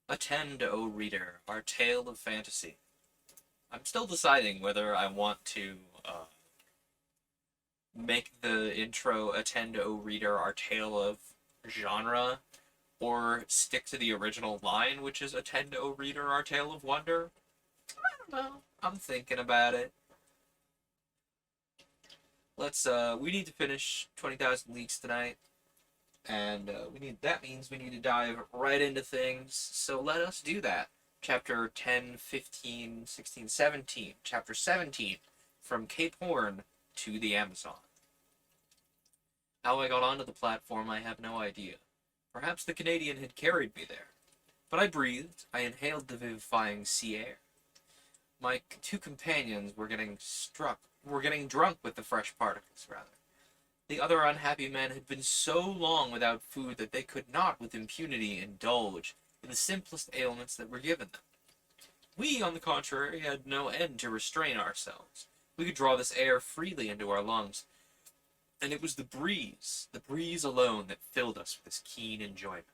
Attend, O reader, our tale of fantasy. I'm still deciding whether I want to make the intro Attend, O reader, our tale of genre, or stick to the original line, which is Attend, O reader, our tale of wonder. I don't know. I'm thinking about it. We need to finish 20,000 Leagues tonight, and that means we need to dive right into things, so let us do that. Chapter 10, 15, 16, 17. Chapter 17, From Cape Horn to the Amazon. How I got onto the platform, I have no idea. Perhaps the Canadian had carried me there. But I breathed, I inhaled the vivifying sea air. My two companions were getting drunk with the fresh particles, rather. The other unhappy men had been so long without food that they could not with impunity indulge in the simplest ailments that were given them. We, on the contrary, had no end to restrain ourselves. We could draw this air freely into our lungs, and it was the breeze alone that filled us with this keen enjoyment.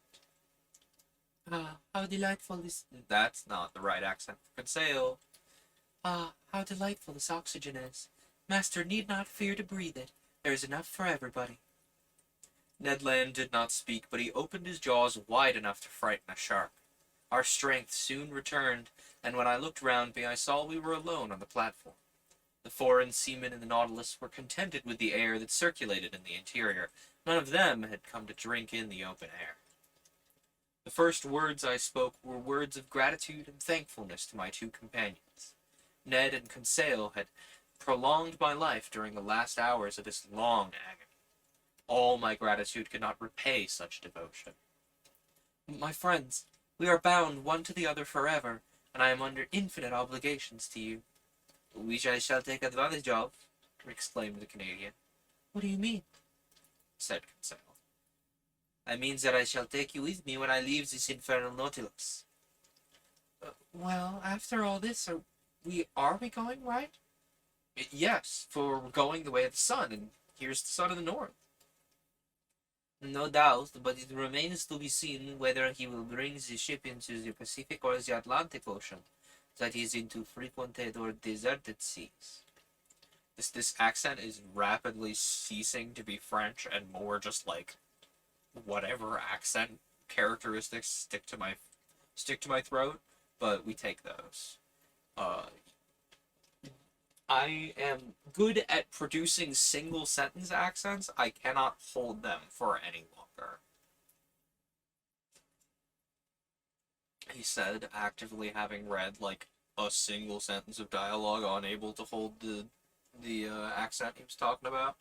Ah, how delightful this... That's not the right accent for Conseil. Ah, how delightful this oxygen is. Master need not fear to breathe it. There is enough for everybody. Ned Land did not speak, but he opened his jaws wide enough to frighten a shark. Our strength soon returned, and when I looked round me I saw we were alone on the platform. The foreign seamen in the Nautilus were contented with the air that circulated in the interior. None of them had come to drink in the open air. The first words I spoke were words of gratitude and thankfulness to my two companions. Ned and Conseil had prolonged my life during the last hours of this long agony. All my gratitude could not repay such devotion. My friends, we are bound one to the other forever, and I am under infinite obligations to you. Which I shall take advantage of, exclaimed the Canadian. What do you mean? Said Conseil. I mean that I shall take you with me when I leave this infernal Nautilus. Well, after all this, are we going right? Yes, for we're going the way of the sun, and here's the sun of the north. No doubt, but it remains to be seen whether he will bring the ship into the Pacific or the Atlantic Ocean, that is, into frequented or deserted seas. This accent is rapidly ceasing to be French and more just like whatever accent characteristics stick to my throat, but we take those. I am good at producing single sentence accents. I cannot hold them for any longer. He said, actively having read like a single sentence of dialogue, unable to hold the accent he was talking about.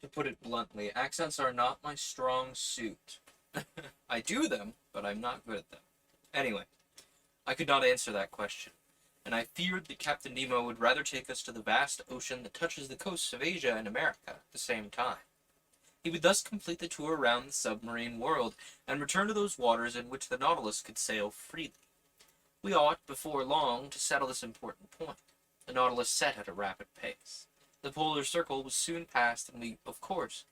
To put it bluntly, accents are not my strong suit. I do them, but I'm not good at them. Anyway, I could not answer that question, and I feared that Captain Nemo would rather take us to the vast ocean that touches the coasts of Asia and America at the same time. He would thus complete the tour around the submarine world, and return to those waters in which the Nautilus could sail freely. We ought, before long, to settle this important point. The Nautilus set at a rapid pace. The polar circle was soon passed, and we, of course,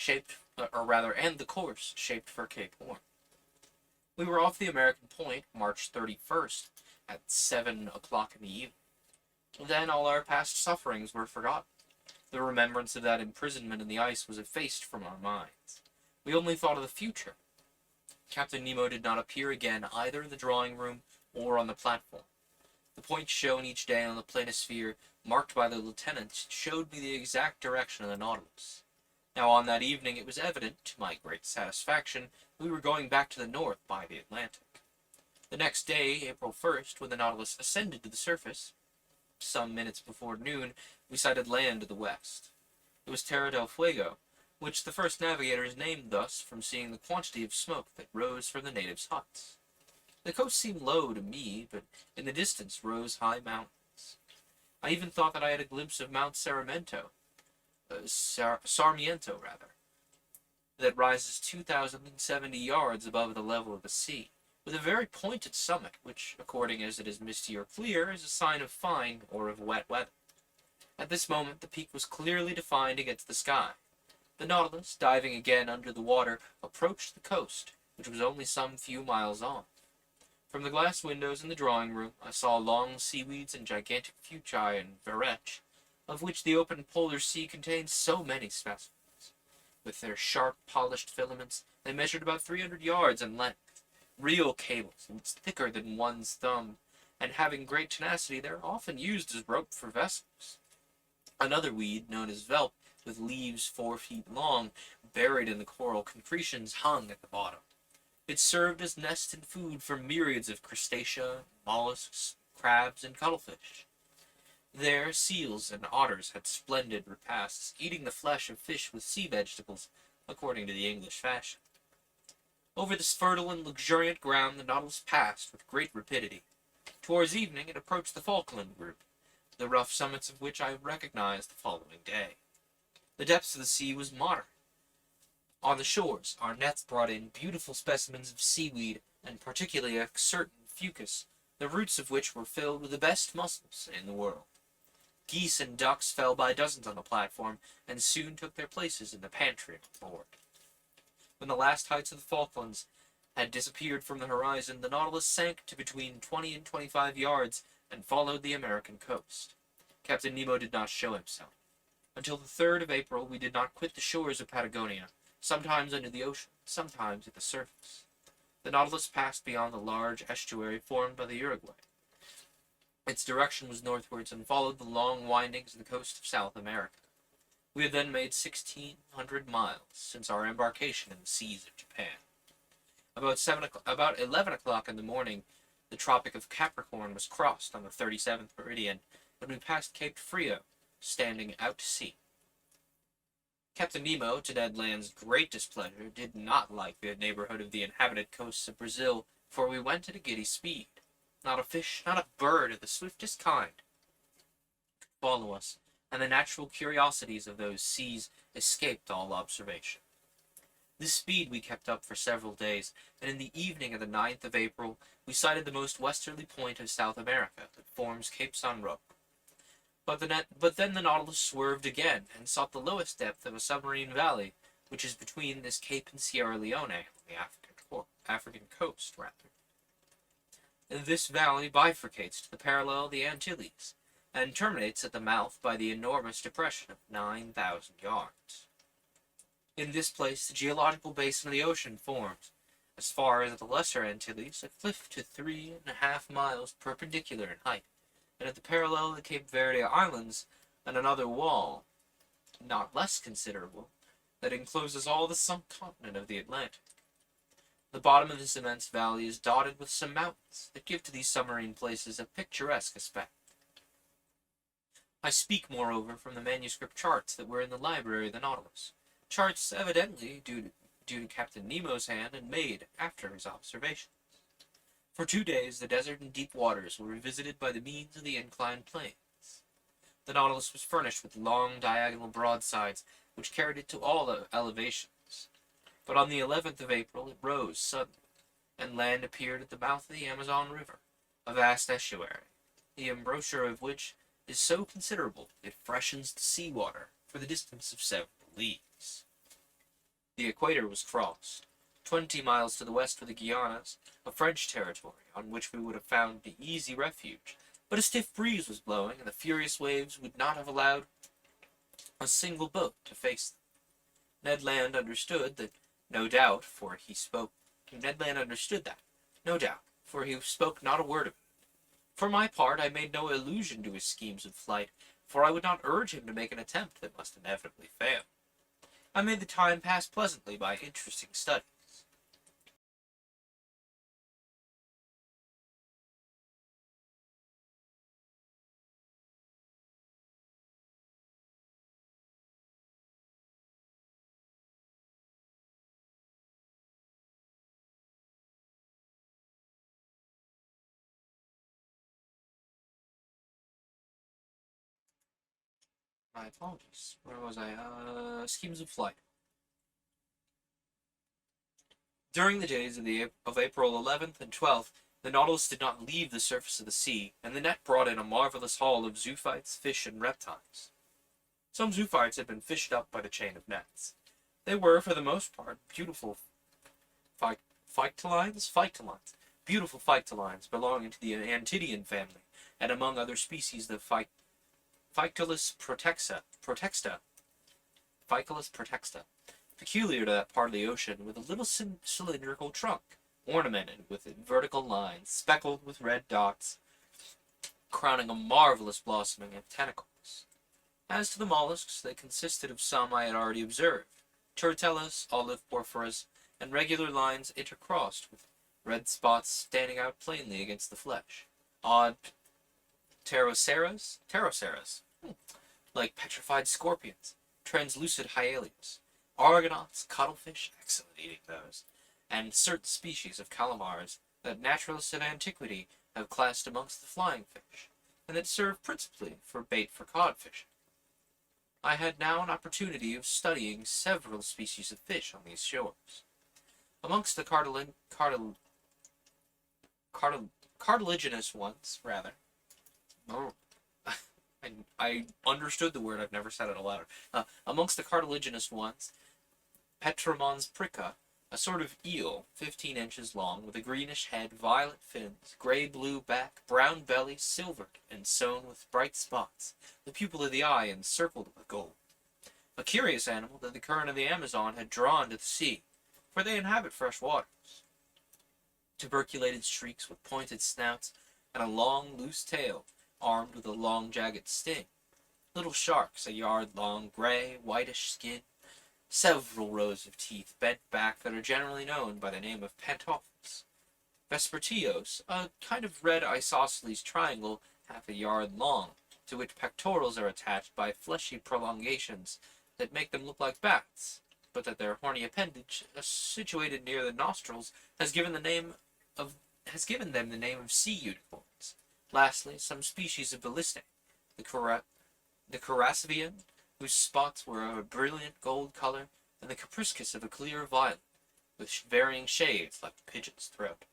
and the course shaped for Cape Horn. We were off the American point, March 31st, at 7 o'clock in the evening. Then all our past sufferings were forgotten. The remembrance of that imprisonment in the ice was effaced from our minds. We only thought of the future. Captain Nemo did not appear again either in the drawing room or on the platform. The points shown each day on the planisphere, marked by the lieutenant, showed me the exact direction of the Nautilus. Now on that evening it was evident, to my great satisfaction, we were going back to the north by the Atlantic. The next day, April 1st, when the Nautilus ascended to the surface, some minutes before noon, we sighted land to the west. It was Terra del Fuego, which the first navigators named thus from seeing the quantity of smoke that rose from the natives' huts. The coast seemed low to me, but in the distance rose high mountains. I even thought that I had a glimpse of Mount Sarmiento, that rises 2,070 yards above the level of the sea, with a very pointed summit, which, according as it is misty or clear, is a sign of fine or of wet weather. At this moment the peak was clearly defined against the sky. The Nautilus, diving again under the water, approached the coast, which was only some few miles on. From the glass windows in the drawing room, I saw long seaweeds and gigantic fuci and verretch, of which the open polar sea contains so many specimens. With their sharp, polished filaments, they measured about 300 yards in length. Real cables, thicker than one's thumb, and having great tenacity, they're often used as rope for vessels. Another weed, known as velp, with leaves 4 feet long, buried in the coral concretions, hung at the bottom. It served as nest and food for myriads of crustacea, mollusks, crabs, and cuttlefish. There, seals and otters had splendid repasts, eating the flesh of fish with sea vegetables, according to the English fashion. Over this fertile and luxuriant ground the Nautilus passed with great rapidity. Towards evening it approached the Falkland group, the rough summits of which I recognized the following day. The depth of the sea was moderate. On the shores, our nets brought in beautiful specimens of seaweed, and particularly a certain fucus, the roots of which were filled with the best mussels in the world. Geese and ducks fell by dozens on the platform, and soon took their places in the pantry on board. When the last heights of the Falklands had disappeared from the horizon, the Nautilus sank to between 20 and 25 yards, and followed the American coast. Captain Nemo did not show himself. Until the 3rd of April we did not quit the shores of Patagonia, sometimes under the ocean, sometimes at the surface. The Nautilus passed beyond the large estuary formed by the Uruguay. Its direction was northwards, and followed the long windings of the coast of South America. We had then made 1,600 miles since our embarkation in the seas of Japan. About 11 o'clock in the morning, the Tropic of Capricorn was crossed on the 37th meridian, when we passed Cape Frio, standing out to sea. Captain Nemo, to Ned Land's great displeasure, did not like the neighborhood of the inhabited coasts of Brazil, for we went at a giddy speed. Not a fish, not a bird of the swiftest kind could follow us, and the natural curiosities of those seas escaped all observation. This speed we kept up for several days, and in the evening of the 9th of April we sighted the most westerly point of South America, that forms Cape San Roque. But then the Nautilus swerved again, and sought the lowest depth of a submarine valley, which is between this cape and Sierra Leone, on the African coast, rather. And this valley bifurcates to the parallel of the Antilles, and terminates at the mouth by the enormous depression of 9,000 yards. In this place the geological basin of the ocean forms, as far as the Lesser Antilles, a cliff to 3.5 miles perpendicular in height, and at the parallel of the Cape Verde Islands, and another wall, not less considerable, that encloses all the subcontinent of the Atlantic. The bottom of this immense valley is dotted with some mountains that give to these submarine places a picturesque aspect. I speak, moreover, from the manuscript charts that were in the library of the Nautilus, charts evidently due to Captain Nemo's hand and made after his observations. For 2 days the desert and deep waters were revisited by the means of the inclined planes. The Nautilus was furnished with long diagonal broadsides, which carried it to all the elevations. But on the 11th of April it rose suddenly, and land appeared at the mouth of the Amazon River, a vast estuary, the embouchure of which is so considerable it freshens the sea water for the distance of several leagues. The equator was crossed. 20 miles to the west were the Guianas, a French territory, on which we would have found an easy refuge, but a stiff breeze was blowing, and the furious waves would not have allowed a single boat to face them. Ned Land understood that, no doubt, for he spoke not a word of it. For my part, I made no allusion to his schemes of flight, for I would not urge him to make an attempt that must inevitably fail. I made the time pass pleasantly by interesting studies. My apologies. Where was I? Schemes of flight. During the days of April 11th and 12th, the Nautilus did not leave the surface of the sea, and the net brought in a marvelous haul of zoophytes, fish, and reptiles. Some zoophytes had been fished up by the chain of nets. They were, for the most part, beautiful phyctolines? Beautiful phyctolines belonging to the Antidian family, and among other species the Phycolus protexta, peculiar to that part of the ocean, with a little cylindrical trunk, ornamented with vertical lines, speckled with red dots, crowning a marvelous blossoming of tentacles. As to the mollusks, they consisted of some I had already observed, turritellus, olive porphyras, and regular lines intercrossed with red spots standing out plainly against the flesh. Odd pteroceras, like petrified scorpions, translucid hyalias, argonauts, cuttlefish, excellent eating those, and certain species of calamars that naturalists of antiquity have classed amongst the flying fish, and that serve principally for bait for cod fishing. I had now an opportunity of studying several species of fish on these shores. Amongst the cartilaginous ones, rather. Oh, I understood the word, I've never said it aloud. Amongst the cartilaginous ones, Petramons prica, a sort of eel, 15 inches long, with a greenish head, violet fins, grey-blue back, brown belly, silvered, and sown with bright spots, the pupil of the eye encircled with gold. A curious animal that the current of the Amazon had drawn to the sea, for they inhabit fresh waters. Tuberculated streaks with pointed snouts, and a long, loose tail, armed with a long, jagged sting. Little sharks, a yard long, grey, whitish skin, several rows of teeth bent back that are generally known by the name of pantophils. Vespertillos, a kind of red isosceles triangle half a yard long, to which pectorals are attached by fleshy prolongations that make them look like bats, but that their horny appendage, situated near the nostrils, has given them the name of sea unicorns. Lastly, some species of ballistae, the Carassivian, whose spots were of a brilliant gold color, and the Capriscus of a clear violet, with varying shades like a pigeon's throat.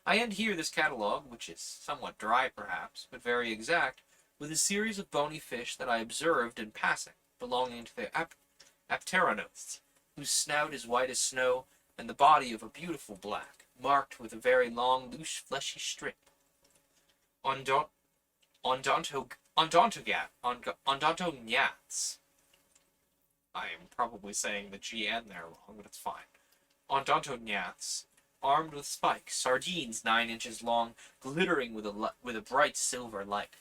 I end here this catalogue, which is somewhat dry perhaps, but very exact, with a series of bony fish that I observed in passing, belonging to the Apteronotes, whose snout is white as snow, and the body of a beautiful black, marked with a very long, loose, fleshy strip. Ondontognaths. I am probably saying the GN there wrong, but it's fine. Ondontognaths, armed with spikes, sardines 9 inches long, glittering with a bright silver light.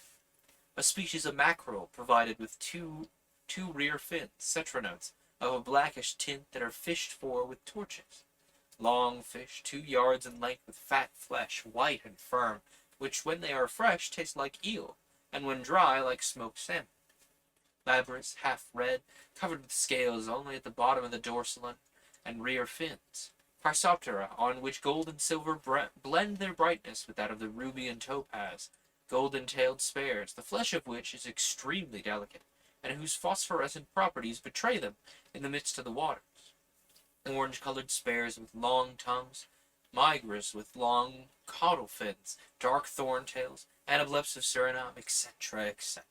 A species of mackerel provided with two rear fins, cetrinotes, of a blackish tint that are fished for with torches. Long fish, 2 yards in length, with fat flesh, white and firm, which when they are fresh taste like eel, and when dry like smoked salmon. Labras, half red, covered with scales only at the bottom of the dorsal and rear fins. Chrysoptera, on which gold and silver blend their brightness with that of the ruby and topaz. Golden-tailed spares, the flesh of which is extremely delicate, and whose phosphorescent properties betray them in the midst of the waters. Orange-colored spares with long tongues, migras with long caudal fins, dark thorn-tails, anableps of Suriname, etc., etc.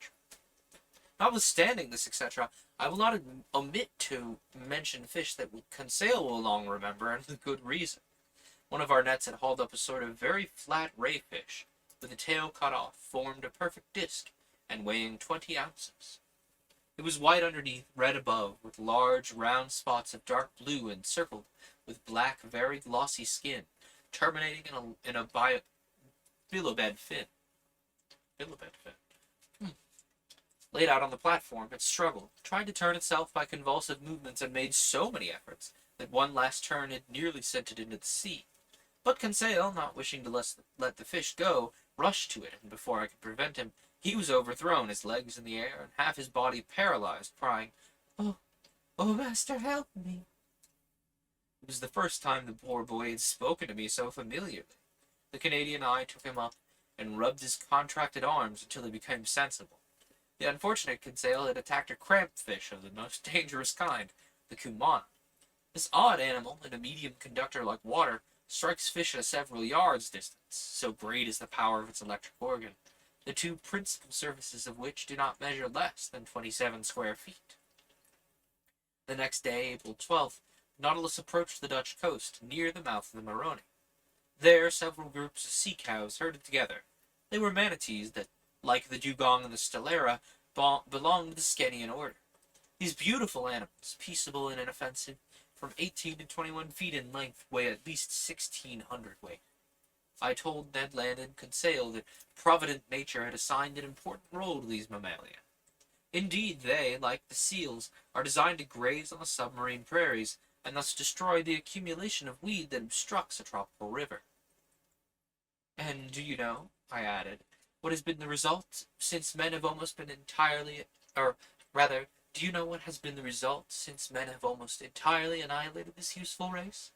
Notwithstanding this, etc., I will not omit to mention fish that Conseil will long remember, and with good reason. One of our nets had hauled up a sort of very flat rayfish, with the tail cut off, formed a perfect disc, and weighing 20 ounces. It was white underneath, red above, with large, round spots of dark blue encircled with black, very glossy skin, terminating in a bilobed fin. Laid out on the platform, it struggled, tried to turn itself by convulsive movements, and made so many efforts that one last turn had nearly sent it into the sea. But Conseil, not wishing to let the fish go, rushed to it, and before I could prevent him, he was overthrown, his legs in the air, and half his body paralyzed, crying, "Oh, oh, master, help me!" It was the first time the poor boy had spoken to me so familiarly. The Canadian eye took him up, and rubbed his contracted arms until he became sensible. The unfortunate Conseil had attacked a cramp fish of the most dangerous kind, the cumana. This odd animal, in a medium conductor like water, strikes fish at a several yards distance, so great is the power of its electric organ, the 2 principal surfaces of which do not measure less than 27 square feet. The next day, April 12th, the Nautilus approached the Dutch coast, near the mouth of the Maroni. There, several groups of sea cows herded together. They were manatees that, like the dugong and the stellara, belonged to the Skenian order. These beautiful animals, peaceable and inoffensive, from 18 to 21 feet in length, weigh at least 1,600 weight. I told Ned Land and Conseil that provident nature had assigned an important role to these mammalia. Indeed, they, like the seals, are designed to graze on the submarine prairies, and thus destroy the accumulation of weed that obstructs a tropical river. And do you know, I added, what has been the result since men have almost been entirely, or rather, do you know what has been the result since men have almost entirely annihilated this useful race?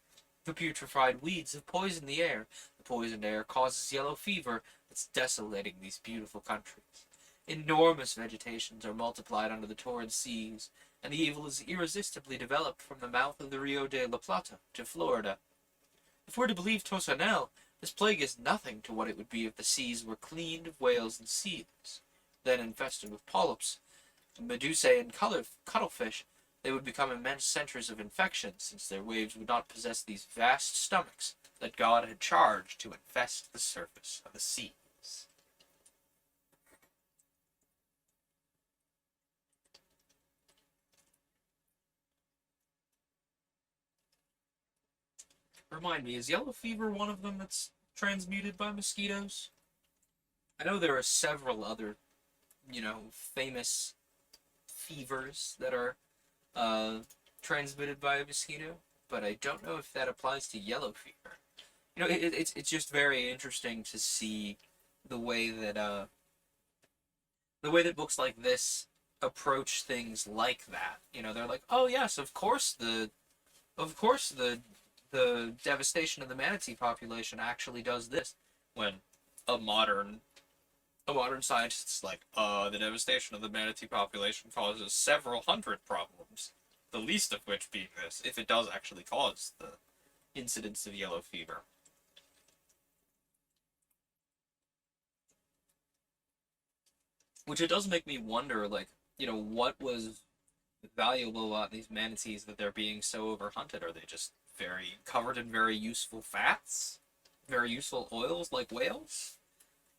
The putrefied weeds have poisoned the air. The poisoned air causes yellow fever that's desolating these beautiful countries. Enormous vegetations are multiplied under the torrid seas, and the evil is irresistibly developed from the mouth of the Rio de la Plata to Florida. If we're to believe Tosanel, this plague is nothing to what it would be if the seas were cleaned of whales and seals. Then infested with polyps, medusae, and cuttlefish, they would become immense centers of infection, since their waves would not possess these vast stomachs that God had charged to infest the surface of the seas. Remind me, is yellow fever one of them that's transmuted by mosquitoes? I know there are several other, famous fevers that are uh, transmitted by a mosquito, but I don't know if that applies to yellow fever. It's just very interesting to see the way that books like this approach things like that. They're like, oh yes, of course the devastation of the manatee population actually does this, when a modern scientist is like, the devastation of the manatee population causes several hundred problems, the least of which being this, if it does actually cause the incidence of yellow fever. Which it does make me wonder, like, what was valuable about these manatees that they're being so overhunted? Are they just very covered in very useful fats? Very useful oils like whales?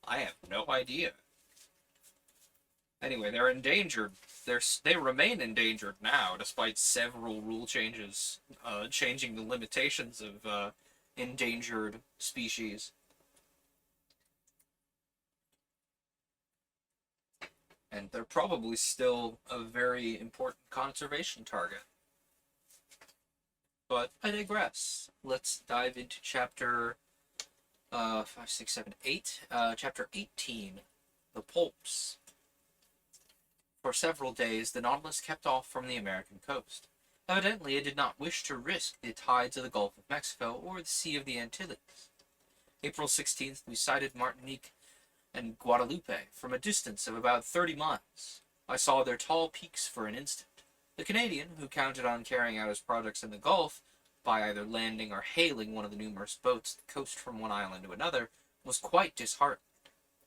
I have no idea. Anyway, they're endangered. They remain endangered now, despite several rule changes, changing the limitations of endangered species. And they're probably still a very important conservation target. But I digress. Let's dive into chapter 5, 6, 7, 8. Chapter 18, the pulps. For several days, the Nautilus kept off from the American coast. Evidently, it did not wish to risk the tides of the Gulf of Mexico or the Sea of the Antilles. April 16th, we sighted Martinique and Guadeloupe from a distance of about 30 miles. I saw their tall peaks for an instant. The Canadian, who counted on carrying out his projects in the Gulf by either landing or hailing one of the numerous boats that coast from one island to another, was quite disheartened.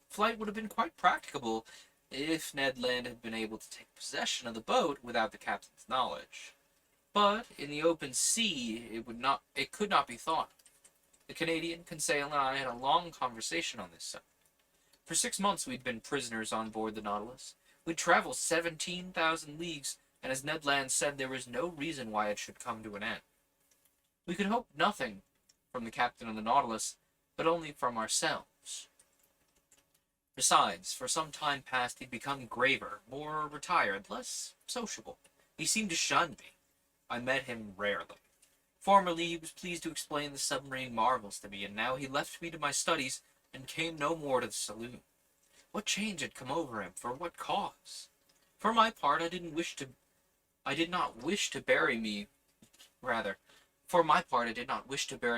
Flight would have been quite practicable if Ned Land had been able to take possession of the boat without the captain's knowledge. But in the open sea, it could not be thought. The Canadian, Conseil, and I had a long conversation on this subject. For 6 months we'd been prisoners on board the Nautilus. We'd traveled 17,000 leagues, and as Ned Land said, there was no reason why it should come to an end. We could hope nothing from the captain of the Nautilus, but only from ourselves. Besides, for some time past he'd become graver, more retired, less sociable. He seemed to shun me. I met him rarely. Formerly he was pleased to explain the submarine marvels to me, and now he left me to my studies and came no more to the saloon. What change had come over him? For what cause? For my part, I did not wish to bury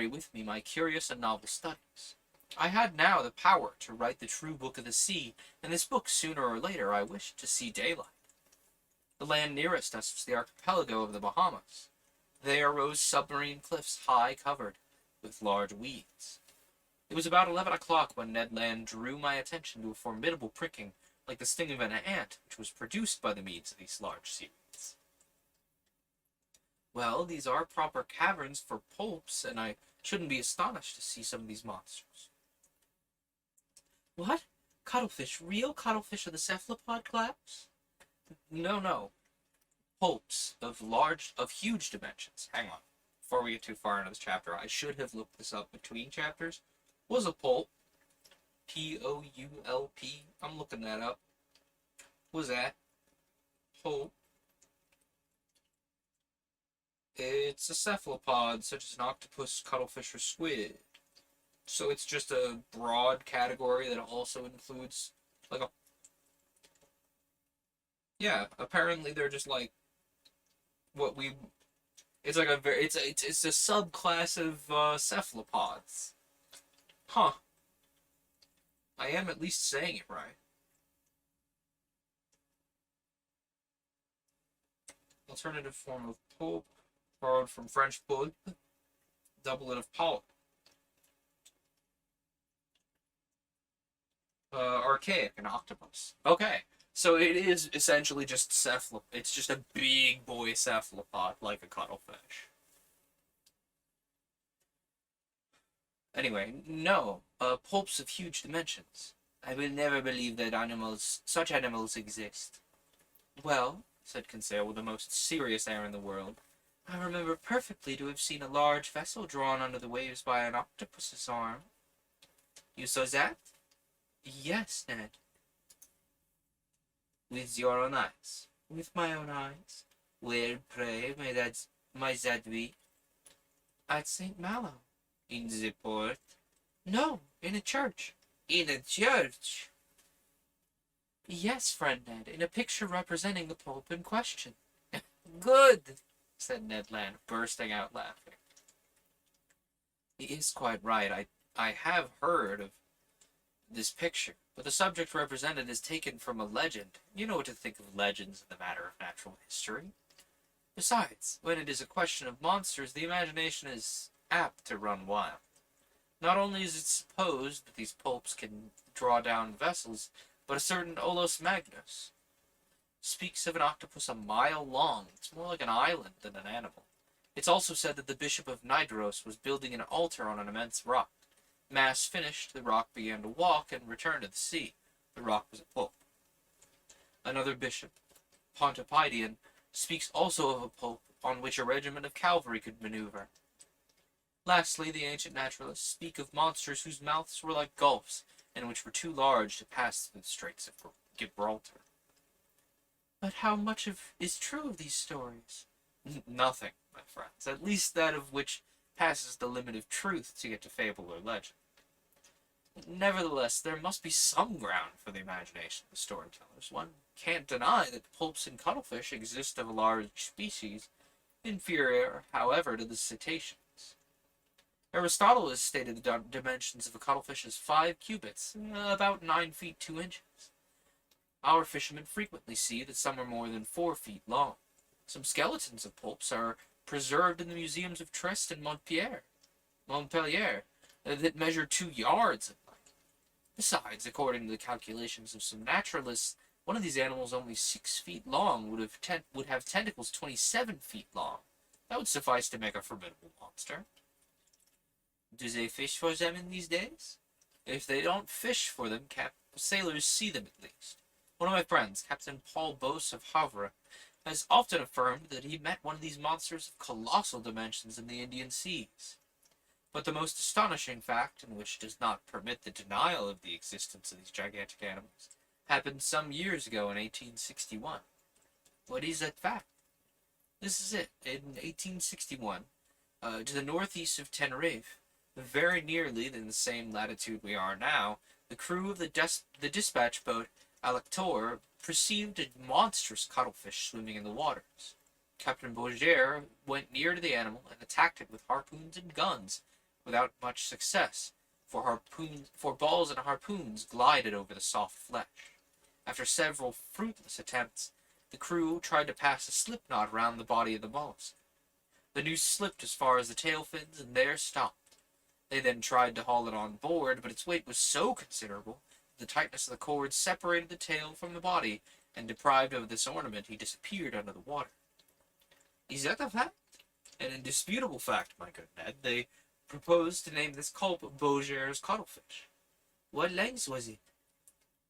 with me my curious and novel studies. I had now the power to write the true book of the sea, and this book, sooner or later, I wished to see daylight. The land nearest us was the archipelago of the Bahamas. There rose submarine cliffs high covered with large weeds. It was about 11 o'clock when Ned Land drew my attention to a formidable pricking, like the sting of an ant, which was produced by the means of these large seaweeds. Well, these are proper caverns for pulps, and I shouldn't be astonished to see some of these monsters. What? Cuttlefish? Real cuttlefish of the cephalopod class? No, no. Pulps of huge dimensions. Hang on. Before we get too far into this chapter, I should have looked this up between chapters. Was a pulp? Poulp. I'm looking that up. Was that pulp? It's a cephalopod, such as an octopus, cuttlefish, or squid. So it's just a broad category that also includes like a yeah. Apparently they're just like what we. It's like a very it's a subclass of cephalopods. Huh. I am at least saying it right. Alternative form of pulp, borrowed from French pulp, doublet of pulp. Archaic, an octopus. Okay, so it is essentially just cephalopod. It's just a big boy cephalopod, like a cuttlefish. Anyway, no, pulps of huge dimensions. I will never believe that such animals exist. Well, said Conseil with the most serious air in the world, I remember perfectly to have seen a large vessel drawn under the waves by an octopus's arm. You saw that? Yes, Ned. With your own eyes? With my own eyes. Where, pray, may that be? At St. Malo. In the port? No, in a church. In a church? Yes, friend Ned, in a picture representing the Pope in question. Good, said Ned Land, bursting out laughing. He is quite right. I have heard of this picture, but the subject represented is taken from a legend. You know what to think of legends in the matter of natural history. Besides, when it is a question of monsters, the imagination is apt to run wild. Not only is it supposed that these pulps can draw down vessels, but a certain Olos Magnus speaks of an octopus a mile long. It's more like an island than an animal. It's also said that the Bishop of Nidros was building an altar on an immense rock. Mass finished, the rock began to walk and return to the sea. The rock was a pulp. Another bishop, Pontoppidian, speaks also of a pulp on which a regiment of cavalry could maneuver. Lastly, the ancient naturalists speak of monsters whose mouths were like gulfs, and which were too large to pass through the Straits of Gibraltar. But how much is true of these stories? Nothing, my friends, at least that of which passes the limit of truth to get to fable or legend. Nevertheless, there must be some ground for the imagination of the storytellers. One can't deny that pulps and cuttlefish exist of a large species, inferior, however, to the cetaceans. Aristotle has stated the dimensions of a cuttlefish as 5 cubits, about 9 feet 2 inches. Our fishermen frequently see that some are more than 4 feet long. Some skeletons of pulps are preserved in the museums of Trieste and Montpellier, that measure 2 yards in length. Besides, according to the calculations of some naturalists, one of these animals only 6 feet long would have tentacles 27 feet long. That would suffice to make a formidable monster. Do they fish for them in these days? If they don't fish for them, sailors see them at least. One of my friends, Captain Paul Bose of Havre, has often affirmed that he met one of these monsters of colossal dimensions in the Indian seas. But the most astonishing fact, and which does not permit the denial of the existence of these gigantic animals, happened some years ago in 1861. What is that fact? This is it. In 1861, to the northeast of Tenerife, very nearly in the same latitude we are now, the crew of the dispatch boat Alector perceived a monstrous cuttlefish swimming in the waters. Captain Bouger went near to the animal and attacked it with harpoons and guns, without much success, for balls and harpoons glided over the soft flesh. After several fruitless attempts, the crew tried to pass a slip knot round the body of the mollusk. The noose slipped as far as the tail fins and there stopped. They then tried to haul it on board, but its weight was so considerable that the tightness of the cord separated the tail from the body, and deprived of this ornament, he disappeared under the water. Is that a fact? An indisputable fact, my good Ned. They proposed to name this culp Beauger's cuttlefish. What length was it?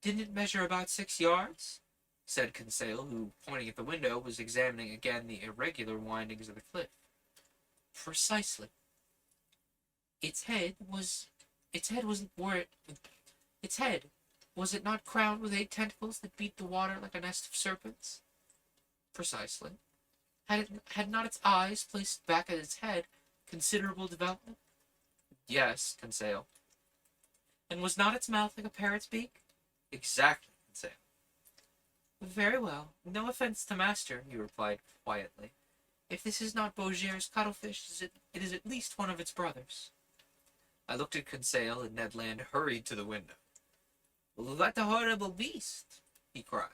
Didn't it measure about 6 yards? Said Conseil, who, pointing at the window, was examining again the irregular windings of the cliff. Precisely. Its head was... Its head wasn't where it... Its head, was it not crowned with 8 tentacles that beat the water like a nest of serpents? Precisely. Had not its eyes, placed back at its head, considerable development? Yes, Conseil. And was not its mouth like a parrot's beak? Exactly, Conseil. Very well. No offense to master, he replied quietly. If this is not Beauger's cuttlefish, it is at least one of its brothers. I looked at Conseil, and Ned Land hurried to the window. What a horrible beast! He cried.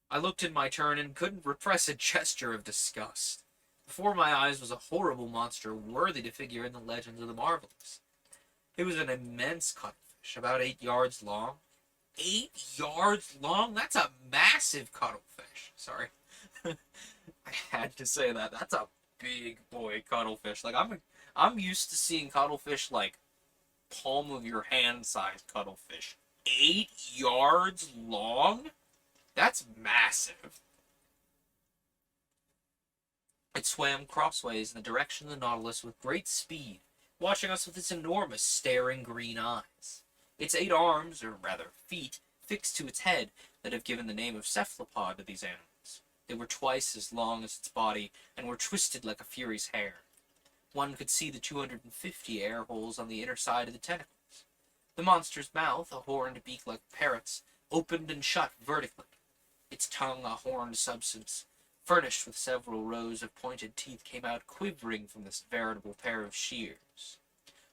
I looked in my turn and couldn't repress a gesture of disgust. Before my eyes was a horrible monster worthy to figure in the legends of the marvelous. It was an immense cuttlefish, about 8 yards long. 8 yards long? That's a massive cuttlefish. Sorry. I had to say that. That's a big boy cuttlefish. Like, I'm used to seeing cuttlefish like palm of your hand size cuttlefish. 8 yards long? That's massive. It swam crossways in the direction of the Nautilus with great speed, watching us with its enormous, staring green eyes. Its 8 arms, or rather feet, fixed to its head, that have given the name of cephalopod to these animals. They were twice as long as its body, and were twisted like a fury's hair. One could see the 250 air holes on the inner side of the tentacles. The monster's mouth, a horned beak like a parrot's, opened and shut vertically. Its tongue, a horned substance, furnished with several rows of pointed teeth, came out quivering from this veritable pair of shears.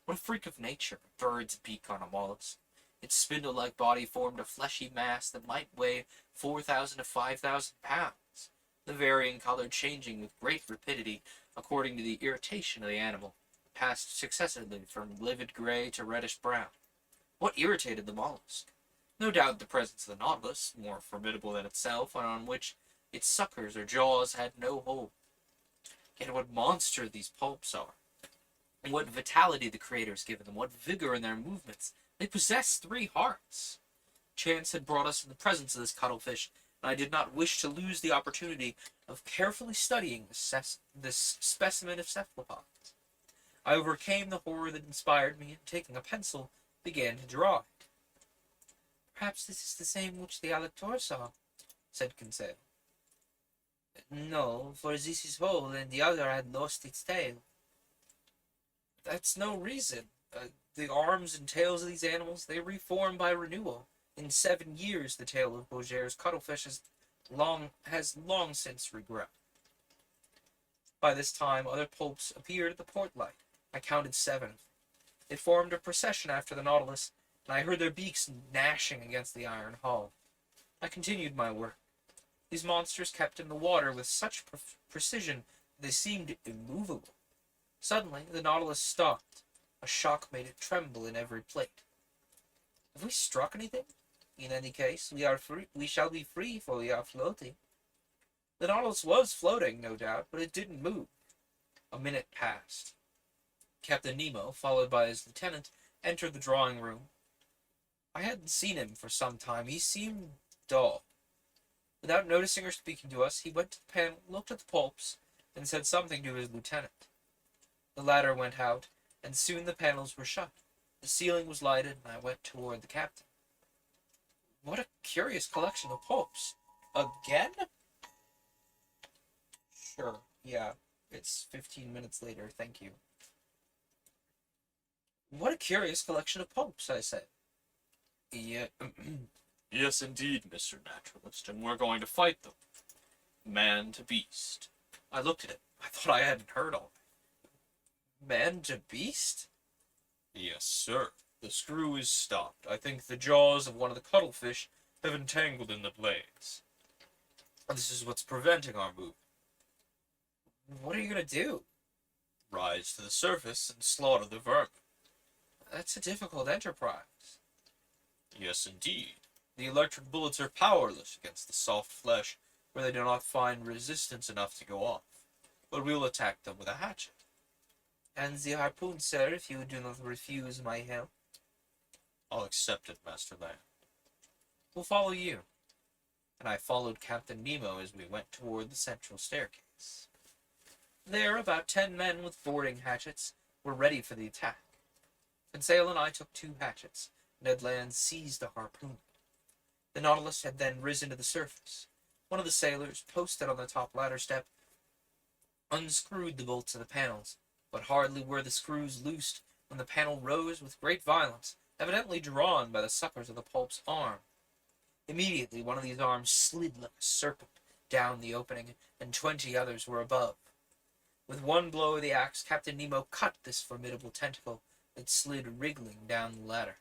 What a freak of nature, a bird's beak on a mollusk. Its spindle-like body formed a fleshy mass that might weigh 4,000 to 5,000 pounds, the varying color changing with great rapidity according to the irritation of the animal, passed successively from livid gray to reddish brown. What irritated the mollusk? No doubt the presence of the Nautilus, more formidable than itself, and on which its suckers or jaws had no hold. Yet what monster these pulps are! And what vitality the Creator's given them, what vigor in their movements! They possess 3 hearts! Chance had brought us in the presence of this cuttlefish, and I did not wish to lose the opportunity of carefully studying this specimen of cephalopods. I overcame the horror that inspired me, and taking a pencil, began to draw it. Perhaps this is the same which the Alector saw, said Conseil. No, for this is whole, and the other had lost its tail. That's no reason. The arms and tails of these animals, they reform by renewal. In 7 years, the tail of Beauger's cuttlefish has long since regrown. By this time, other pulps appeared at the port light. I counted 7. They formed a procession after the Nautilus, and I heard their beaks gnashing against the iron hull. I continued my work. These monsters kept in the water with such precision that they seemed immovable. Suddenly, the Nautilus stopped. A shock made it tremble in every plate. Have we struck anything? In any case, we shall be free, for we are floating. The Nautilus was floating, no doubt, but it didn't move. A minute passed. Captain Nemo, followed by his lieutenant, entered the drawing room. I hadn't seen him for some time. He seemed dull. Without noticing or speaking to us, he went to the panel, looked at the pulps, and said something to his lieutenant. The latter went out, and soon the panels were shut. The ceiling was lighted, and I went toward the captain. What a curious collection of pulps. Again? Sure, yeah. It's 15 minutes later, thank you. What a curious collection of pulps, I said. Yeah, yes, indeed, Mr. Naturalist, and we're going to fight them. Man to beast. I looked at it. I thought I hadn't heard all that. Man to beast? Yes, sir. The screw is stopped. I think the jaws of one of the cuttlefish have entangled in the blades. This is what's preventing our movement. What are you going to do? Rise to the surface and slaughter the vermin. That's a difficult enterprise. Yes, indeed. The electric bullets are powerless against the soft flesh, where they do not find resistance enough to go off. but we will attack them with a hatchet. And the harpoon, sir, if you do not refuse my help. I'll accept it, Master Land. We'll follow you. And I followed Captain Nemo as we went toward the central staircase. There, about 10 men with boarding hatchets were ready for the attack. Conseil and I took 2 hatchets. Ned Land seized a harpoon. The Nautilus had then risen to the surface. One of the sailors, posted on the top ladder step, unscrewed the bolts of the panels, but hardly were the screws loosed when the panel rose with great violence, evidently drawn by the suckers of the pulp's arm. Immediately one of these arms slid like a serpent down the opening, and 20 others were above. With one blow of the axe, Captain Nemo cut this formidable tentacle that slid wriggling down the ladder.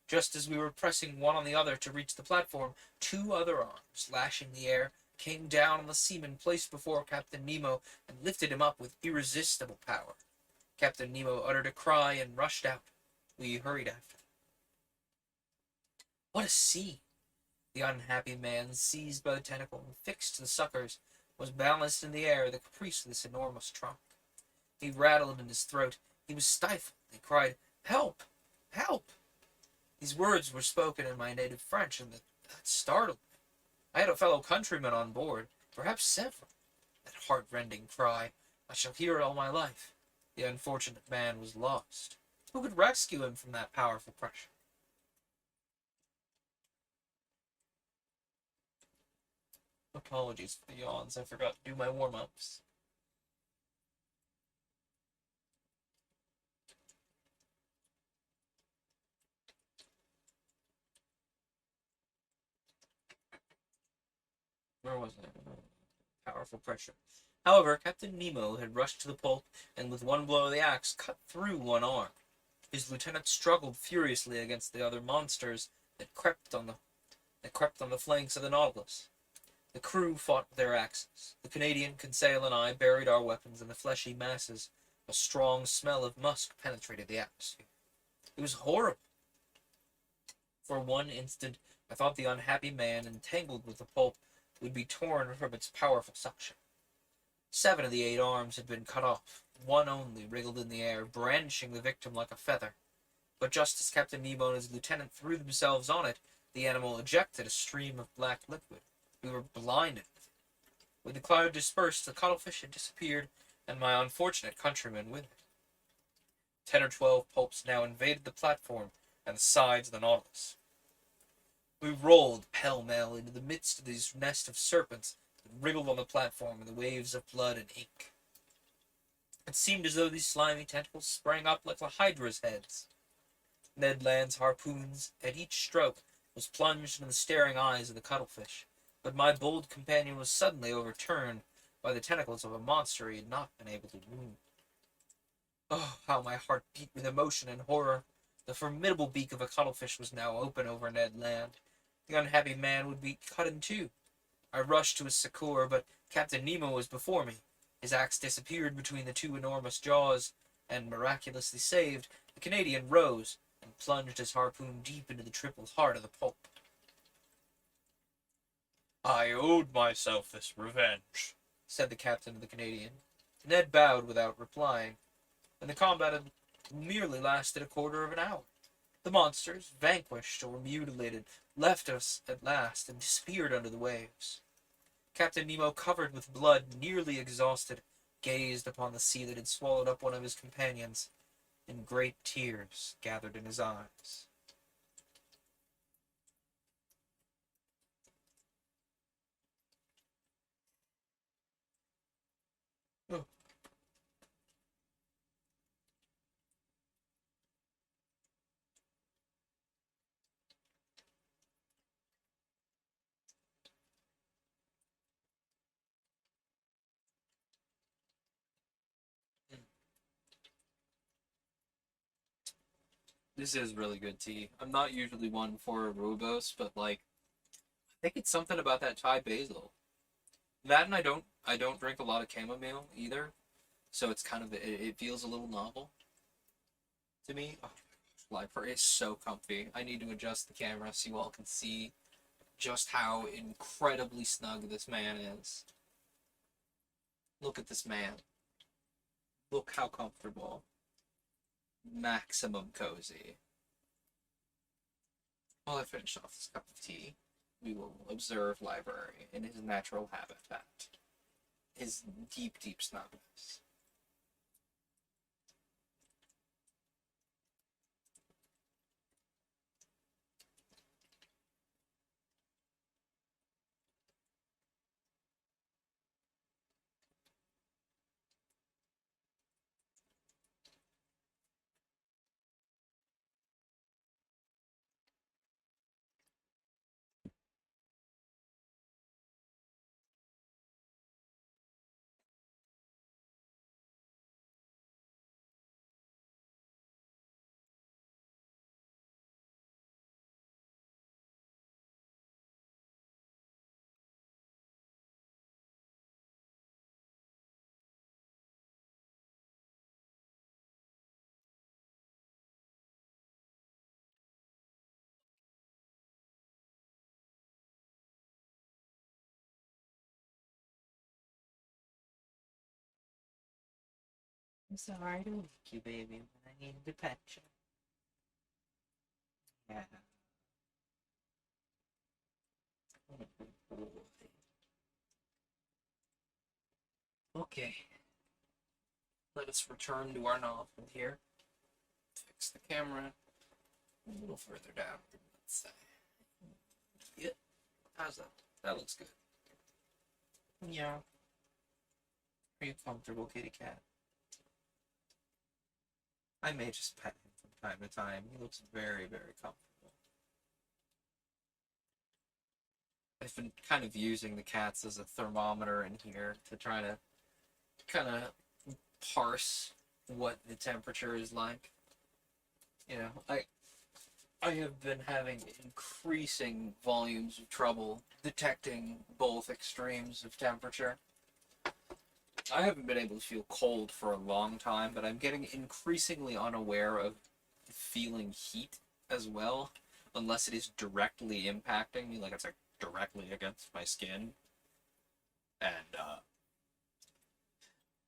Just as we were pressing one on the other to reach the platform, 2 other arms, lashing the air, came down on the seaman placed before Captain Nemo and lifted him up with irresistible power. Captain Nemo uttered a cry and rushed out. We hurried after. What a scene! The unhappy man, seized by the tentacle and fixed to the suckers, was balanced in the air, the caprice of this enormous trunk. He rattled in his throat. He was stifled. He cried, "Help! Help!" These words were spoken in my native French, and that startled me. I had a fellow countryman on board, perhaps several. That heart-rending cry, I shall hear it all my life. The unfortunate man was lost. Who could rescue him from that powerful pressure? Apologies for the yawns. I forgot to do my warm-ups. Where was I? Powerful pressure. However, Captain Nemo had rushed to the pulp, and with one blow of the axe cut through one arm. His lieutenant struggled furiously against the other monsters that crept on the flanks of the Nautilus. The crew fought with their axes. The Canadian, Conseil, and I buried our weapons in the fleshy masses. A strong smell of musk penetrated the atmosphere. It was horrible. For one instant, I thought the unhappy man, entangled with the pulp, would be torn from its powerful suction. 7 of the 8 arms had been cut off. One only wriggled in the air, brandishing the victim like a feather. But just as Captain Nemo and his lieutenant threw themselves on it, the animal ejected a stream of black liquid. We were blinded with it. When the cloud dispersed, the cuttlefish had disappeared, and my unfortunate countryman with it. 10 or 12 pulps now invaded the platform and the sides of the Nautilus. We rolled pell-mell into the midst of this nest of serpents that wriggled on the platform in the waves of blood and ink. It seemed as though these slimy tentacles sprang up like the Hydra's heads. Ned Land's harpoons, at each stroke, was plunged into the staring eyes of the cuttlefish, but my bold companion was suddenly overturned by the tentacles of a monster he had not been able to wound. Oh, how my heart beat with emotion and horror! The formidable beak of a cuttlefish was now open over Ned Land. The unhappy man would be cut in 2. I rushed to his succor, but Captain Nemo was before me. His axe disappeared between the 2 enormous jaws, and, miraculously saved, the Canadian rose and plunged his harpoon deep into the triple heart of the pulp. I owed myself this revenge, said the captain of the Canadian. Ned bowed without replying, and the combat had merely lasted a quarter of an hour. The monsters, vanquished or mutilated, left us at last and disappeared under the waves. Captain Nemo, covered with blood, nearly exhausted, gazed upon the sea that had swallowed up one of his companions, and great tears gathered in his eyes. Oh. This is really good tea. I'm not usually one for rooibos, but like, I think it's something about that Thai basil. That, and I don't drink a lot of chamomile either, so it's kind of it feels a little novel to me. Oh my gosh, Lifer is so comfy. I need to adjust the camera so you all can see just how incredibly snug this man is. Look at this man. Look how comfortable. Maximum cozy. While I finish off this cup of tea, we will observe Library in his natural habitat. His deep, deep snugness. I'm sorry to wake you, baby, but I need to pet you. Yeah. Okay. Let us return to our novel here. Fix the camera a little further down, let's say. Yeah. How's that? That looks good. Yeah. Are you comfortable, kitty cat? I may just pet him from time to time. He looks very, very comfortable. I've been kind of using the cats as a thermometer in here to try to kind of parse what the temperature is like. You know, I have been having increasing volumes of trouble detecting both extremes of temperature. I haven't been able to feel cold for a long time, but I'm getting increasingly unaware of feeling heat as well, unless it is directly impacting me, like it's like directly against my skin. And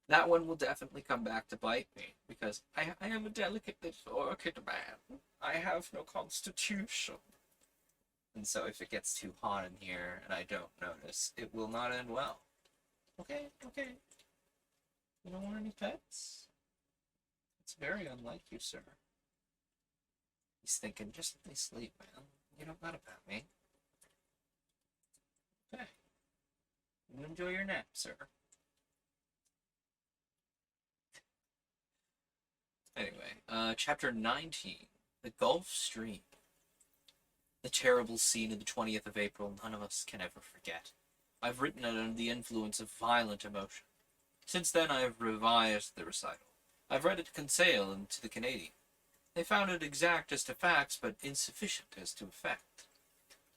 that one will definitely come back to bite me, because I am a delicate little orchid man. I have no constitution. And so if it gets too hot in here and I don't notice, it will not end well. Okay, okay. You don't want any pets? It's very unlike you, sir. He's thinking, just let me sleep, man. You don't gotta pet me. Okay. You enjoy your nap, sir. Anyway, chapter 19. The Gulf Stream. The terrible scene of the 20th of April none of us can ever forget. I've written it under the influence of violent emotion. Since then I have revised the recital. I've read it to Conseil and to the Canadian. They found it exact as to facts, but insufficient as to effect.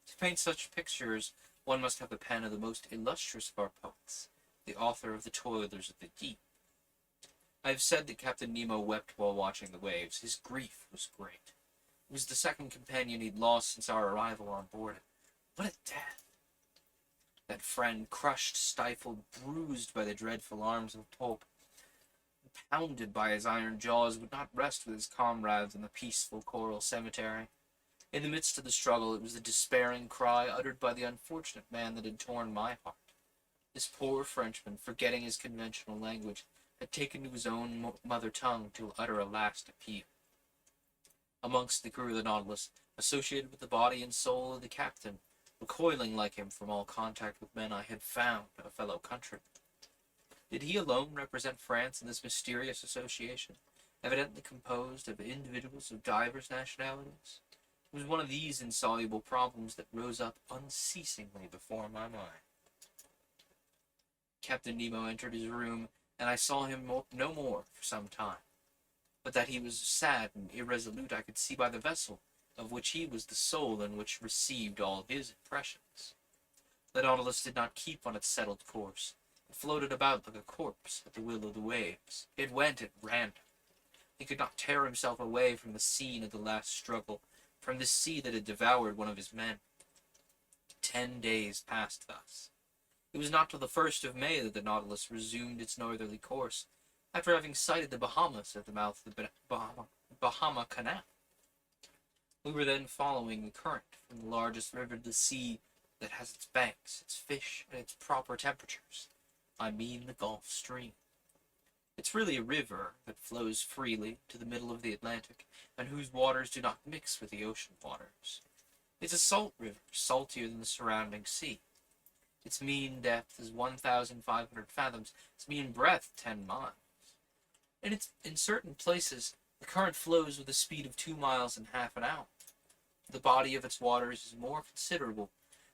To paint such pictures, one must have the pen of the most illustrious of our poets, the author of the Toilers of the Deep. I have said that Captain Nemo wept while watching the waves. His grief was great. It was the second companion he'd lost since our arrival on board. What a death! That friend, crushed, stifled, bruised by the dreadful arms of Pope, pounded by his iron jaws, would not rest with his comrades in the peaceful coral cemetery. In the midst of the struggle, it was the despairing cry uttered by the unfortunate man that had torn my heart. This poor Frenchman, forgetting his conventional language, had taken to his own mother tongue to utter a last appeal. Amongst the crew of the Nautilus, associated with the body and soul of the captain, recoiling like him from all contact with men, I had found a fellow countryman. Did he alone represent France in this mysterious association, evidently composed of individuals of divers nationalities? It was one of these insoluble problems that rose up unceasingly before my mind. Captain Nemo entered his room, and I saw him no more for some time. But that he was sad and irresolute I could see by the vessel, of which he was the soul and which received all his impressions. The Nautilus did not keep on its settled course. It floated about like a corpse at the will of the waves. It went at random. He could not tear himself away from the scene of the last struggle, from this sea that had devoured one of his men. 10 days passed thus. It was not till the 1st of May that the Nautilus resumed its northerly course, after having sighted the Bahamas at the mouth of the Bahama Canal. We were then following the current from the largest river to the sea that has its banks, its fish, and its proper temperatures. I mean the Gulf Stream. It's really a river that flows freely to the middle of the Atlantic, and whose waters do not mix with the ocean waters. It's a salt river, saltier than the surrounding sea. Its mean depth is 1,500 fathoms, its mean breadth 10 miles. And in certain places, the current flows with a speed of 2 miles in half an hour. The body of its waters is more considerable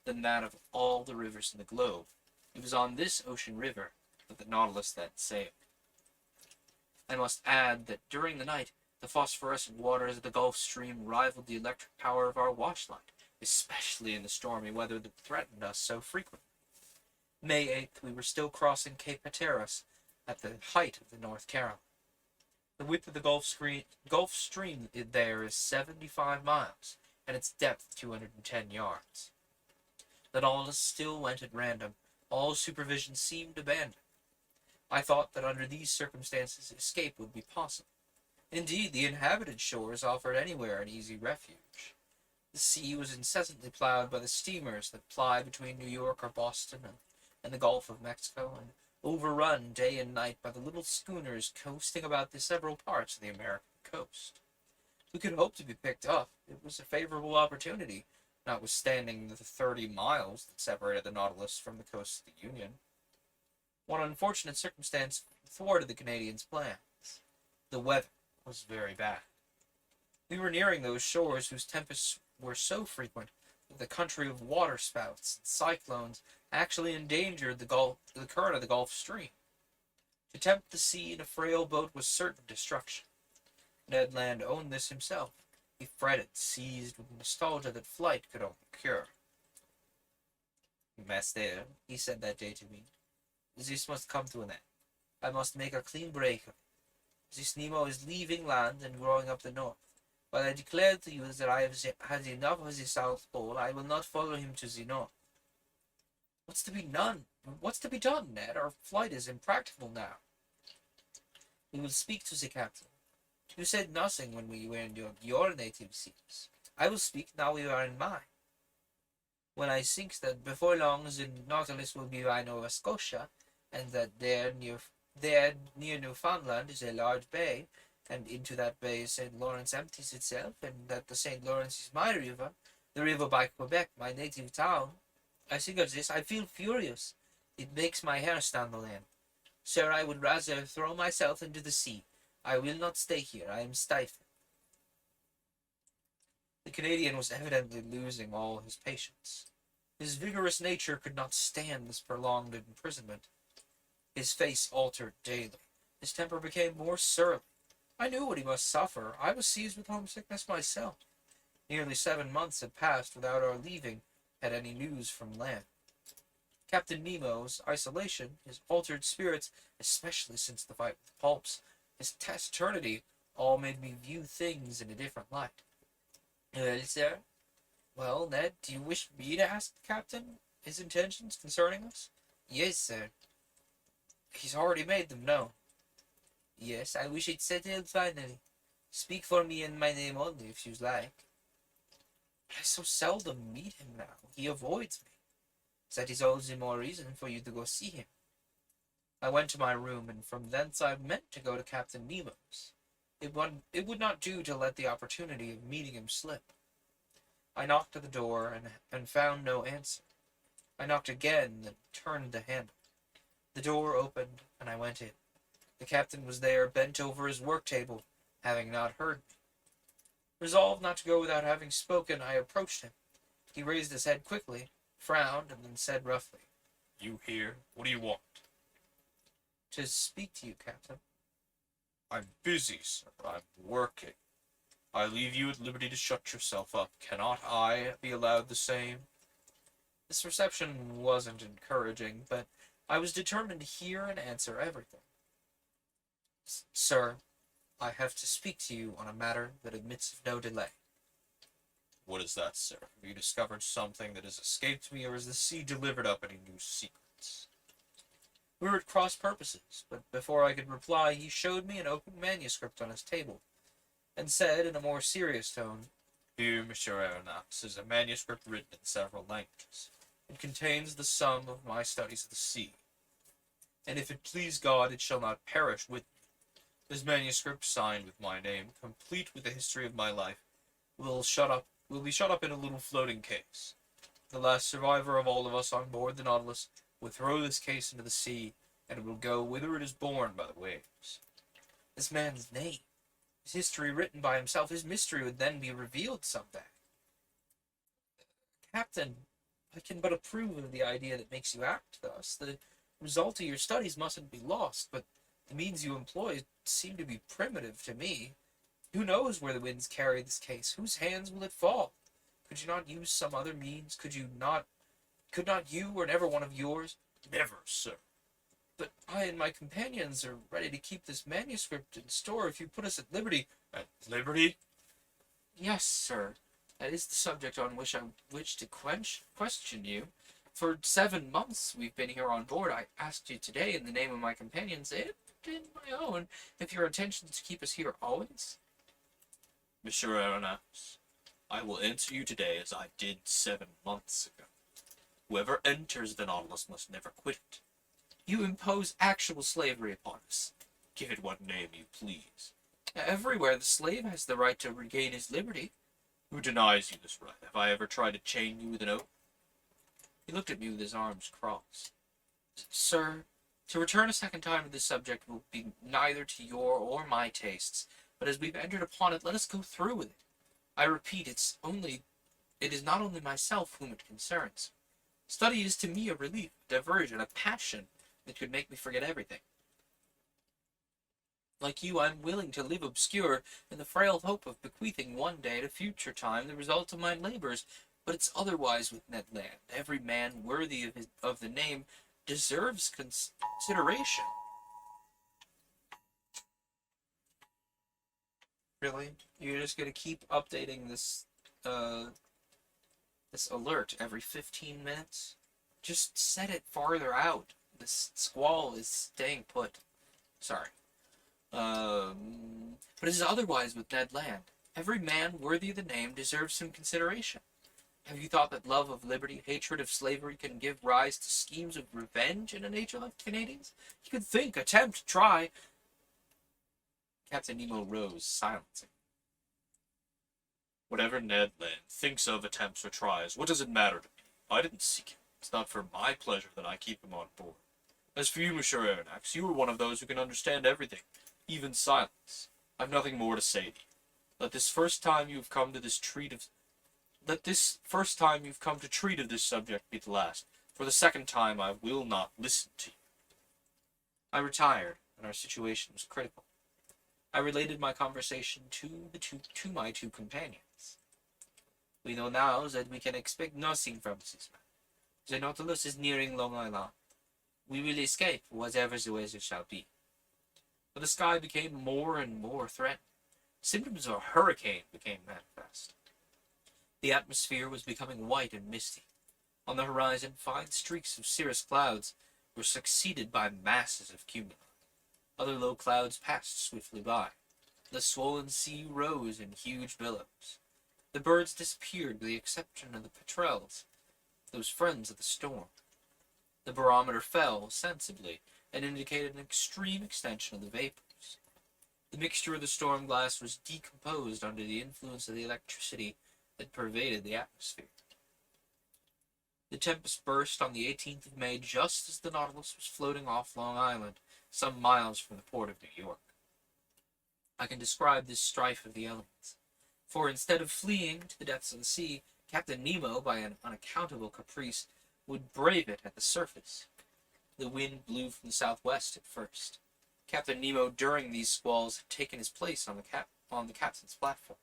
than that of all the rivers in the globe. It was on this ocean river that the Nautilus then sailed. I must add that during the night, the phosphorescent waters of the Gulf Stream rivaled the electric power of our watchlight, especially in the stormy weather that threatened us so frequently. May 8th, we were still crossing Cape Hatteras at the height of the North Carolina. The width of the Gulf Stream there is 75 miles, and its depth 210 yards. The Nautilus still went at random. All supervision seemed abandoned. I thought that under these circumstances escape would be possible. Indeed, the inhabited shores offered anywhere an easy refuge. The sea was incessantly plowed by the steamers that ply between New York or Boston and the Gulf of Mexico, and overrun day and night by the little schooners coasting about the several parts of the American coast. We could hope to be picked up. It was a favorable opportunity, notwithstanding the 30 miles that separated the Nautilus from the coast of the Union. One unfortunate circumstance thwarted the Canadians' plans. The weather was very bad. We were nearing those shores whose tempests were so frequent that the country of waterspouts and cyclones actually endangered the current of the Gulf Stream. To tempt the sea in a frail boat was certain destruction. Ned Land owned this himself. He fretted, seized with nostalgia that flight could only cure. "Master," he said that day to me, "this must come to an end. I must make a clean break of it. This Nemo is leaving land and going up the north. But I declare to you that I have had enough of the South Pole. I will not follow him to the north." What's to be done? What's to be done, Ned? Our flight is impracticable now." "We will speak to the captain. You said nothing when we were in your native seas. I will speak now we are in mine. When I think that before long the Nautilus will be by Nova Scotia, and that there near Newfoundland is a large bay, and into that bay St. Lawrence empties itself, and that the St. Lawrence is my river, the river by Quebec, my native town. I think of this, I feel furious. It makes my hair stand on end. Sir, I would rather throw myself into the sea. I will not stay here. I am stifled." The Canadian was evidently losing all his patience. His vigorous nature could not stand this prolonged imprisonment. His face altered daily. His temper became more surly. I knew what he must suffer. I was seized with homesickness myself. Nearly 7 months had passed without our had any news from land. Captain Nemo's isolation, his altered spirits, especially since the fight with the Pulps, his taciturnity, all made me view things in a different light. "Well, sir?" "Well, Ned, do you wish me to ask the captain his intentions concerning us?" "Yes, sir." "He's already made them known." "Yes, I wish it settled finally. Speak for me in my name only, if you like." "But I so seldom meet him now. He avoids me." "That is all the more reason for you to go see him." I went to my room, and from thence I meant to go to Captain Nemo's. It would not do to let the opportunity of meeting him slip. I knocked at the door, and found no answer. I knocked again, and turned the handle. The door opened, and I went in. The captain was there, bent over his work-table, having not heard me. Resolved not to go without having spoken, I approached him. He raised his head quickly, frowned, and then said roughly, "You here? What do you want?" "To speak to you, Captain." "I'm busy, sir. I'm working. I leave you at liberty to shut yourself up. Cannot I be allowed the same?" This reception wasn't encouraging, but I was determined to hear and answer everything. "Sir, I have to speak to you on a matter that admits of no delay." "What is that, sir? Have you discovered something that has escaped me, or has the sea delivered up any new secrets?" We were at cross purposes, but before I could reply, he showed me an open manuscript on his table, and said in a more serious tone, "Here, Monsieur Aronnax, is a manuscript written in several languages. It contains the sum of my studies of the sea, and if it please God, it shall not perish with me. This manuscript, signed with my name, complete with the history of my life, will be shut up in a little floating case. The last survivor of all of us on board the Nautilus will throw this case into the sea, and it will go whither it is borne by the waves." This man's name, his history written by himself, his mystery would then be revealed someday. Captain, I can but approve of the idea that makes you act thus. The result of your studies mustn't be lost, but the means you employ seem to be primitive to me. Who knows where the winds carry this case? Whose hands will it fall? Could you not use some other means? Could not you, or never one of yours? Never, sir. But I and my companions are ready to keep this manuscript in store if you put us at liberty. At liberty? Yes, sir. That is the subject on which I wish to question you. For 7 months we've been here on board. I asked you today in the name of my companions and in my own if your intention is to keep us here always. Monsieur Aronnax, I will answer you today as I did 7 months ago. Whoever enters the Nautilus must never quit it. You impose actual slavery upon us. Give it what name you please. Everywhere the slave has the right to regain his liberty. Who denies you this right? Have I ever tried to chain you with an oath? He looked at me with his arms crossed. Sir, to return a second time to this subject will be neither to your or my tastes, but as we've entered upon it, let us go through with it. I repeat, it is not only myself whom it concerns. Study is to me a relief, a diversion, a passion that could make me forget everything. Like you, I'm willing to live obscure in the frail hope of bequeathing one day at a future time the result of my labors, but it's otherwise with Ned Land. Every man worthy of the name deserves consideration. Really? You're just gonna keep updating this alert every 15 minutes? Just set it farther out. This squall is staying put. Sorry. But it is otherwise with Ned Land. Every man worthy of the name deserves some consideration. Have you thought that love of liberty, hatred of slavery can give rise to schemes of revenge in a nature like Canadians? You could think, attempt, try. Captain Nemo rose, silencing. Whatever Ned Land thinks of, attempts, or tries, what does it matter to me? I didn't seek him. It's not for my pleasure that I keep him on board. As for you, Monsieur Aronnax, you are one of those who can understand everything, even silence. I've nothing more to say to you. Let this first time you've come to treat of this subject be the last. For the second time, I will not listen to you. I retired, and our situation was critical. I related my conversation to my two companions. We know now that we can expect nothing from this man. The Nautilus is nearing Long Island. We will escape, whatever the weather shall be. But the sky became more and more threatening. Symptoms of a hurricane became manifest. The atmosphere was becoming white and misty. On the horizon, fine streaks of cirrus clouds were succeeded by masses of cumuli. Other low clouds passed swiftly by. The swollen sea rose in huge billows. The birds disappeared with the exception of the petrels, those friends of the storm. The barometer fell sensibly and indicated an extreme extension of the vapors. The mixture of the storm glass was decomposed under the influence of the electricity that pervaded the atmosphere. The tempest burst on the 18th of May just as the Nautilus was floating off Long Island, some miles from the port of New York. I can describe this strife of the elements, for instead of fleeing to the depths of the sea, Captain Nemo, by an unaccountable caprice, would brave it at the surface. The wind blew from the southwest at first. Captain Nemo, during these squalls, had taken his place on the captain's platform.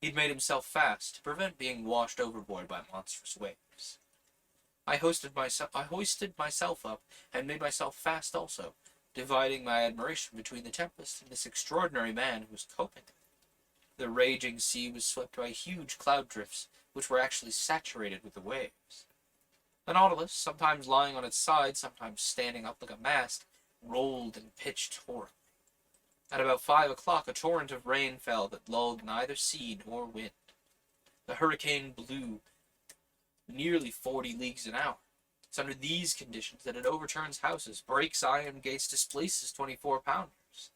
He'd made himself fast to prevent being washed overboard by monstrous waves. I hoisted myself up and made myself fast also, dividing my admiration between the tempest and this extraordinary man who was coping with it. The raging sea was swept by huge cloud drifts, which were actually saturated with the waves. The Nautilus, sometimes lying on its side, sometimes standing up like a mast, rolled and pitched horribly. At about 5 o'clock, a torrent of rain fell that lulled neither sea nor wind. The hurricane blew nearly 40 leagues an hour. It's under these conditions that it overturns houses, breaks iron gates, displaces 24-pounders.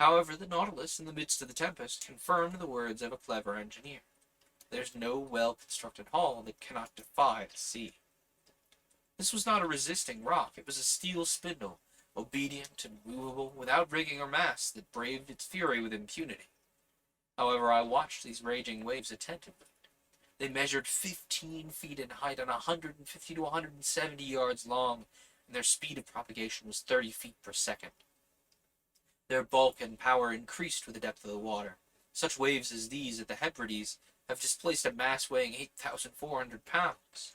However, the Nautilus, in the midst of the tempest, confirmed the words of a clever engineer. There's no well-constructed hull that cannot defy the sea. This was not a resisting rock. It was a steel spindle, obedient and movable, without rigging or mast, that braved its fury with impunity. However, I watched these raging waves attentively. They measured 15 feet in height and 150 to 170 yards long, and their speed of propagation was 30 feet per second. Their bulk and power increased with the depth of the water. Such waves as these at the Hebrides have displaced a mass weighing 8,400 pounds.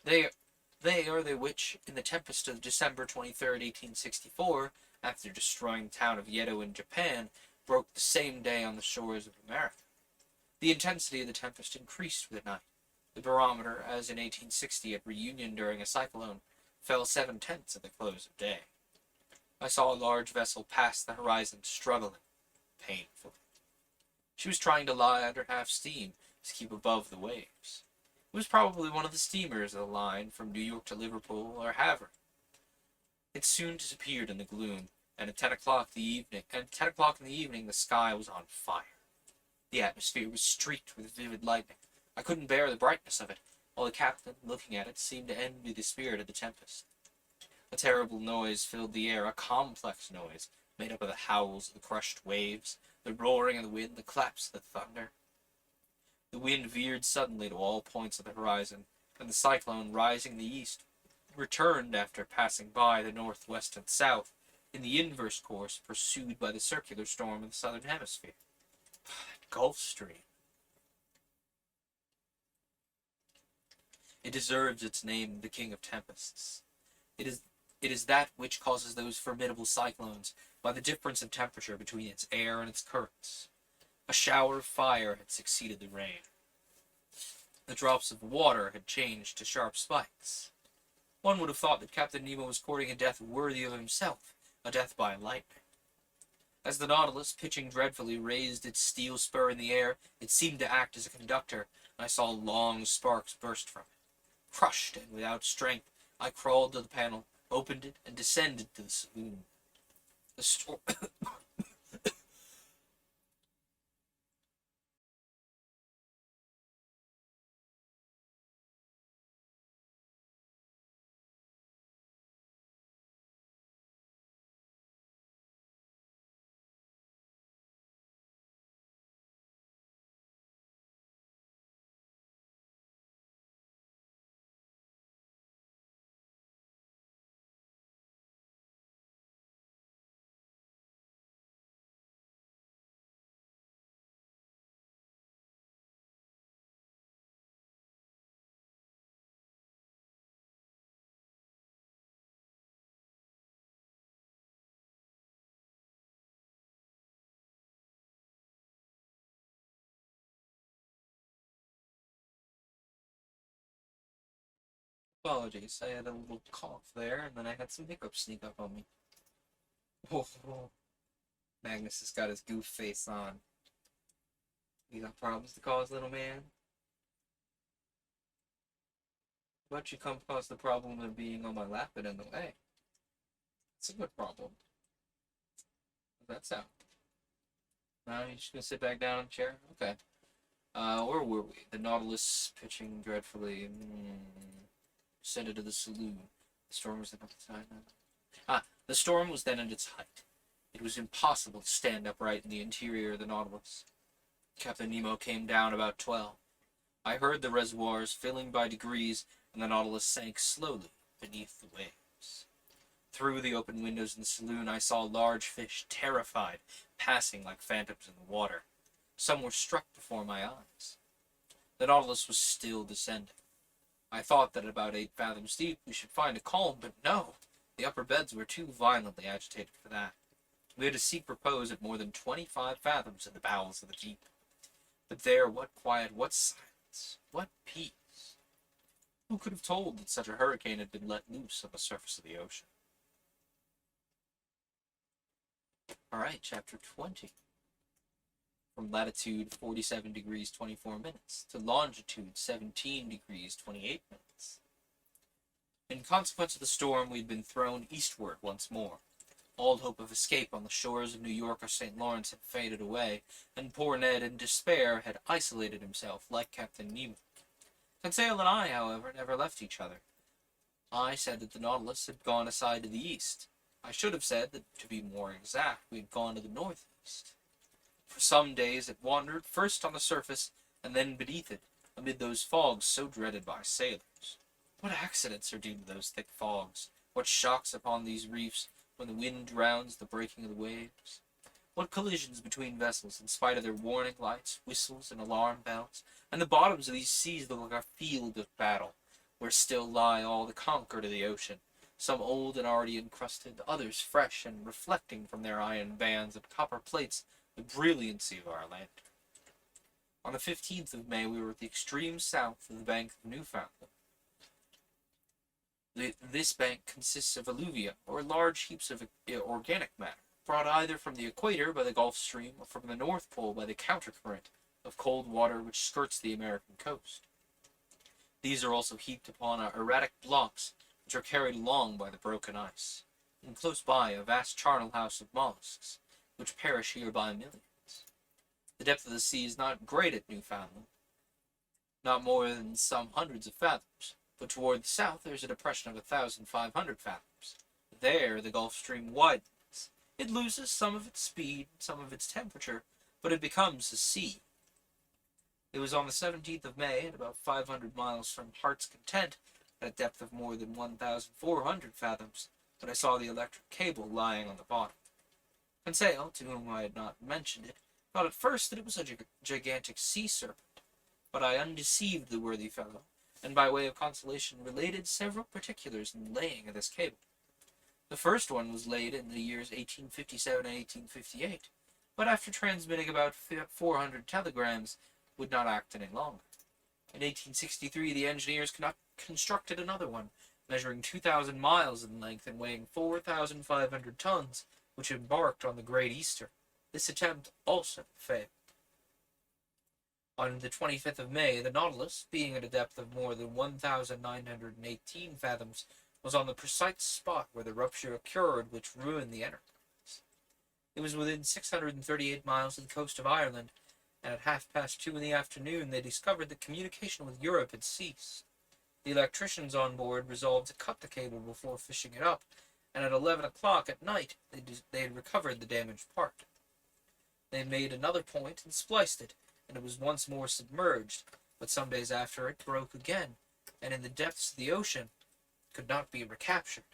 They are they which, in the tempest of December 23rd, 1864, after destroying the town of Yedo in Japan, broke the same day on the shores of America. The intensity of the tempest increased with the night. The barometer, as in 1860 at Reunion during a cyclone, fell 7/10 at the close of day. I saw a large vessel pass the horizon, struggling painfully. She was trying to lie under half steam to keep above the waves. It was probably one of the steamers of the line from New York to Liverpool or Havre. It soon disappeared in the gloom, and at 10 o'clock in the evening the sky was on fire. The atmosphere was streaked with vivid lightning. I couldn't bear the brightness of it, while the captain, looking at it, seemed to envy the spirit of the tempest. A terrible noise filled the air, a complex noise, made up of the howls of the crushed waves, the roaring of the wind, the claps of the thunder. The wind veered suddenly to all points of the horizon, and the cyclone, rising in the east, returned after passing by the north, west, and south, in the inverse course pursued by the circular storm of the southern hemisphere. Gulf Stream. It deserves its name, the king of tempests. It is that which causes those formidable cyclones by the difference of temperature between its air and its currents. A shower of fire had succeeded the rain. The drops of water had changed to sharp spikes. One would have thought that Captain Nemo was courting a death worthy of himself, a death by lightning. As the Nautilus, pitching dreadfully, raised its steel spur in the air, it seemed to act as a conductor, and I saw long sparks burst from it. Crushed and without strength, I crawled to the panel, opened it, and descended to the saloon. The storm... Apologies, I had a little cough there, and then I had some hiccups sneak up on me. Oh, Magnus has got his goof face on. You got problems to cause, little man? Why don't you come cause the problem of being on my lap and in the way? It's a good problem. How's that sound? Now you're just gonna sit back down in the chair? Okay. Where were we? The Nautilus pitching dreadfully. Descended to the saloon. The storm was then at its height. The storm was then at its height. It was impossible to stand upright in the interior of the Nautilus. Captain Nemo came down about 12. I heard the reservoirs filling by degrees, and the Nautilus sank slowly beneath the waves. Through the open windows in the saloon I saw large fish, terrified, passing like phantoms in the water. Some were struck before my eyes. The Nautilus was still descending. I thought that at about 8 fathoms deep we should find a calm, but no! The upper beds were too violently agitated for that. We had to seek repose at more than 25 fathoms in the bowels of the deep. But there, what quiet, what silence, what peace! Who could have told that such a hurricane had been let loose on the surface of the ocean? Alright, chapter 20. From latitude 47 degrees 24 minutes to longitude 17 degrees 28 minutes. In consequence of the storm, we had been thrown eastward once more. All hope of escape on the shores of New York or St. Lawrence had faded away, and poor Ned, in despair, had isolated himself like Captain Nemo. Conseil and I, however, never left each other. I said that the Nautilus had gone aside to the east. I should have said that, to be more exact, we had gone to the northeast. For some days it wandered, first on the surface, and then beneath it, amid those fogs so dreaded by sailors. What accidents are due to those thick fogs? What shocks upon these reefs, when the wind drowns the breaking of the waves? What collisions between vessels, in spite of their warning lights, whistles, and alarm bells? And the bottoms of these seas look like a field of battle, where still lie all the conquered of the ocean, some old and already encrusted, others fresh and reflecting from their iron bands and copper plates the brilliancy of our lantern. On the 15th of May we were at the extreme south of the bank of Newfoundland. This bank consists of alluvia, or large heaps of organic matter, brought either from the equator by the Gulf Stream or from the North Pole by the countercurrent of cold water which skirts the American coast. These are also heaped upon erratic blocks which are carried along by the broken ice, and close by a vast charnel house of mollusks, which perish here by millions. The depth of the sea is not great at Newfoundland, not more than some hundreds of fathoms, but toward the south there is a depression of 1,500 fathoms. There the Gulf Stream widens. It loses some of its speed, some of its temperature, but it becomes a sea. It was on the 17th of May, at about 500 miles from Heart's Content, at a depth of more than 1,400 fathoms, that I saw the electric cable lying on the bottom. Conseil, to whom I had not mentioned it, thought at first that it was a gigantic sea serpent, but I undeceived the worthy fellow, and by way of consolation related several particulars in the laying of this cable. The first one was laid in the years 1857 and 1858, but after transmitting about 400 telegrams, would not act any longer. In 1863 the engineers constructed another one, measuring 2,000 miles in length and weighing 4,500 tons, which embarked on the Great Eastern. This attempt also failed. On the 25th of May, the Nautilus, being at a depth of more than 1,918 fathoms, was on the precise spot where the rupture occurred which ruined the enterprise. It was within 638 miles of the coast of Ireland, and at 2:30 in the afternoon they discovered that communication with Europe had ceased. The electricians on board resolved to cut the cable before fishing it up, and at 11 o'clock at night they had recovered the damaged part. They made another point and spliced it, and it was once more submerged, but some days after it broke again, and in the depths of the ocean could not be recaptured.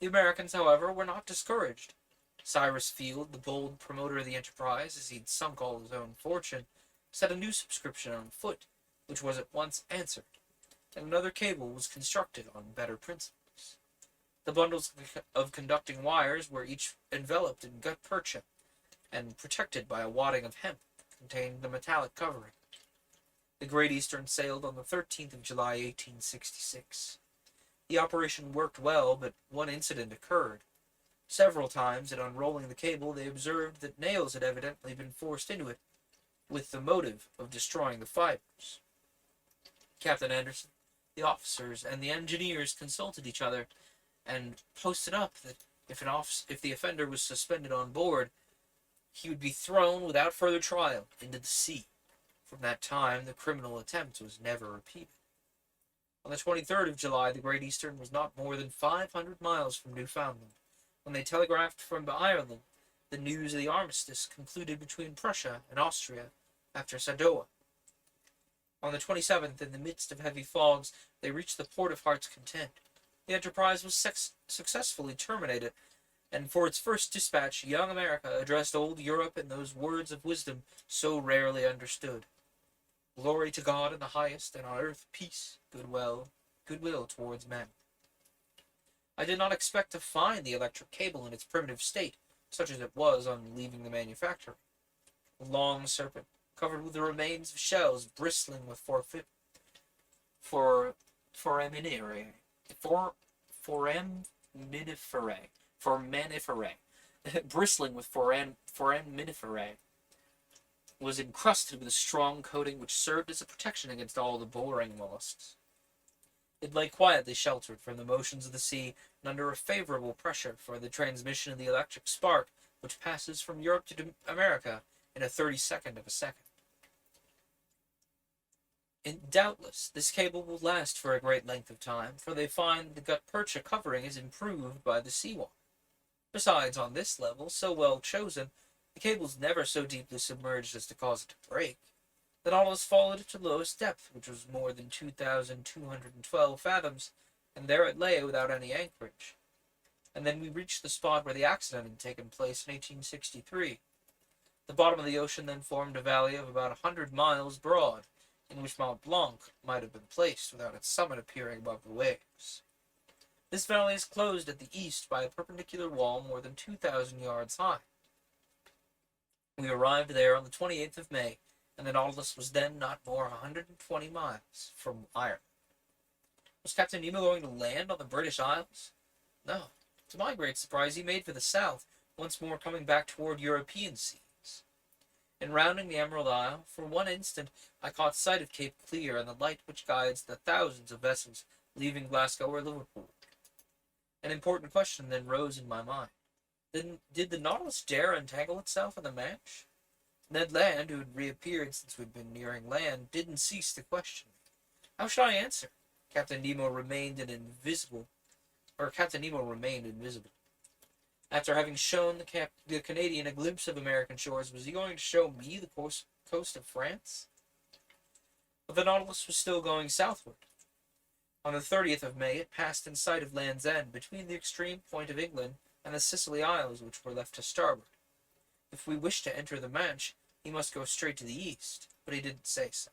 The Americans, however, were not discouraged. Cyrus Field, the bold promoter of the enterprise, as he had sunk all his own fortune, set a new subscription on foot, which was at once answered, and another cable was constructed on better principles. The bundles of conducting wires were each enveloped in gutta percha, and protected by a wadding of hemp, containing the metallic covering. The Great Eastern sailed on the 13th of July, 1866. The operation worked well, but one incident occurred. Several times, in unrolling the cable, they observed that nails had evidently been forced into it, with the motive of destroying the fibers. Captain Anderson, the officers, and the engineers consulted each other, and posted up that if the offender was suspended on board, he would be thrown without further trial into the sea. From that time, the criminal attempt was never repeated. On the 23rd of July, the Great Eastern was not more than 500 miles from Newfoundland, when they telegraphed from Ireland the news of the armistice concluded between Prussia and Austria after Sadowa. On the 27th, in the midst of heavy fogs, they reached the port of Heart's Content. The enterprise was successfully terminated, and for its first dispatch, young America addressed old Europe in those words of wisdom so rarely understood. Glory to God in the highest, and on earth peace, goodwill towards men. I did not expect to find the electric cable in its primitive state, such as it was on leaving the manufactory. A long serpent, covered with the remains of shells, bristling with foraminiferae, for foraminiferae, foraminiferae, bristling with foraminiferae, was encrusted with a strong coating which served as a protection against all the boring mollusks. It lay quietly sheltered from the motions of the sea and under a favorable pressure for the transmission of the electric spark which passes from Europe to America in a 32nd of a second. And doubtless this cable will last for a great length of time, for they find the gutta percha covering is improved by the seawater. Besides, on this level, so well chosen, the cable is never so deeply submerged as to cause it to break. The Nautilus followed it to the lowest depth, which was more than 2,212 fathoms, and there it lay without any anchorage. And then we reached the spot where the accident had taken place in 1863. The bottom of the ocean then formed a valley of about 100 miles broad, in which Mont Blanc might have been placed without its summit appearing above the waves. This valley is closed at the east by a perpendicular wall more than 2,000 yards high. We arrived there on the 28th of May, and the Nautilus was then not more 120 miles from Ireland. Was Captain Nemo going to land on the British Isles? No. To my great surprise, he made for the south, once more coming back toward European seas. In rounding the Emerald Isle, for one instant I caught sight of Cape Clear and the light which guides the thousands of vessels leaving Glasgow or Liverpool. An important question then rose in my mind. Did the Nautilus dare entangle itself in the Manche? Ned Land, who had reappeared since we'd been nearing land, didn't cease to question me. How should I answer? Captain Nemo remained invisible. After having shown the Canadian a glimpse of American shores, was he going to show me the coast of France? But the Nautilus was still going southward. On the 30th of May, it passed in sight of Land's End, between the extreme point of England and the Scilly Isles, which were left to starboard. If we wished to enter the Manche, he must go straight to the east, but he didn't say so.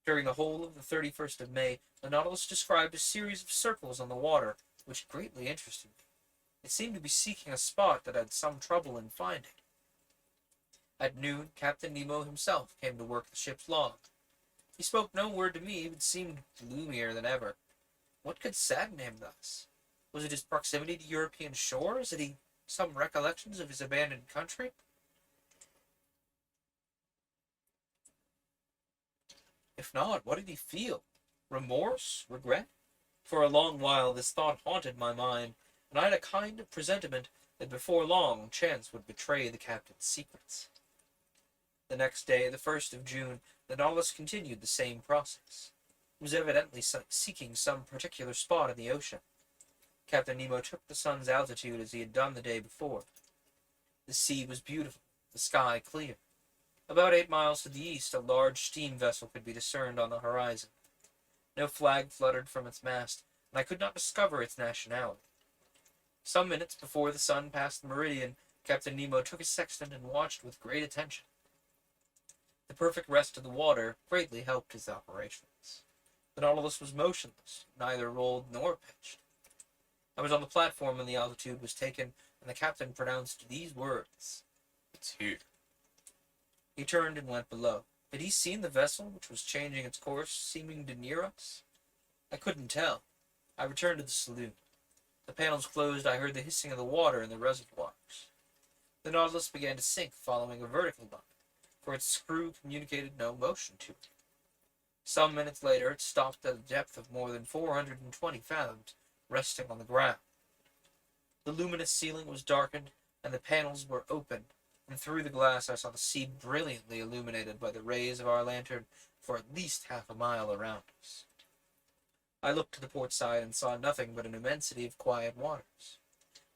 During the whole of the 31st of May, the Nautilus described a series of circles on the water, which greatly interested me. It seemed to be seeking a spot that had some trouble in finding. At noon, Captain Nemo himself came to work the ship's log. He spoke no word to me, but seemed gloomier than ever. What could sadden him thus? Was it his proximity to European shores? Had he some recollections of his abandoned country? If not, what did he feel? Remorse? Regret? For a long while this thought haunted my mind, and I had a kind of presentiment that before long chance would betray the captain's secrets. The next day, the 1st of June, the Nautilus continued the same process. It was evidently seeking some particular spot in the ocean. Captain Nemo took the sun's altitude as he had done the day before. The sea was beautiful, the sky clear. About 8 miles to the east, a large steam vessel could be discerned on the horizon. No flag fluttered from its mast, and I could not discover its nationality. Some minutes before the sun passed the meridian, Captain Nemo took his sextant and watched with great attention. The perfect rest of the water greatly helped his operations. The Nautilus was motionless, neither rolled nor pitched. I was on the platform when the altitude was taken, and the captain pronounced these words: "It's here." He turned and went below. Had he seen the vessel, which was changing its course, seeming to near us? I couldn't tell. I returned to the saloon. The panels closed, I heard the hissing of the water in the reservoirs. The Nautilus began to sink, following a vertical line, for its screw communicated no motion to it. Some minutes later, it stopped at a depth of more than 420 fathoms, resting on the ground. The luminous ceiling was darkened, and the panels were open, and through the glass I saw the sea brilliantly illuminated by the rays of our lantern for at least half a mile around us. I looked to the port side and saw nothing but an immensity of quiet waters.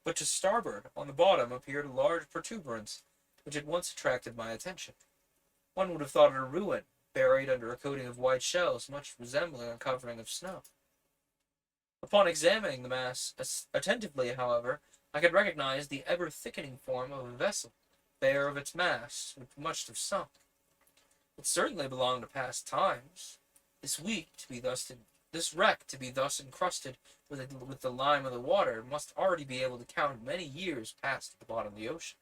But to starboard, on the bottom, appeared a large protuberance, which at once attracted my attention. One would have thought it a ruin, buried under a coating of white shells, much resembling a covering of snow. Upon examining the mass attentively, however, I could recognize the ever-thickening form of a vessel, bare of its masts, which must have sunk. It certainly belonged to past times. This wreck to be thus encrusted with the lime of the water must already be able to count many years past at the bottom of the ocean.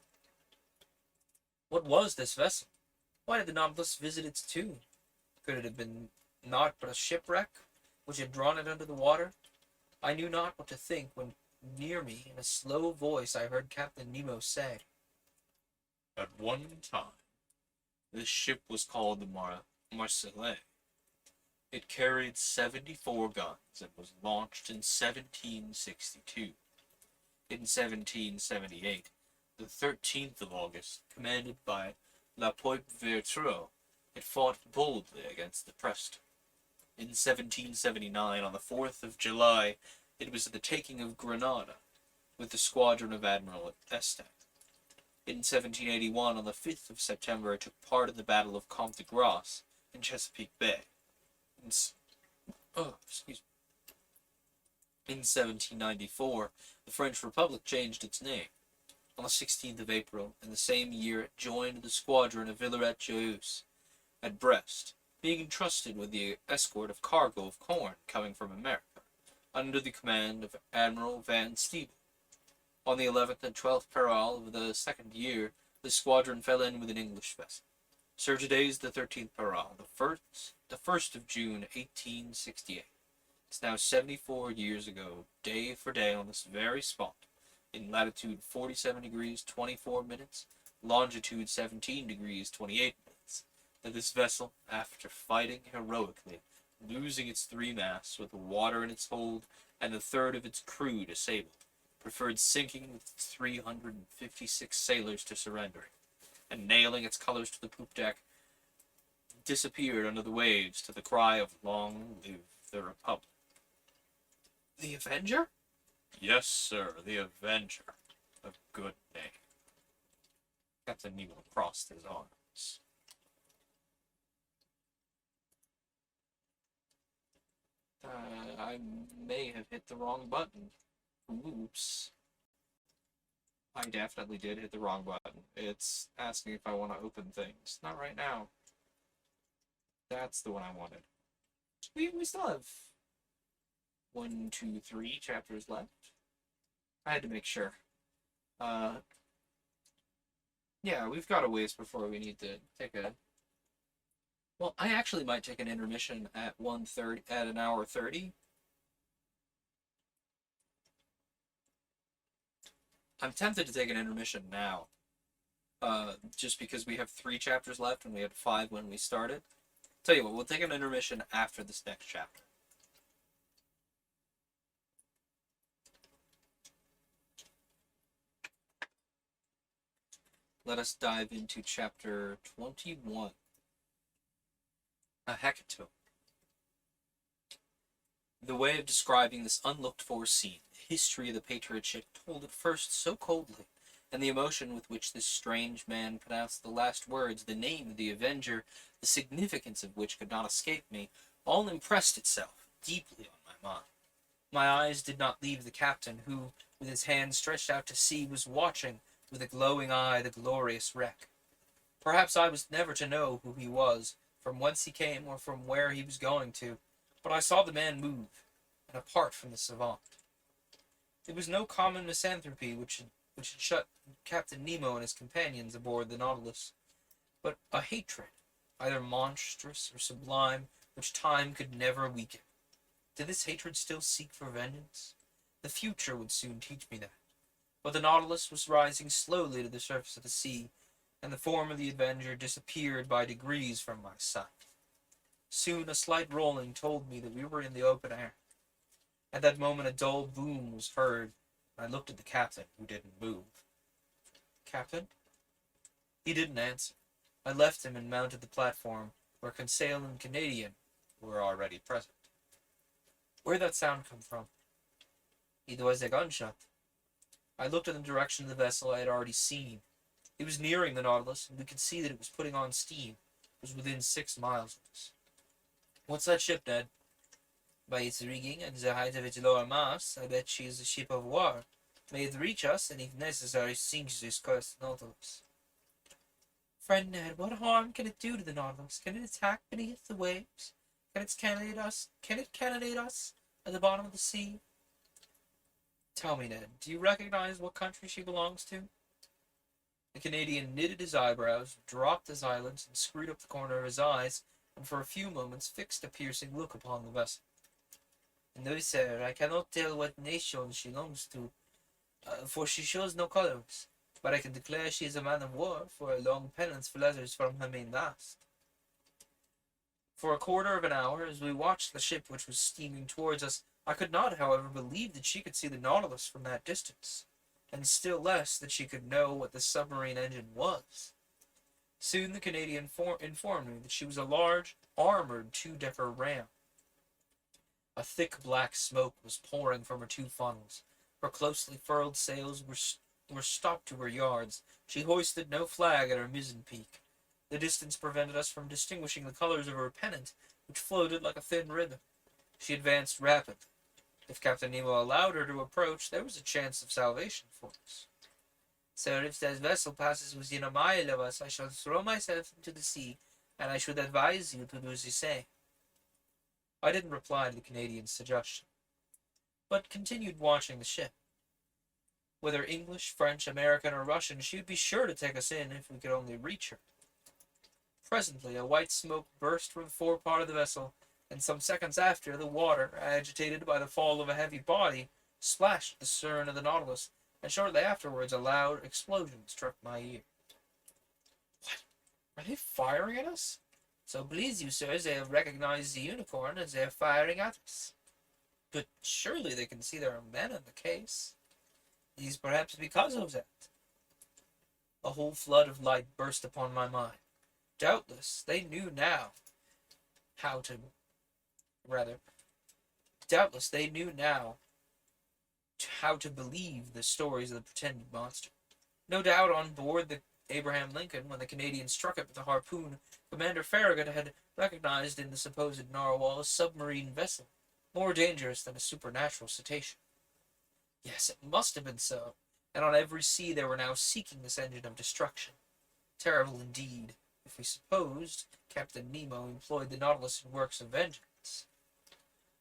What was this vessel? Why did the Nautilus visit its tomb? Could it have been naught but a shipwreck, which had drawn it under the water? I knew not what to think when near me, in a slow voice, I heard Captain Nemo say, "At one time, this ship was called the Marseillais. It carried 74 guns and was launched in 1762. In 1778, the 13th of August, commanded by La Pope Outtro, it fought boldly against the Preston. In 1779, on the 4th of July, it was at the taking of Granada, with the squadron of Admiral Este. In 1781, on the 5th of September, it took part in the Battle of Comte de Grasse in Chesapeake Bay. In 1794, the French Republic changed its name. On the 16th of April, in the same year, it joined the squadron of Villaret-Joyeuse at Brest, being entrusted with the escort of cargo of corn coming from America, under the command of Admiral Van Steeble. On the 11th and 12th parallel of the second year, the squadron fell in with an English vessel. Sir, today is the 13th parallel, the 1st of June, 1868. It's now 74 years ago, day for day, on this very spot, in latitude 47 degrees 24 minutes, longitude 17 degrees 28 minutes, that this vessel, after fighting heroically, losing its 3 masts with water in its hold and the third of its crew disabled, preferred sinking with its 356 sailors to surrendering, and nailing its colors to the poop deck, disappeared under the waves to the cry of "Long live the Republic." The Avenger? Yes, sir, the Avenger. A good name. Captain Nemo crossed his arms. I may have hit the wrong button. Oops. I definitely did hit the wrong button. It's asking if I want to open things. Not right now. That's the one I wanted. We still have 1, 2, 3 chapters left. I had to make sure. Yeah, we've got a ways before we need to take a... Well, I actually might take an intermission at 1:30, at an hour 30. I'm tempted to take an intermission now. Just because we have 3 chapters left and we had 5 when we started. Tell you what, we'll take an intermission after this next chapter. Let us dive into chapter 21. A hecatomb. The way of describing this unlooked-for scene, the history of the Patriot ship, told at first so coldly, and the emotion with which this strange man pronounced the last words, the name of the Avenger, the significance of which could not escape me, all impressed itself deeply on my mind. My eyes did not leave the captain, who, with his hand stretched out to sea, was watching, with a glowing eye, the glorious wreck. Perhaps I was never to know who he was, from whence he came, or from where he was going to, but I saw the man move, and apart from the savant. It was no common misanthropy which had shut Captain Nemo and his companions aboard the Nautilus, but a hatred, either monstrous or sublime, which time could never weaken. Did this hatred still seek for vengeance? The future would soon teach me that. But the Nautilus was rising slowly to the surface of the sea, and the form of the Avenger disappeared by degrees from my sight. Soon a slight rolling told me that we were in the open air. At that moment a dull boom was heard, and I looked at the captain, who didn't move. "Captain?" He didn't answer. I left him and mounted the platform, where Conseil and Canadian were already present. Where'd that sound come from? It was a gunshot. I looked in the direction of the vessel I had already seen. It was nearing the Nautilus, and we could see that it was putting on steam. It was within 6 miles of us. "What's that ship, Ned?" "By its rigging and the height of its lower masts, I bet she is a ship of war. May it reach us, and if necessary, sink this cursed Nautilus." "Friend Ned, what harm can it do to the Nautilus? Can it attack beneath the waves? Can it cannonade us at the bottom of the sea?" "Tell me, Ned, do you recognize what country she belongs to?" The Canadian knitted his eyebrows, dropped his eyelids, and screwed up the corner of his eyes, and for a few moments fixed a piercing look upon the vessel. No, sir, I cannot tell what nation she belongs to, for she shows no colors. But I can declare she is a man of war, for a long pennants flutters from her mainmast. For a quarter of an hour, as we watched the ship which was steaming towards us, I could not, however, believe that she could see the Nautilus from that distance, and still less that she could know what the submarine engine was. Soon the Canadian informed me that she was a large, armored two-decker ram. A thick black smoke was pouring from her two funnels. Her closely furled sails were stopped to her yards. She hoisted no flag at her mizzen peak. The distance prevented us from distinguishing the colors of her pennant, which floated like a thin ribbon. She advanced rapidly. If Captain Nemo allowed her to approach, there was a chance of salvation for us. Sir, if that vessel passes within a mile of us, I shall throw myself into the sea, and I should advise you to do the same. I didn't reply to the Canadian's suggestion, but continued watching the ship. Whether English, French, American, or Russian, she would be sure to take us in if we could only reach her. Presently a white smoke burst from the forepart of the vessel, and some seconds after, the water, agitated by the fall of a heavy body, splashed the stern of the Nautilus, and shortly afterwards a loud explosion struck my ear. What? Are they firing at us? So please you, sirs, they have recognized the Unicorn as they are firing at us. But surely they can see there are men in the case. It is perhaps because of that. A whole flood of light burst upon my mind. Doubtless they knew now how to, rather, doubtless they knew now how to believe the stories of the pretended monster. No doubt on board the Abraham Lincoln, when the Canadian struck it with a harpoon, Commander Farragut had recognized in the supposed narwhal a submarine vessel, more dangerous than a supernatural cetacean. Yes, it must have been so, and on every sea they were now seeking this engine of destruction. Terrible indeed, if we supposed Captain Nemo employed the Nautilus in works of vengeance.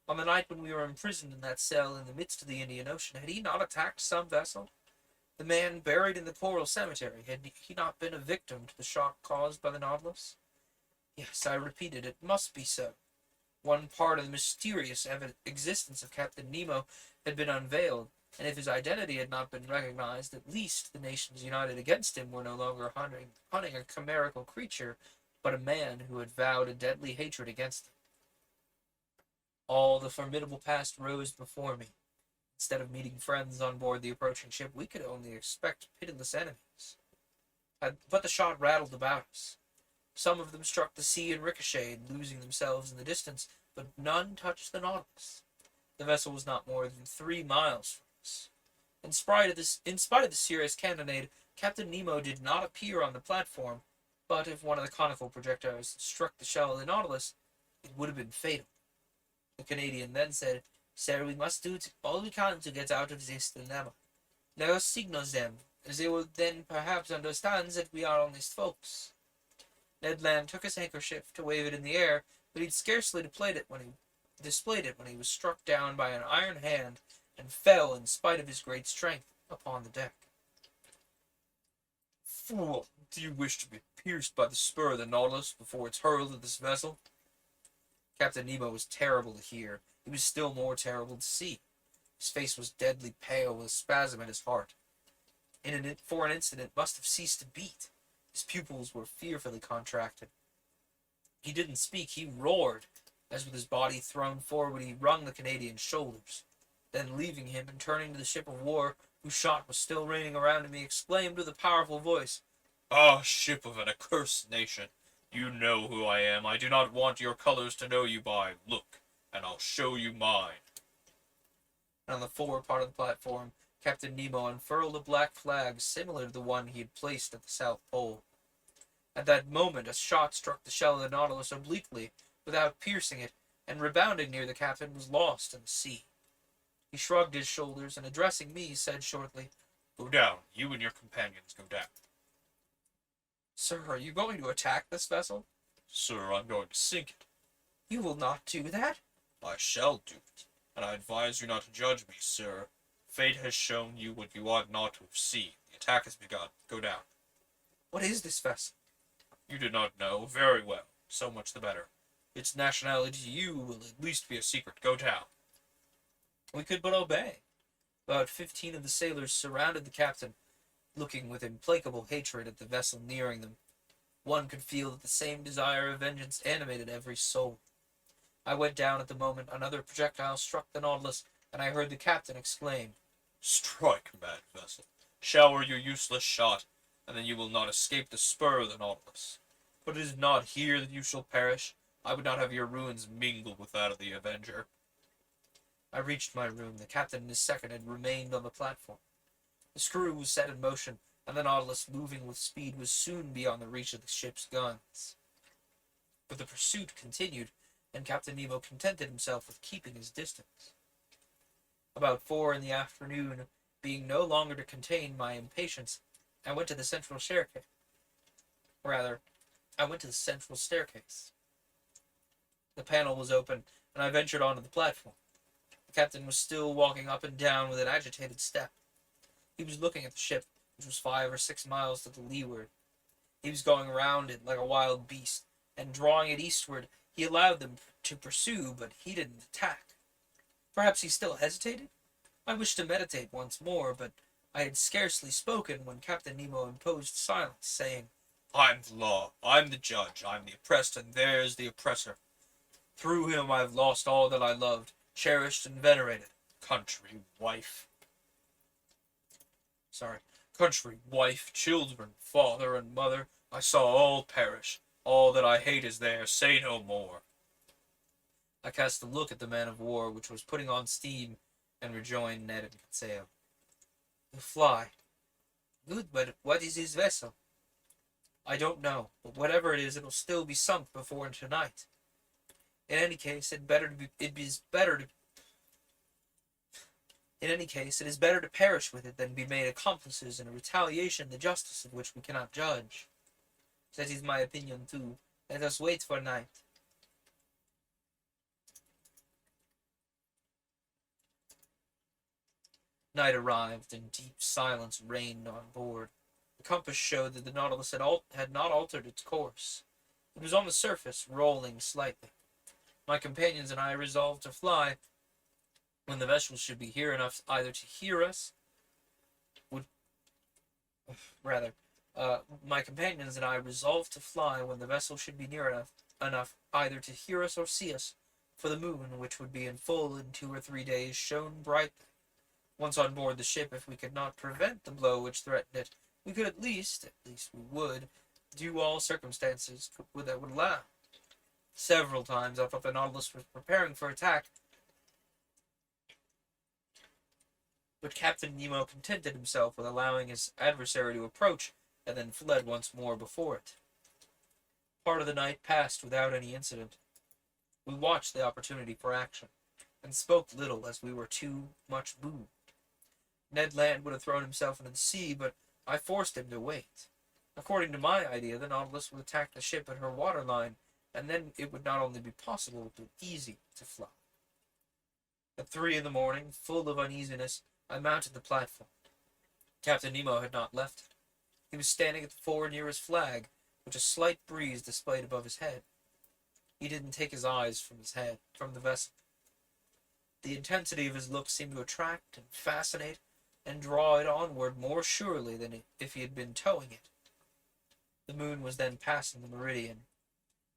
On the night when we were imprisoned in that cell in the midst of the Indian Ocean, had he not attacked some vessel? The man buried in the coral cemetery, had he not been a victim to the shock caused by the Nautilus? Yes, I repeated, it must be so. One part of the mysterious existence of Captain Nemo had been unveiled, and if his identity had not been recognized, at least the nations united against him were no longer hunting a chimerical creature, but a man who had vowed a deadly hatred against them. All the formidable past rose before me. Instead of meeting friends on board the approaching ship, we could only expect pitiless enemies. But the shot rattled about us. Some of them struck the sea and ricocheted, losing themselves in the distance, but none touched the Nautilus. The vessel was not more than 3 miles from us. In spite of the serious cannonade, Captain Nemo did not appear on the platform, but if one of the conical projectiles had struck the shell of the Nautilus, it would have been fatal. The Canadian then said, "Sir, we must do all we can to get out of this dilemma. Let us signal them, as they will then perhaps understand that we are honest folks." Ned Land took his handkerchief to wave it in the air, but he'd scarcely displayed it when he was struck down by an iron hand and fell, in spite of his great strength, upon the deck. "Fool, do you wish to be pierced by the spur of the Nautilus before it's hurled at this vessel?" Captain Nemo was terrible to hear. He was still more terrible to see. His face was deadly pale, with a spasm at his heart. For an instant it must have ceased to beat. His pupils were fearfully contracted. He didn't speak, he roared, as with his body thrown forward he wrung the Canadian's shoulders. Then leaving him and turning to the ship of war, whose shot was still raining around him, he exclaimed with a powerful voice, "Ah, ship of an accursed nation! You know who I am. I do not want your colors to know you by. Look, and I'll show you mine." And on the forward part of the platform, Captain Nemo unfurled a black flag similar to the one he had placed at the South Pole. At that moment a shot struck the shell of the Nautilus obliquely, without piercing it, and rebounding near the captain, was lost in the sea. He shrugged his shoulders, and addressing me, said shortly, "Go down. You and your companions go down." "Sir, are you going to attack this vessel?" "Sir, I'm going to sink it." "You will not do that?" "I shall do it, and I advise you not to judge me, sir. Fate has shown you what you ought not to have seen. The attack has begun. Go down." "What is this vessel?" "You do not know? Very well. So much the better. Its nationality to you will at least be a secret. Go down." We could but obey. About 15 of the sailors surrounded the captain, looking with implacable hatred at the vessel nearing them. One could feel that the same desire of vengeance animated every soul. I went down at the moment another projectile struck the Nautilus, and I heard the captain exclaim, "Strike, mad vessel! Shower your useless shot, and then you will not escape the spur of the Nautilus. But it is not here that you shall perish. I would not have your ruins mingled with that of the Avenger." I reached my room. The captain and his second had remained on the platform. The screw was set in motion, and the Nautilus, moving with speed, was soon beyond the reach of the ship's guns. But the pursuit continued, and Captain Nemo contented himself with keeping his distance. About 4 in the afternoon, being no longer to contain my impatience, I went to the central staircase. I went to the central staircase. The panel was open, and I ventured onto the platform. The captain was still walking up and down with an agitated step. He was looking at the ship, which was 5 or 6 miles to the leeward. He was going round it like a wild beast, and drawing it eastward. He allowed them to pursue, but he didn't attack. Perhaps he still hesitated? I wished to meditate once more, but I had scarcely spoken when Captain Nemo imposed silence, saying, "I'm the law, I'm the judge, I'm the oppressed, and there's the oppressor. Through him I've lost all that I loved, cherished, and venerated. Country, wife, children, father, and mother, I saw all perish. All that I hate is there, say no more." I cast a look at the man of war, which was putting on steam, and rejoined Ned and Conseil. "The Fly. Good, but what is his vessel?" "I don't know, but whatever it is, it'll still be sunk before tonight. In any case, it is better to perish with it than be made accomplices in a retaliation the justice of which we cannot judge. That is my opinion too. Let us wait for night." Night arrived, and deep silence reigned on board. The compass showed that the Nautilus had not altered its course. It was on the surface, rolling slightly. My companions and I resolved to fly when the vessel should be near enough either to hear us, my companions and I resolved to fly when the vessel should be near enough either to hear us or see us, for the moon, which would be in full in 2 or 3 days, shone brightly. Once on board the ship, if we could not prevent the blow which threatened it, we could at least we would, do all circumstances that would allow. Several times I thought the Nautilus was preparing for attack, but Captain Nemo contented himself with allowing his adversary to approach, and then fled once more before it. Part of the night passed without any incident. We watched the opportunity for action, and spoke little, as we were too much moved. Ned Land would have thrown himself into the sea, but I forced him to wait. According to my idea, the Nautilus would attack the ship at her waterline, and then it would not only be possible, but easy to fly. At 3 in the morning, full of uneasiness, I mounted the platform. Captain Nemo had not left it. He was standing at the fore near his flag, which a slight breeze displayed above his head. He didn't take his eyes from the vessel. The intensity of his look seemed to attract and fascinate and draw it onward more surely than if he had been towing it. The moon was then passing the meridian.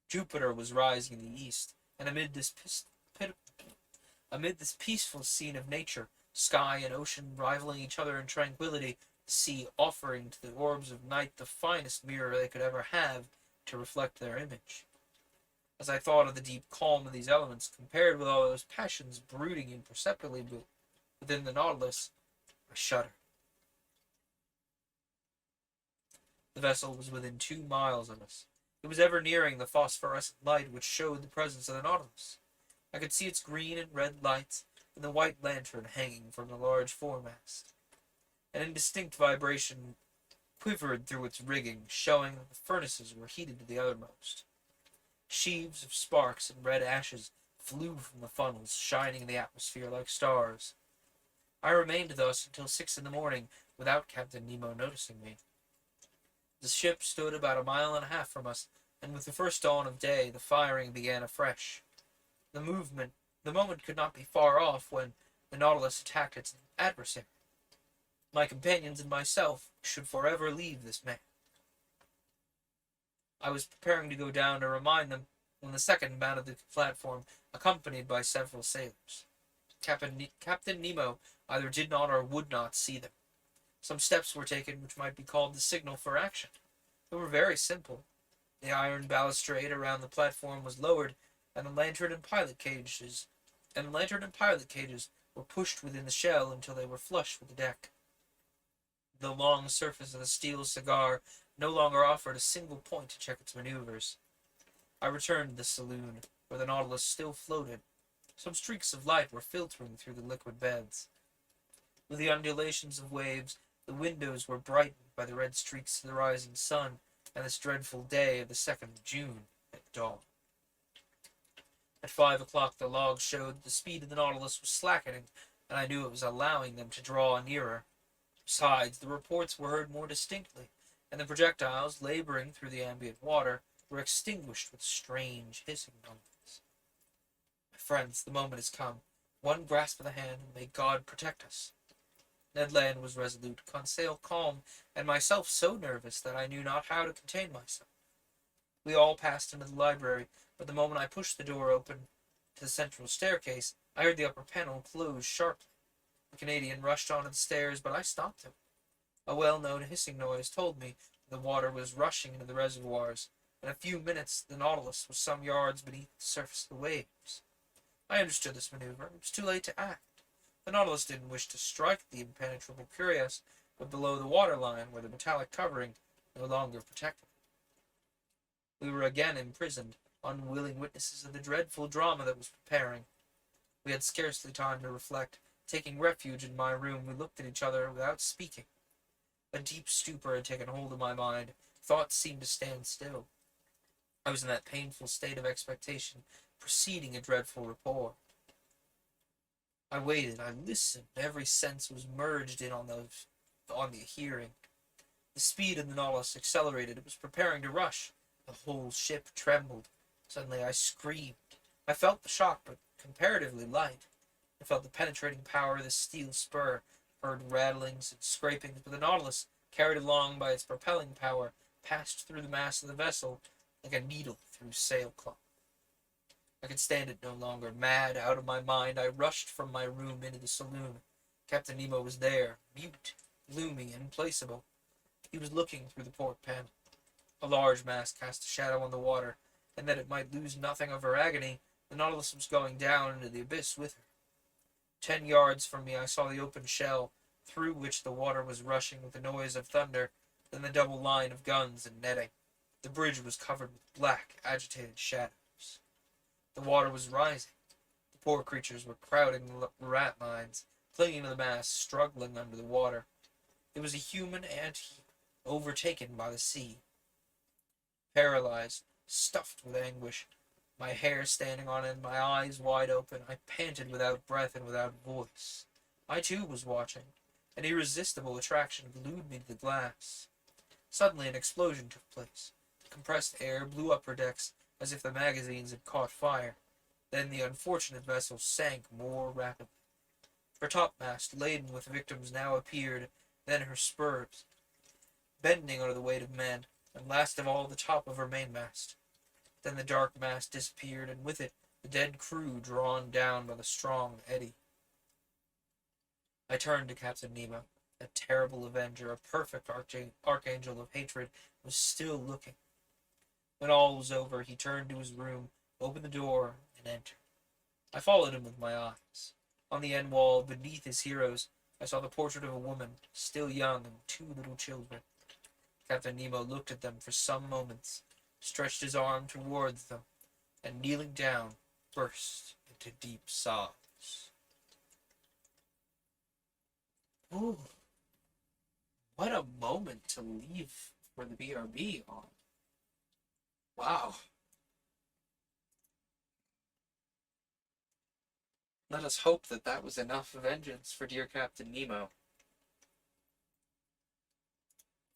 Jupiter was rising in the east, and amid this peaceful scene of nature, sky and ocean rivaling each other in tranquility, the sea offering to the orbs of night the finest mirror they could ever have to reflect their image. As I thought of the deep calm of these elements, compared with all those passions brooding imperceptibly within the Nautilus, I shuddered. The vessel was within 2 miles of us. It was ever nearing the phosphorescent light which showed the presence of the Nautilus. I could see its green and red lights, and the white lantern hanging from the large foremast. An indistinct vibration quivered through its rigging, showing that the furnaces were heated to the uttermost. Sheaves of sparks and red ashes flew from the funnels, shining in the atmosphere like stars. I remained thus until 6 in the morning, without Captain Nemo noticing me. The ship stood about 1.5 miles from us, and with the first dawn of day, the firing began afresh. The moment could not be far off when, the Nautilus attacked its adversary. My companions and myself should forever leave this man. I was preparing to go down to remind them when the second mounted the platform, accompanied by several sailors. Captain Nemo either did not or would not see them. Some steps were taken which might be called the signal for action. They were very simple. The iron balustrade around the platform was lowered, and the lantern and pilot cages were pushed within the shell until they were flush with the deck. The long surface of the steel cigar no longer offered a single point to check its maneuvers. I returned to the saloon, where the Nautilus still floated. Some streaks of light were filtering through the liquid beds. With the undulations of waves, the windows were brightened by the red streaks of the rising sun, and this dreadful day of the 2nd of June at dawn. At 5 o'clock the log showed the speed of the Nautilus was slackening, and I knew it was allowing them to draw nearer. Besides, the reports were heard more distinctly, and the projectiles, laboring through the ambient water, were extinguished with strange hissing noises. My friends, the moment has come. One grasp of the hand, and may God protect us. Ned Land was resolute, Conseil calm, and myself so nervous that I knew not how to contain myself. We all passed into the library, but the moment I pushed the door open to the central staircase, I heard the upper panel close sharply. The Canadian rushed onto the stairs, but I stopped him. A well-known hissing noise told me that the water was rushing into the reservoirs. In a few minutes, the Nautilus was some yards beneath the surface of the waves. I understood this maneuver. It was too late to act. The Nautilus didn't wish to strike the impenetrable cuirass, but below the waterline, where the metallic covering no longer protected it. We were again imprisoned, unwilling witnesses of the dreadful drama that was preparing. We had scarcely time to reflect. Taking refuge in my room, we looked at each other without speaking. A deep stupor had taken hold of my mind. Thoughts seemed to stand still. I was in that painful state of expectation preceding a dreadful report. I waited, I listened, every sense was merged in on the hearing. The speed of the Nautilus accelerated, it was preparing to rush. The whole ship trembled. Suddenly I screamed. I felt the shock, but comparatively light. I felt the penetrating power of the steel spur, heard rattlings and scrapings, but the Nautilus, carried along by its propelling power, passed through the mass of the vessel like a needle through sailcloth. I could stand it no longer. Mad, out of my mind, I rushed from my room into the saloon. Captain Nemo was there, mute, gloomy, implacable. He was looking through the port panel. A large mast cast a shadow on the water, and that it might lose nothing of her agony, the Nautilus was going down into the abyss with her. 10 yards from me I saw the open shell, through which the water was rushing with the noise of thunder, then the double line of guns and netting. The bridge was covered with black, agitated shadows. The water was rising. The poor creatures were crowding the rat lines, clinging to the mast, struggling under the water. It was a human ant-heap, overtaken by the sea. Paralyzed, stuffed with anguish, my hair standing on end, my eyes wide open, I panted without breath and without voice. I too was watching. An irresistible attraction glued me to the glass. Suddenly an explosion took place. The compressed air blew up her decks as if the magazines had caught fire. Then the unfortunate vessel sank more rapidly. Her topmast, laden with victims, now appeared, then her spurs, bending under the weight of men, and last of all the top of her mainmast. Then the dark mass disappeared, and with it the dead crew drawn down by the strong eddy. I turned to Captain Nemo. That terrible avenger, a perfect archangel of hatred, was still looking. When all was over, he turned to his room, opened the door, and entered. I followed him with my eyes. On the end wall, beneath his heroes, I saw the portrait of a woman, still young, and 2 little children. Captain Nemo looked at them for some moments, stretched his arm towards them, and kneeling down, burst into deep sobs. Ooh, what a moment to leave for the BRB on. Wow. Let us hope that that was enough vengeance for dear Captain Nemo.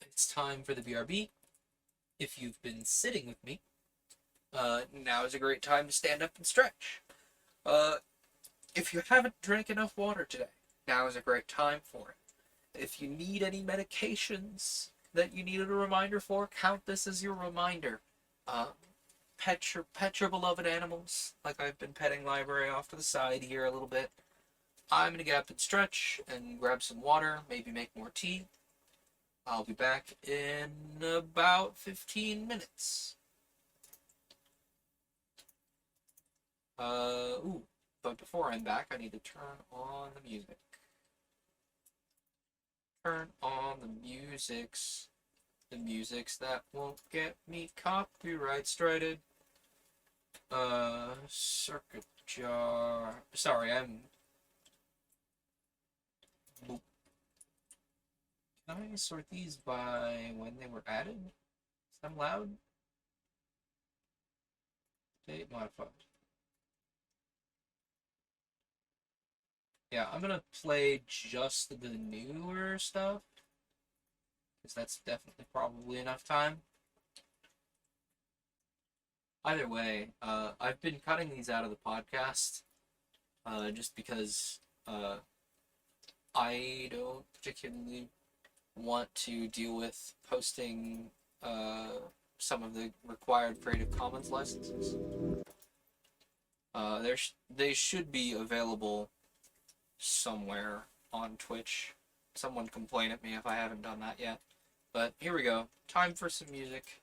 It's time for the BRB. If you've been sitting with me, now is a great time to stand up and stretch. If you haven't drank enough water today, now is a great time for it. If you need any medications that you needed a reminder for, count this as your reminder. Uh, pet your beloved animals, like I've been petting Library off to the side here a little bit. I'm gonna get up and stretch and grab some water, maybe make more tea. I'll be back in about 15 minutes. Ooh, but before I'm back, I need to turn on the music. Turn on the musics. The musics that won't get me copyright strited. Circuit jar. Sorry, I'm. Can I sort these by when they were added? Is that allowed? Date modified. Yeah, I'm gonna play just the newer stuff, because that's definitely probably enough time. Either way, I've been cutting these out of the podcast, just because I don't particularly want to deal with posting some of the required Creative Commons licenses. They should be available somewhere on Twitch. Someone complain at me if I haven't done that yet. But here we go. Time for some music.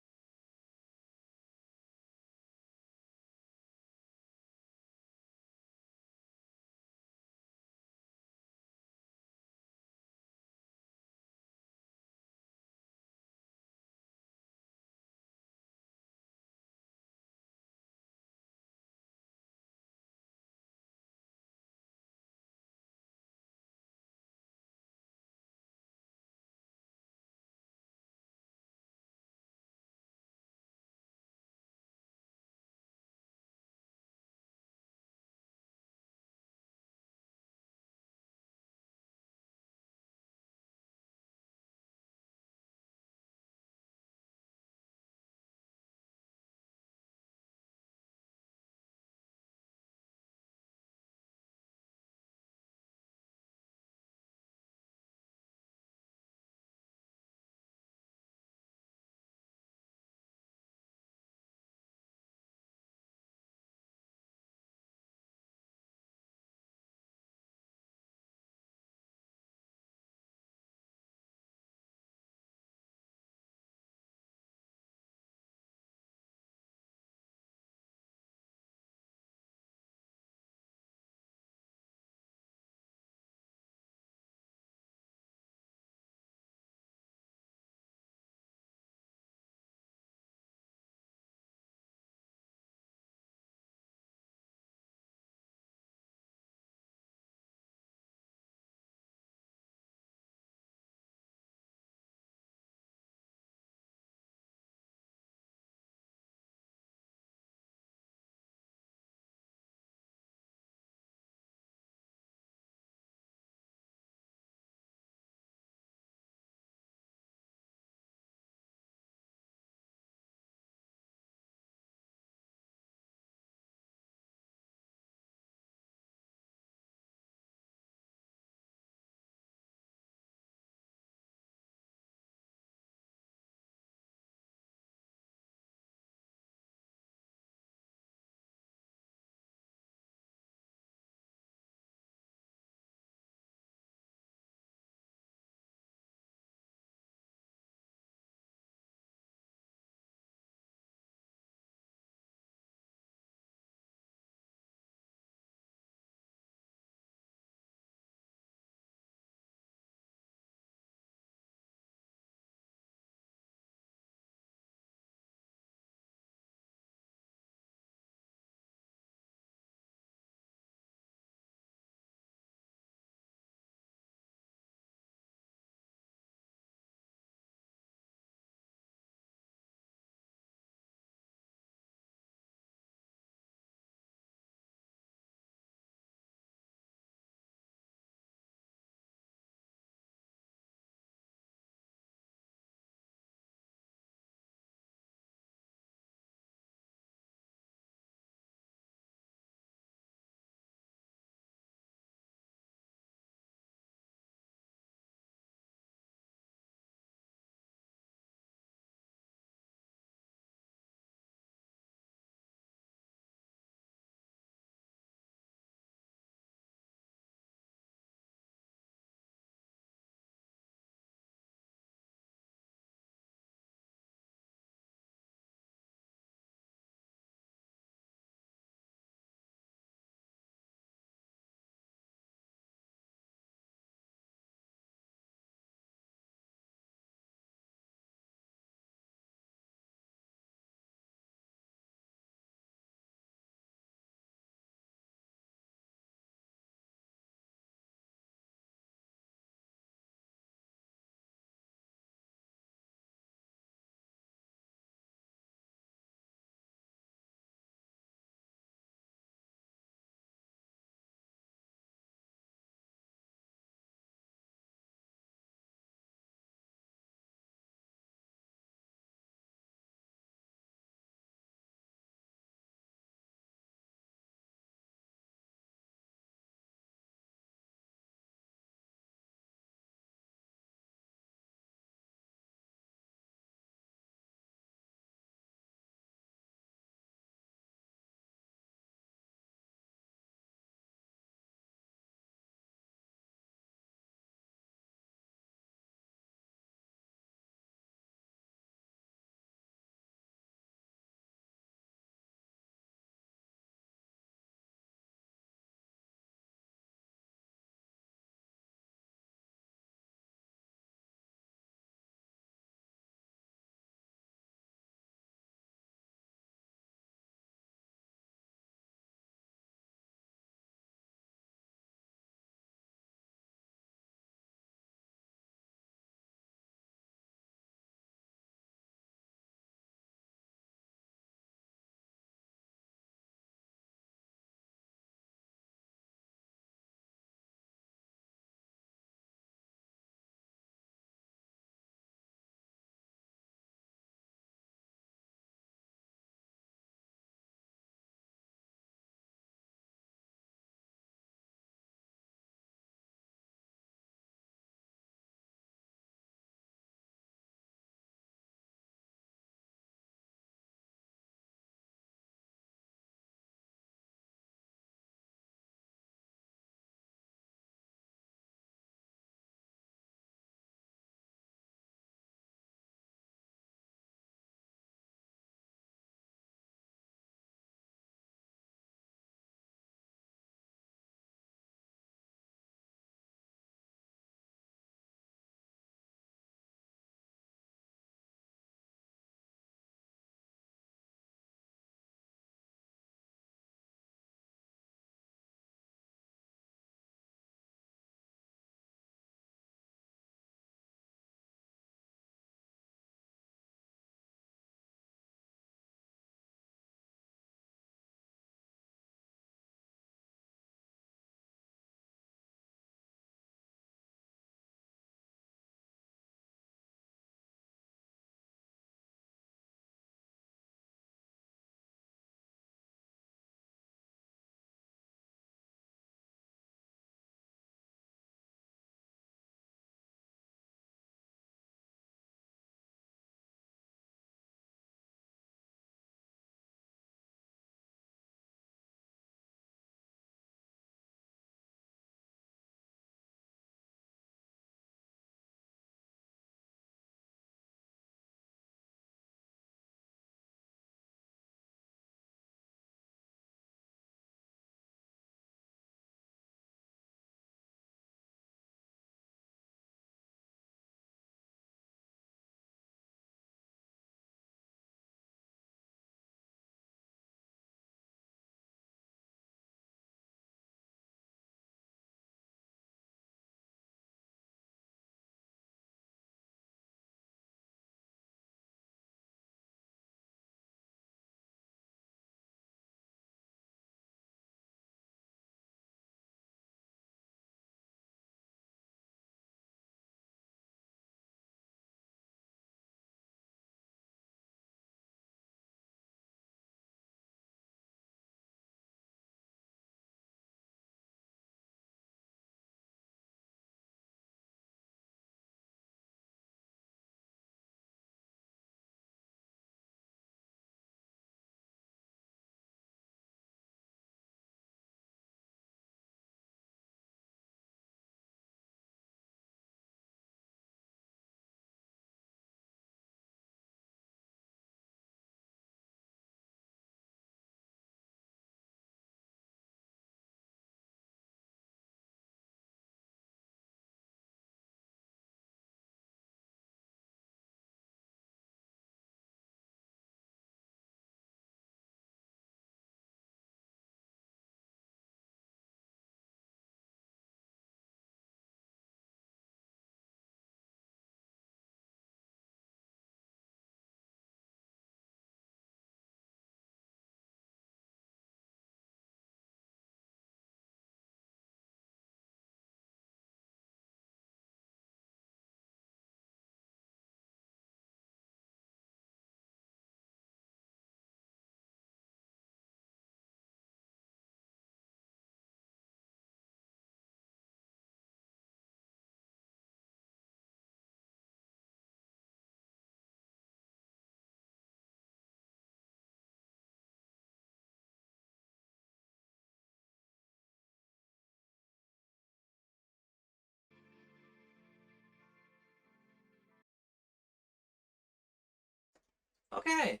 Okay.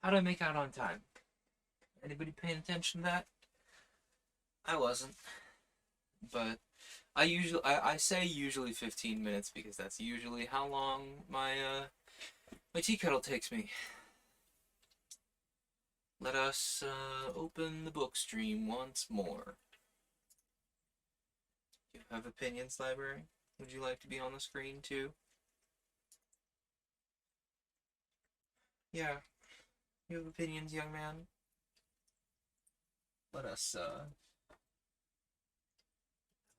How did I make out on time? Anybody paying attention to that? I wasn't. But I say usually 15 minutes because that's usually how long my tea kettle takes me. Let us open the book stream once more. Do you have opinions, library? Would you like to be on the screen too? Yeah. You have opinions, young man? Let us have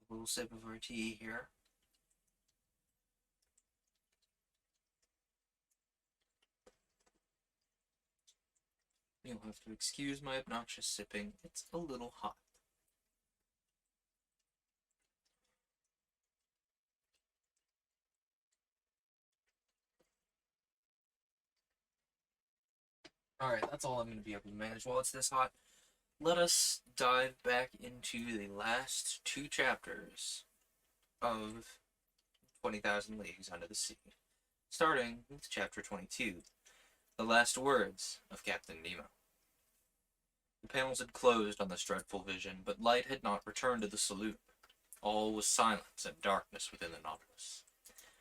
a little sip of our tea here. You'll have to excuse my obnoxious sipping. It's a little hot. Alright, that's all I'm going to be able to manage while it's this hot. Let us dive back into the last two chapters of 20,000 Leagues Under the Sea. Starting with chapter 22, The Last Words of Captain Nemo. The panels had closed on this dreadful vision, but light had not returned to the saloon. All was silence and darkness within the Nautilus.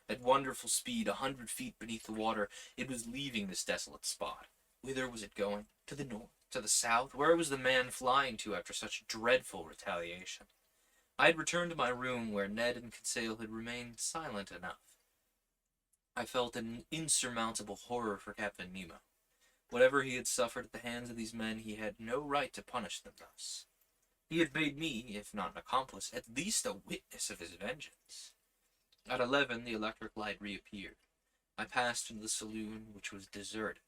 At wonderful speed, 100 feet beneath the water, it was leaving this desolate spot. Whither was it going? To the north? To the south? Where was the man flying to after such dreadful retaliation? I had returned to my room where Ned and Conseil had remained silent enough. I felt an insurmountable horror for Captain Nemo. Whatever he had suffered at the hands of these men, he had no right to punish them thus. He had made me, if not an accomplice, at least a witness of his vengeance. At 11, the electric light reappeared. I passed into the saloon, which was deserted.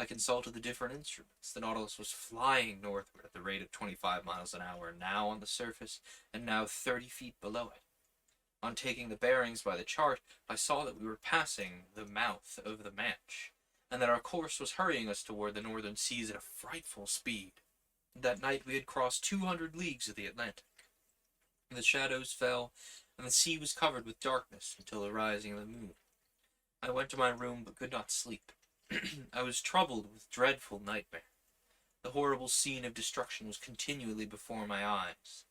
I consulted the different instruments. The Nautilus was flying northward at the rate of 25 miles an hour, now on the surface, and now 30 feet below it. On taking the bearings by the chart, I saw that we were passing the mouth of the Manch, and that our course was hurrying us toward the northern seas at a frightful speed. That night we had crossed 200 leagues of the Atlantic. The shadows fell, and the sea was covered with darkness until the rising of the moon. I went to my room but could not sleep. I was troubled with dreadful nightmare. The horrible scene of destruction was continually before my eyes.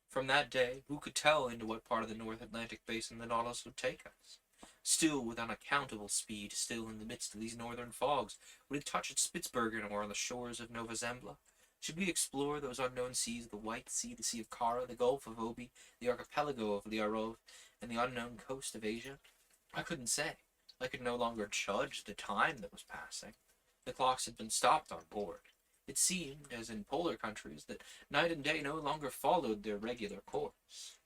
From that day, who could tell into what part of the North Atlantic basin the Nautilus would take us? Still with unaccountable speed, still in the midst of these northern fogs, would it touch at Spitzbergen or on the shores of Nova Zembla? Should we explore those unknown seas, the White Sea, the Sea of Kara, the Gulf of Obi, the archipelago of Liarov, and the unknown coast of Asia? I couldn't say. I could no longer judge the time that was passing. The clocks had been stopped on board. It seemed, as in polar countries, that night and day no longer followed their regular course.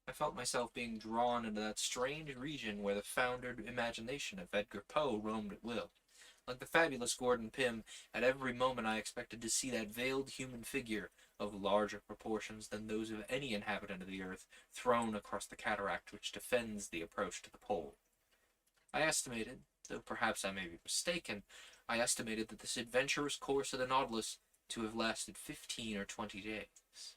I felt myself being drawn into that strange region where the foundered imagination of Edgar Poe roamed at will. Like the fabulous Gordon Pym, at every moment I expected to see that veiled human figure, of larger proportions than those of any inhabitant of the earth, thrown across the cataract which defends the approach to the pole. I estimated, though perhaps I may be mistaken, I estimated that this adventurous course of the Nautilus to have lasted 15 or 20 days.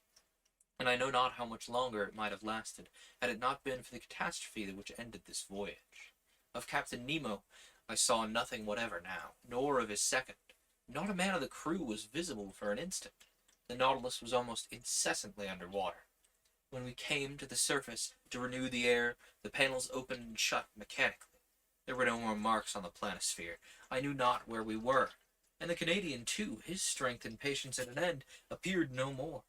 And I know not how much longer it might have lasted, had it not been for the catastrophe which ended this voyage. Of Captain Nemo, I saw nothing whatever now, nor of his second. Not a man of the crew was visible for an instant. The Nautilus was almost incessantly under water. When we came to the surface to renew the air, the panels opened and shut mechanically. There were no more marks on the planisphere. I knew not where we were. And the Canadian, too, his strength and patience at an end, appeared no more.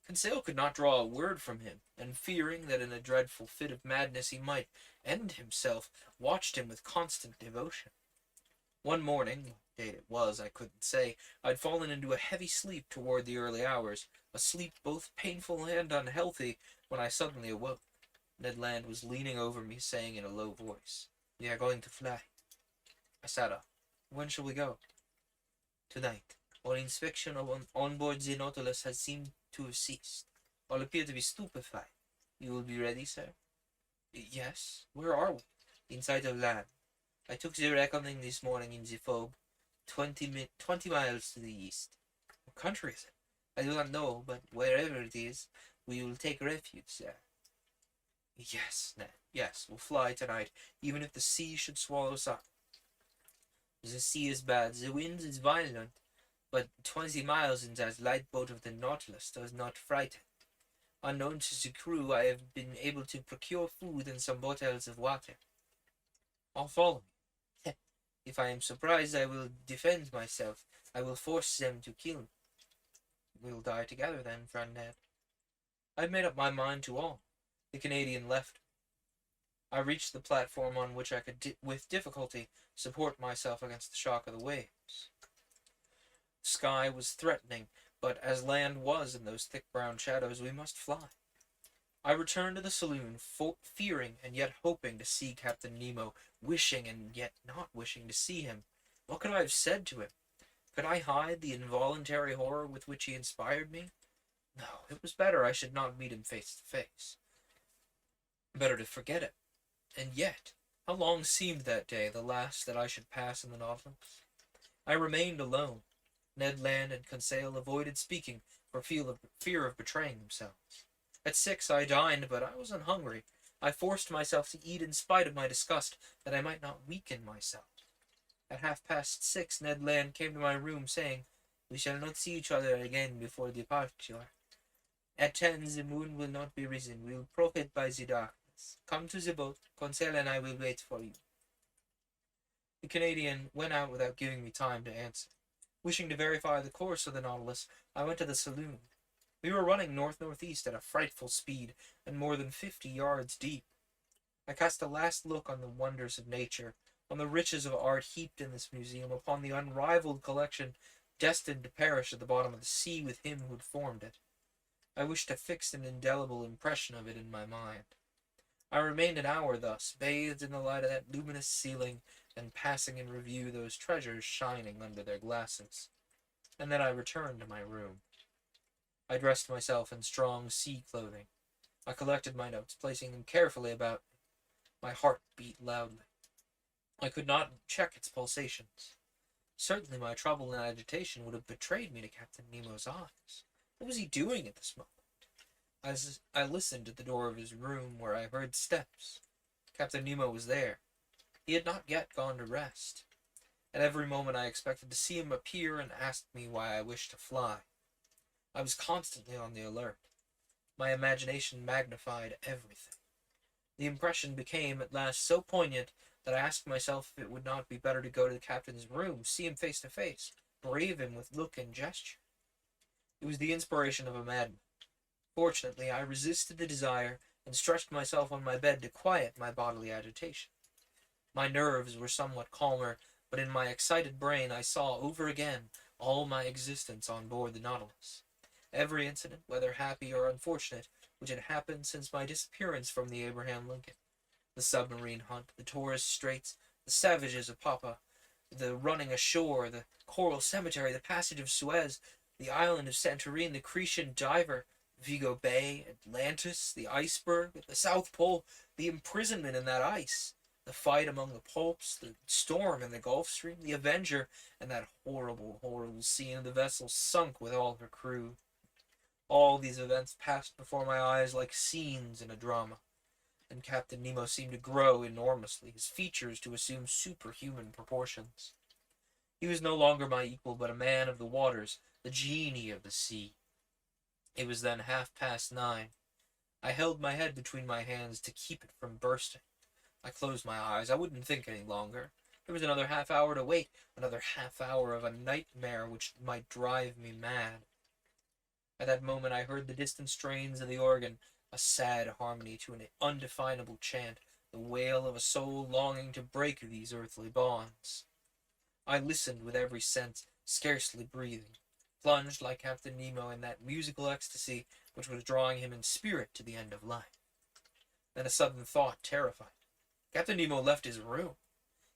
Conseil could not draw a word from him, and fearing that in a dreadful fit of madness he might end himself, watched him with constant devotion. One morning, what date it was I couldn't say, I'd fallen into a heavy sleep toward the early hours, a sleep both painful and unhealthy, when I suddenly awoke. Ned Land was leaning over me, saying in a low voice, "We are going to fly." I sat up. "When shall we go?" "Tonight. Our inspection on board the Nautilus has seemed to have ceased. All appear to be stupefied. You will be ready, sir?" "Yes. Where are we?" "In sight of land. I took the reckoning this morning in the fog. 20 miles to the east." "What country is it?" "I do not know, but wherever it is, we will take refuge, sir." "Yes, Ned, yes, we'll fly tonight, even if the sea should swallow us up." The sea is bad, the wind is violent, but 20 miles in that light boat of the Nautilus does not frighten. Unknown to the crew, I have been able to procure food and some bottles of water. All follow me. If I am surprised, I will defend myself. I will force them to kill me. We'll die together then, friend Ned. I'd made up my mind to all. The Canadian left. I reached the platform on which I could, with difficulty, support myself against the shock of the waves. The sky was threatening, but as land was in those thick brown shadows, we must fly. I returned to the saloon, fearing and yet hoping to see Captain Nemo, wishing and yet not wishing to see him. What could I have said to him? Could I hide the involuntary horror with which he inspired me? No, it was better I should not meet him face to face. Better to forget it. And yet, how long seemed that day, the last that I should pass in the Nautilus? I remained alone. Ned Land and Conseil avoided speaking for fear of betraying themselves. At 6 I dined, but I wasn't hungry. I forced myself to eat in spite of my disgust, that I might not weaken myself. At 6:30 Ned Land came to my room, saying, "We shall not see each other again before departure. At 10 the moon will not be risen. We will profit by the darkness. Come to the boat. Conseil and I will wait for you." The Canadian went out without giving me time to answer. Wishing to verify the course of the Nautilus, I went to the saloon. We were running north-northeast at a frightful speed, and more than 50 yards deep. I cast a last look on the wonders of nature, on the riches of art heaped in this museum, upon the unrivaled collection destined to perish at the bottom of the sea with him who had formed it. I wished to fix an indelible impression of it in my mind. I remained an hour thus, bathed in the light of that luminous ceiling, and passing in review those treasures shining under their glasses. And then I returned to my room. I dressed myself in strong sea clothing. I collected my notes, placing them carefully about me. My heart beat loudly. I could not check its pulsations. Certainly my trouble and agitation would have betrayed me to Captain Nemo's eyes. What was he doing at this moment? As I listened at the door of his room, where I heard steps, Captain Nemo was there. He had not yet gone to rest. At every moment I expected to see him appear and ask me why I wished to fly. I was constantly on the alert. My imagination magnified everything. The impression became at last so poignant that I asked myself if it would not be better to go to the captain's room, see him face to face, brave him with look and gesture. It was the inspiration of a madman. Fortunately, I resisted the desire and stretched myself on my bed to quiet my bodily agitation. My nerves were somewhat calmer, but in my excited brain I saw over again all my existence on board the Nautilus. Every incident, whether happy or unfortunate, which had happened since my disappearance from the Abraham Lincoln. The submarine hunt, the Torres Straits, the savages of Papa, the running ashore, the coral cemetery, the passage of Suez, the island of Santorini, the Cretan diver, Vigo Bay, Atlantis, the iceberg, the South Pole, the imprisonment in that ice, the fight among the pulps, the storm in the Gulf Stream, the Avenger, and that horrible, horrible scene of the vessel sunk with all her crew. All these events passed before my eyes like scenes in a drama, and Captain Nemo seemed to grow enormously, his features to assume superhuman proportions. He was no longer my equal, but a man of the waters, the genie of the sea. It was then 9:30. I held my head between my hands to keep it from bursting. I closed my eyes. I wouldn't think any longer. There was another half hour to wait, another half hour of a nightmare which might drive me mad. At that moment I heard the distant strains of the organ, a sad harmony to an undefinable chant, the wail of a soul longing to break these earthly bonds. I listened with every sense, scarcely breathing, plunged like Captain Nemo in that musical ecstasy which was drawing him in spirit to the end of life. Then a sudden thought terrified me. Captain Nemo left his room.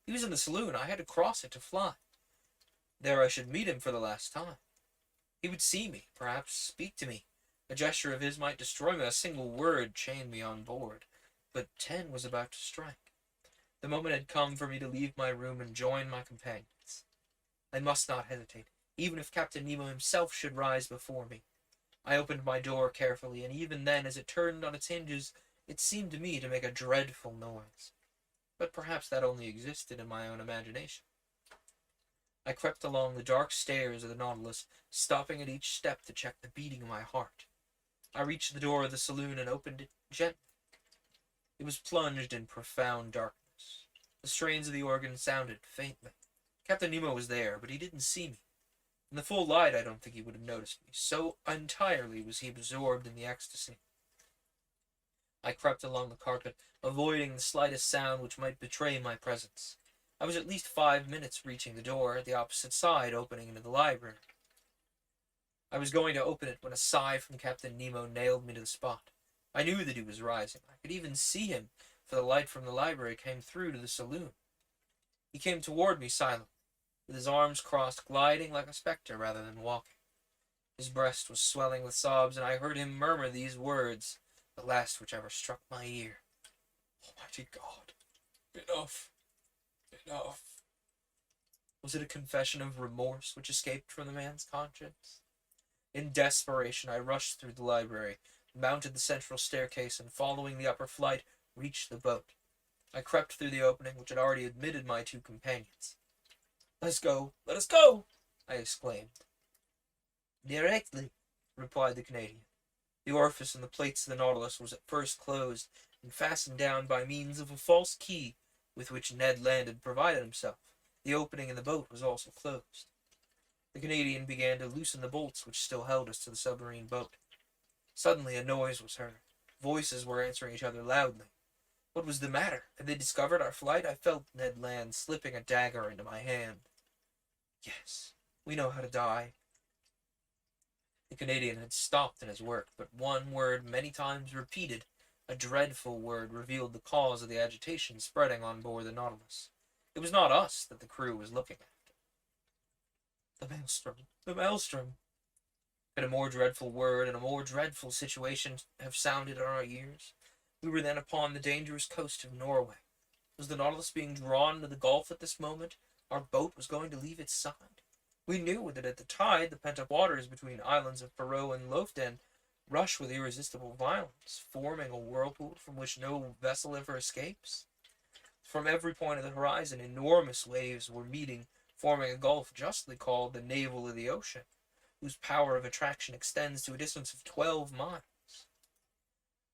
He was in the saloon. I had to cross it to fly. There I should meet him for the last time. He would see me, perhaps speak to me. A gesture of his might destroy me. A single word chained me on board. But 10 was about to strike. The moment had come for me to leave my room and join my companions. I must not hesitate, even if Captain Nemo himself should rise before me. I opened my door carefully, and even then, as it turned on its hinges, it seemed to me to make a dreadful noise. But perhaps that only existed in my own imagination. I crept along the dark stairs of the Nautilus, stopping at each step to check the beating of my heart. I reached the door of the saloon and opened it gently. It was plunged in profound darkness. The strains of the organ sounded faintly. Captain Nemo was there, but he didn't see me. In the full light, I don't think he would have noticed me, so entirely was he absorbed in the ecstasy. I crept along the carpet, avoiding the slightest sound which might betray my presence. I was at least 5 minutes reaching the door at the opposite side, opening into the library. I was going to open it when a sigh from Captain Nemo nailed me to the spot. I knew that he was rising. I could even see him, for the light from the library came through to the saloon. He came toward me silently, with his arms crossed, gliding like a spectre rather than walking. His breast was swelling with sobs, and I heard him murmur these words, the last which ever struck my ear. Almighty God, enough, enough. Was it a confession of remorse which escaped from the man's conscience? In desperation, I rushed through the library, mounted the central staircase, and following the upper flight, reached the boat. I crept through the opening which had already admitted my two companions. Let us go! Let us go! I exclaimed. Directly, replied the Canadian. The orifice in the plates of the Nautilus was at first closed and fastened down by means of a false key with which Ned Land had provided himself. The opening in the boat was also closed. The Canadian began to loosen the bolts which still held us to the submarine boat. Suddenly a noise was heard. Voices were answering each other loudly. What was the matter? Had they discovered our flight? I felt Ned Land slipping a dagger into my hand. Yes, we know how to die. The Canadian had stopped in his work, but one word many times repeated, a dreadful word, revealed the cause of the agitation spreading on board the Nautilus. It was not us that the crew was looking after. The maelstrom! The maelstrom! Could a more dreadful word and a more dreadful situation have sounded in our ears? We were then upon the dangerous coast of Norway. Was the Nautilus being drawn into the Gulf at this moment? Our boat was going to leave its side. We knew that at the tide, the pent-up waters between islands of Faroe and Lofoten rush with irresistible violence, forming a whirlpool from which no vessel ever escapes. From every point of the horizon, enormous waves were meeting, forming a gulf justly called the navel of the ocean, whose power of attraction extends to a distance of 12 miles.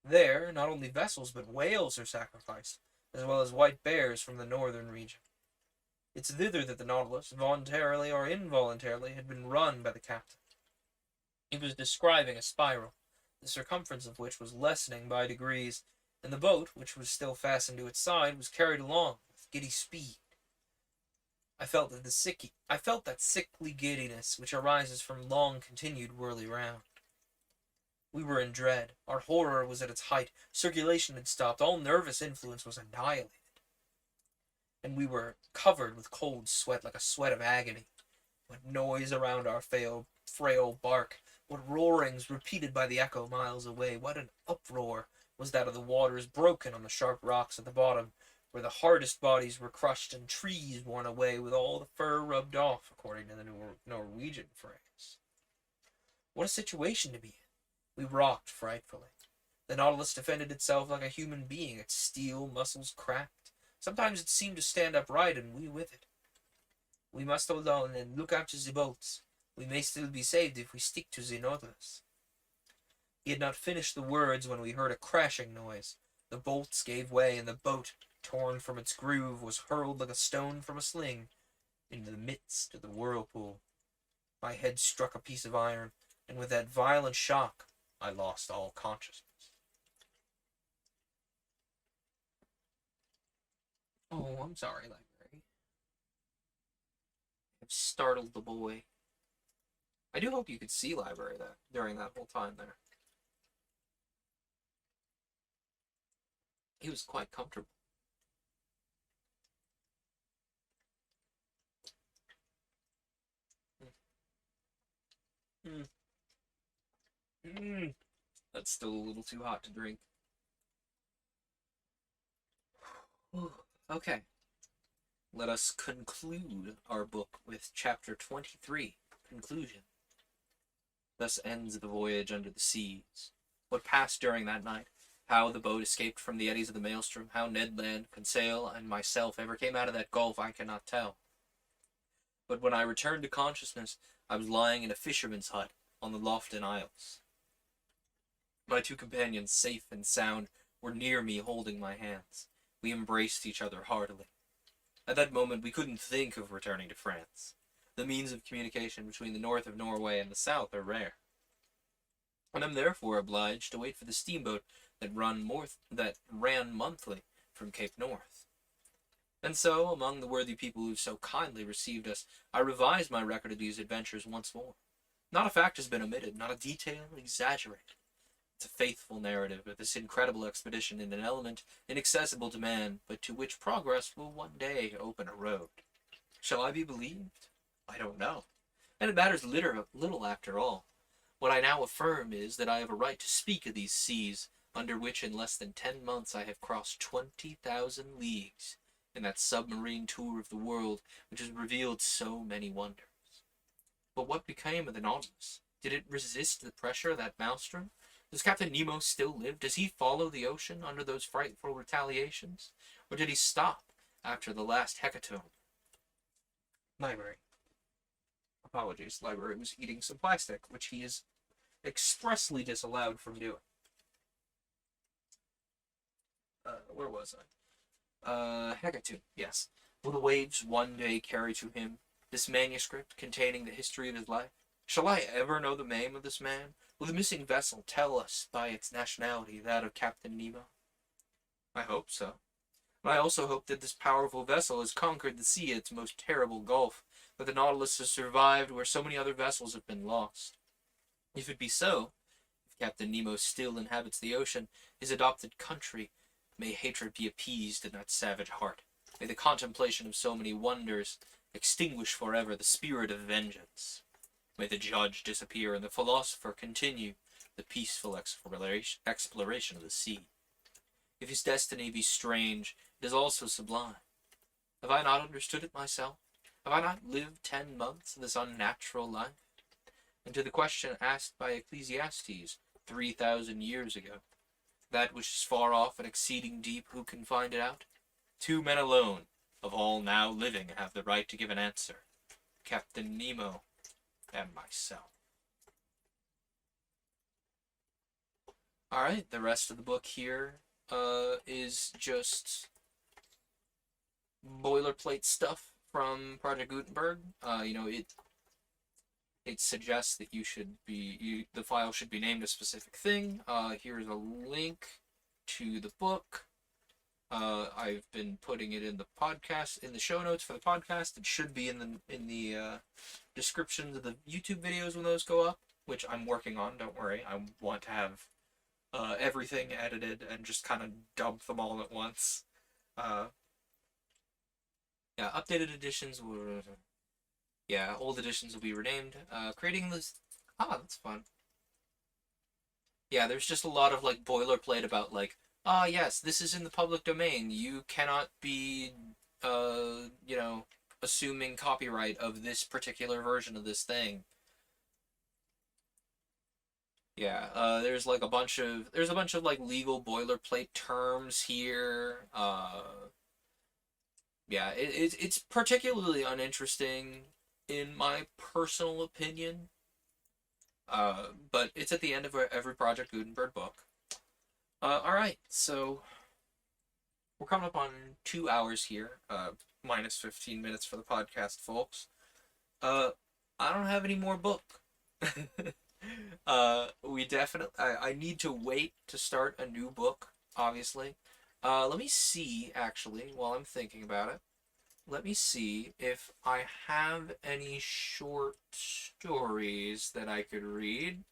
There, not only vessels, but whales are sacrificed, as well as white bears from the northern region. It's thither that the Nautilus, voluntarily or involuntarily, had been run by the captain. He was describing a spiral, the circumference of which was lessening by degrees, and the boat, which was still fastened to its side, was carried along with giddy speed. I felt that sickly giddiness which arises from long-continued whirly round. We were in dread. Our horror was at its height. Circulation had stopped. All nervous influence was annihilated. And we were covered with cold sweat, like a sweat of agony. What noise around our frail bark! What roarings repeated by the echo miles away! What an uproar was that of the waters broken on the sharp rocks at the bottom, where the hardest bodies were crushed and trees worn away with all the fur rubbed off, according to the Norwegian phrase. What a situation to be in! We rocked frightfully. The Nautilus defended itself like a human being, its steel muscles cracked. Sometimes it seemed to stand upright, and we with it. We must hold on and look after the boats. We may still be saved if we stick to the Nautilus. He had not finished the words when we heard a crashing noise. The bolts gave way, and the boat, torn from its groove, was hurled like a stone from a sling into the midst of the whirlpool. My head struck a piece of iron, and with that violent shock, I lost all consciousness. Oh, I'm sorry, library. I've startled the boy. I do hope you could see library during that whole time there. He was quite comfortable. That's still a little too hot to drink. Okay. Let us conclude our book with Chapter 23, Conclusion. Thus ends the voyage under the seas. What passed during that night, how the boat escaped from the eddies of the maelstrom, how Ned Land, Conseil, and myself ever came out of that gulf, I cannot tell. But when I returned to consciousness, I was lying in a fisherman's hut on the Lofton Isles. My two companions, safe and sound, were near me holding my hands. We embraced each other heartily. At that moment, we couldn't think of returning to France. The means of communication between the north of Norway and the south are rare, and am therefore obliged to wait for the steamboat that ran monthly from Cape North. And so, among the worthy people who so kindly received us, I revised my record of these adventures once more. Not a fact has been omitted, not a detail exaggerated. It's a faithful narrative of this incredible expedition in an element inaccessible to man, but to which progress will one day open a road. Shall I be believed? I don't know. And it matters little after all. What I now affirm is that I have a right to speak of these seas, under which in less than 10 months I have crossed 20,000 leagues, in that submarine tour of the world which has revealed so many wonders. But what became of the Nautilus? Did it resist the pressure of that maelstrom? Does Captain Nemo still live? Does he follow the ocean under those frightful retaliations? Or did he stop after the last hecatomb? Library. Apologies, Library was eating some plastic, which he is expressly disallowed from doing. Where was I? Hecatomb, yes. Will the waves one day carry to him this manuscript containing the history of his life? Shall I ever know the name of this man? Will the missing vessel tell us by its nationality that of Captain Nemo? I hope so. But I also hope that this powerful vessel has conquered the sea at its most terrible gulf, that the Nautilus has survived where so many other vessels have been lost. If it be so, if Captain Nemo still inhabits the ocean, his adopted country, may hatred be appeased in that savage heart. May the contemplation of so many wonders extinguish forever the spirit of vengeance. May the judge disappear and the philosopher continue the peaceful exploration of the sea. If his destiny be strange, it is also sublime. Have I not understood it myself? Have I not lived 10 months of this unnatural life? And to the question asked by Ecclesiastes 3,000 years ago, that which is far off and exceeding deep, who can find it out? 2 men alone of all now living have the right to give an answer, Captain Nemo and myself. Alright, the rest of the book here is just boilerplate stuff from Project Gutenberg. It suggests that the file should be named a specific thing. Here's a link to the book. I've been putting it in the show notes for the podcast. It should be in the descriptions of the YouTube videos when those go up, which I'm working on. Don't worry. I want to have everything edited and just kind of dump them all at once. Yeah, updated editions will. Yeah, old editions will be renamed. Creating this. Ah, that's fun. Yeah, there's just a lot of like boilerplate about like, yes, this is in the public domain. You cannot be, assuming copyright of this particular version of this thing. Yeah, there's a bunch of like legal boilerplate terms here. Yeah, it's particularly uninteresting in my personal opinion. But it's at the end of every Project Gutenberg book. Alright, so we're coming up on 2 hours here, minus 15 minutes for the podcast, folks. I don't have any more book. I need to wait to start a new book, obviously. Let me see, actually, while I'm thinking about it. Let me see if I have any short stories that I could read.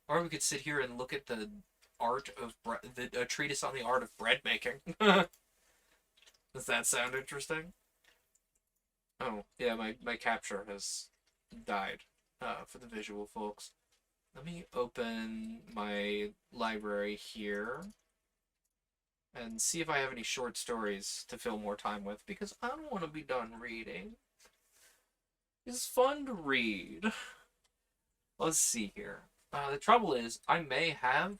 Or we could sit here and look at the treatise on the art of bread making. Does that sound interesting? Oh, yeah, my capture has died for the visual folks. Let me open my library here and see if I have any short stories to fill more time with, because I don't want to be done reading. It's fun to read. Let's see here. The trouble is, I may have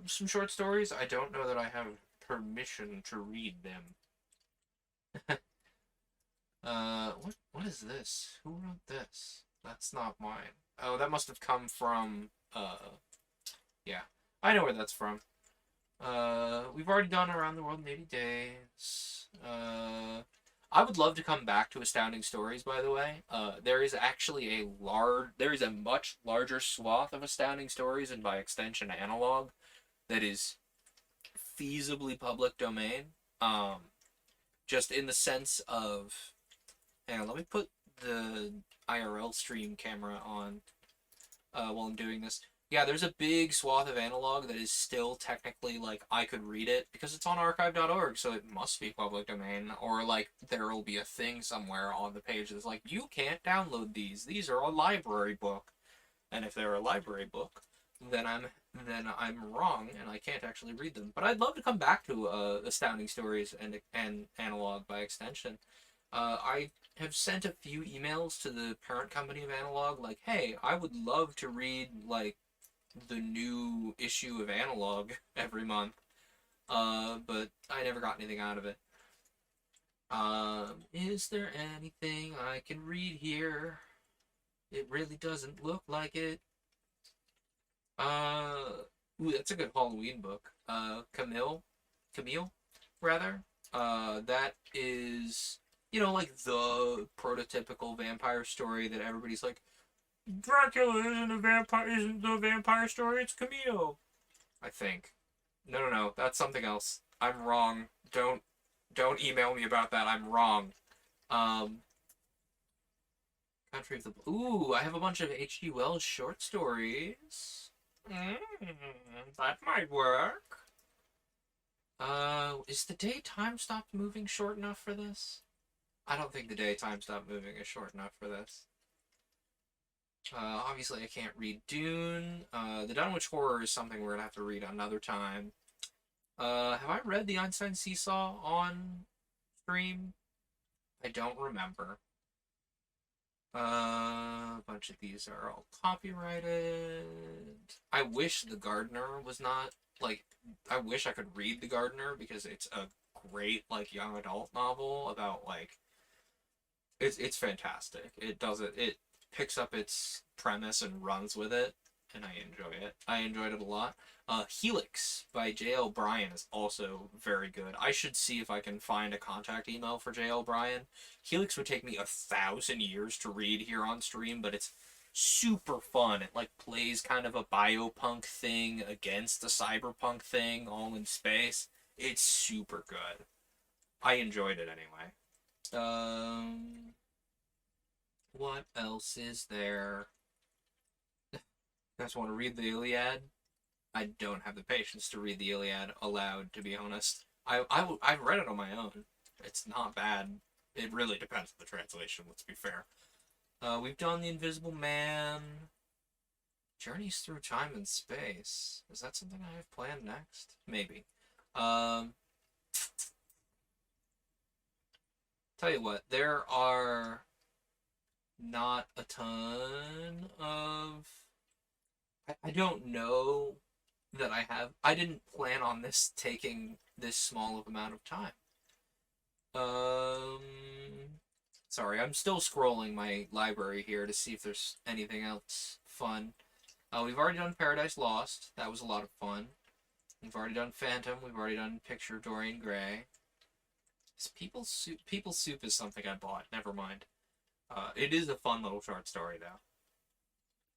some short stories. I don't know that I have permission to read them. What is this? Who wrote this? That's not mine. Oh, that must have come from, yeah. I know where that's from. We've already done Around the World in 80 Days. I would love to come back to Astounding Stories, by the way. There is actually there is a much larger swath of Astounding Stories, and by extension, analog, that is feasibly public domain. Just in the sense of, hang on, let me put the IRL stream camera on while I'm doing this. Yeah, there's a big swath of analog that is still technically, like, I could read it because it's on archive.org, so it must be public domain, or, like, there will be a thing somewhere on the page that's like, you can't download these. These are a library book. And if they're a library book, then I'm wrong and I can't actually read them. But I'd love to come back to Astounding Stories and Analog by extension. I have sent a few emails to the parent company of Analog, like, hey, I would love to read, like, the new issue of Analog every month, but I never got anything out of it. Is there anything I can read here? It really doesn't look like it. Ooh, that's a good Halloween book. Camille, rather. That is, like the prototypical vampire story that everybody's like, Dracula isn't the vampire story, it's Camille. I think. No, that's something else. I'm wrong. Don't email me about that. I'm wrong. Um, Country of the Ooh, I have a bunch of H.G. Wells short stories. That might work. Is the day time stopped moving short enough for this? I don't think the day time stopped moving is short enough for this. Obviously I can't read Dune. The Dunwich Horror is something we're gonna have to read another time. Have I read the Einstein Seesaw on stream? I don't remember. A bunch of these are all copyrighted. I wish The Gardener was not, like, I wish I could read The Gardener because it's a great, like, young adult novel about, like, it's fantastic. It picks up its premise and runs with it, and I enjoy it. I enjoyed it a lot. Helix by J.L. Bryan is also very good. I should see if I can find a contact email for J.L. Bryan. Helix would take me 1,000 years to read here on stream, but it's super fun. It like plays kind of a biopunk thing against a cyberpunk thing all in space. It's super good. I enjoyed it anyway. What else is there? You guys want to read the Iliad? I don't have the patience to read the Iliad aloud, to be honest. I've read it on my own. It's not bad. It really depends on the translation, let's be fair. We've done The Invisible Man. Journeys Through Time and Space. Is that something I have planned next? Maybe. Tell you what, there are not a ton of... I don't know that I didn't plan on this taking this small of amount of time. Sorry, I'm still scrolling my library here to see if there's anything else fun. We've already done Paradise Lost. That was a lot of fun. We've already done Phantom. We've already done Picture of Dorian Gray. People's Soup is something I bought. Never mind. It is a fun little short story, though.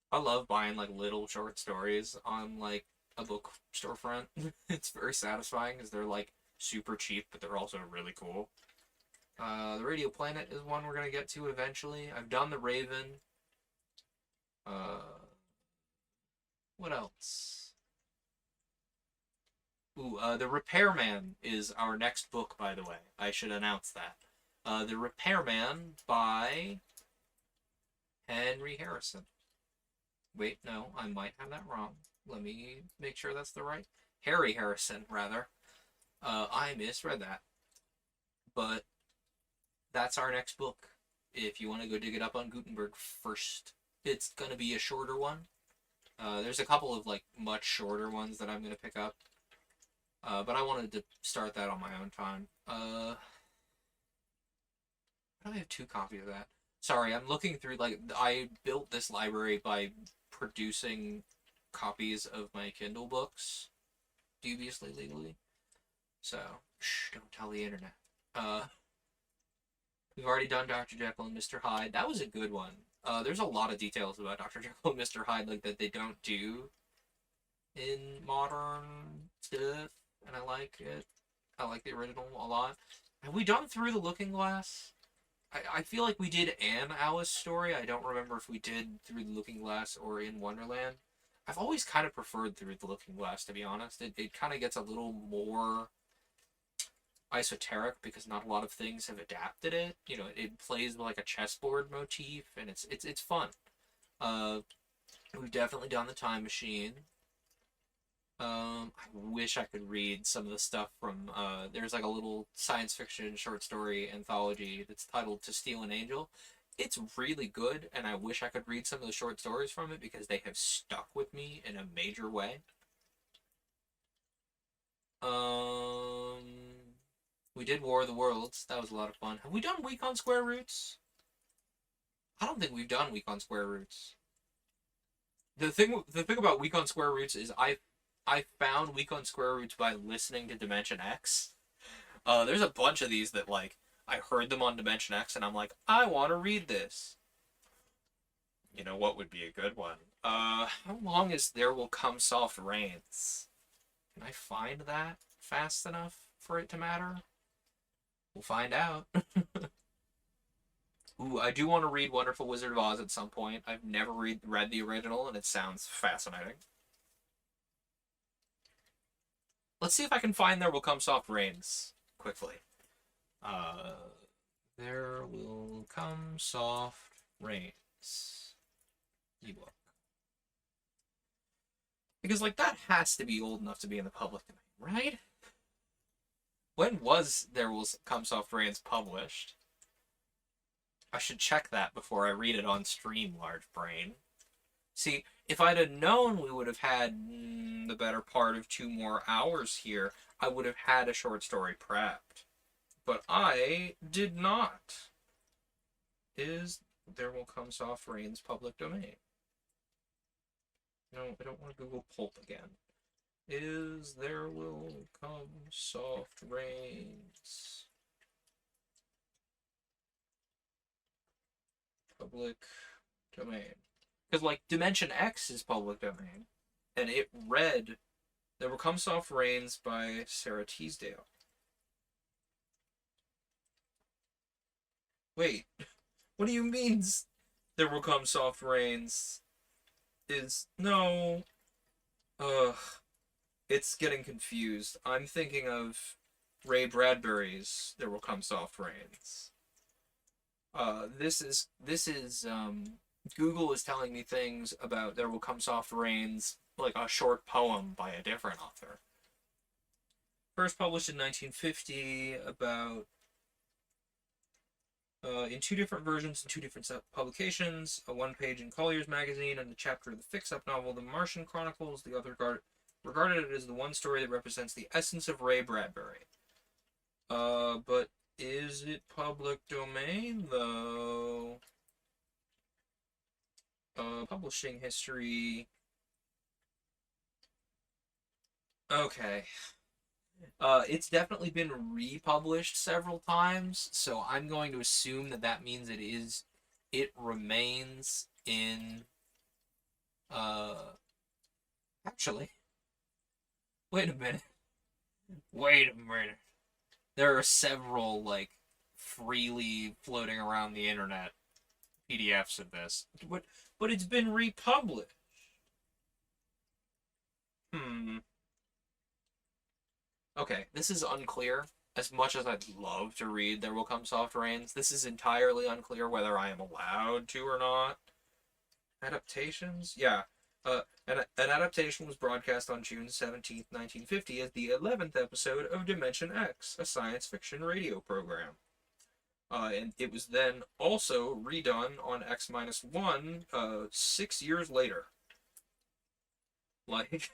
I love buying, like, little short stories on, like, a book storefront. It's very satisfying because they're, like, super cheap, but they're also really cool. The Radio Planet is one we're going to get to eventually. I've done The Raven. What else? Ooh, The Repairman is our next book, by the way. I should announce that. The Repairman by Henry Harrison. Wait, no, I might have that wrong. Let me make sure that's the right. Harry Harrison, rather. I misread that. But that's our next book. If you want to go dig it up on Gutenberg first, it's going to be a shorter one. There's a couple of, like, much shorter ones that I'm going to pick up. But I wanted to start that on my own time. What probably have 2 copies of that. Sorry, I'm looking through, like, I built this library by producing copies of my Kindle books, dubiously legally. So, shh, don't tell the internet. Uh, we've already done Dr. Jekyll and Mr. Hyde. That was a good one. There's a lot of details about Dr. Jekyll and Mr. Hyde, like, that they don't do in modern stuff, and I like it. I like the original a lot. Have we done Through the Looking Glass? I feel like we did an Alice story. I don't remember if we did Through the Looking Glass or In Wonderland. I've always kind of preferred Through the Looking Glass, to be honest. It kind of gets a little more esoteric because not a lot of things have adapted it. You know, it plays like a chessboard motif, and it's fun. Uh, we've definitely done The Time Machine. I wish I could read some of the stuff from, there's like a little science fiction short story anthology that's titled To Steal an Angel. It's really good, and I wish I could read some of the short stories from it because they have stuck with me in a major way. Um, we did War of the Worlds. That was a lot of fun. Have we done Week on Square Roots? I don't think we've done Week on Square Roots. The thing about Week on Square Roots is I found Week on Square Roots by listening to Dimension X. There's a bunch of these that, like, I heard them on Dimension X, and I'm like, I want to read this. You know what would be a good one? How long is There Will Come Soft Rains? Can I find that fast enough for it to matter? We'll find out. Ooh, I do want to read Wonderful Wizard of Oz at some point. I've never read the original, and it sounds fascinating. Let's see if I can find There Will Come Soft Rains quickly. Uh, There Will Come Soft Rains ebook. Because, like, that has to be old enough to be in the public domain, right? When was There Will Come Soft Rains published? I should check that before I read it on stream, large brain. See, if I'd have known we would have had the better part of 2 more hours here, I would have had a short story prepped. But I did not. Is There Will Come Soft Rains public domain? No, I don't want to Google Pulp again. Is There Will Come Soft Rains public domain? Because, like, Dimension X is public domain, and it read There Will Come Soft Rains by Sarah Teasdale. Wait, what do you mean There Will Come Soft Rains is... No. Ugh. It's getting confused. I'm thinking of Ray Bradbury's There Will Come Soft Rains. This is Google is telling me things about There Will Come Soft Rains, like a short poem by a different author. First published in 1950, about in 2 different versions in 2 different publications, a 1-page in Collier's magazine and a chapter of the fix-up novel The Martian Chronicles. The other regarded it as the one story that represents the essence of Ray Bradbury. But is it public domain, though? Publishing history. Okay. It's definitely been republished several times, so I'm going to assume that means it remains in, actually, wait a minute. Wait a minute. There are several, like, freely floating around the internet PDFs of this. But it's been republished. Okay, this is unclear. As much as I'd love to read There Will Come Soft Rains, this is entirely unclear whether I am allowed to or not. Adaptations? Yeah. An adaptation was broadcast on June 17th, 1950 as the 11th episode of Dimension X, a science fiction radio program. And it was then also redone on X-1, 6 years later. Like,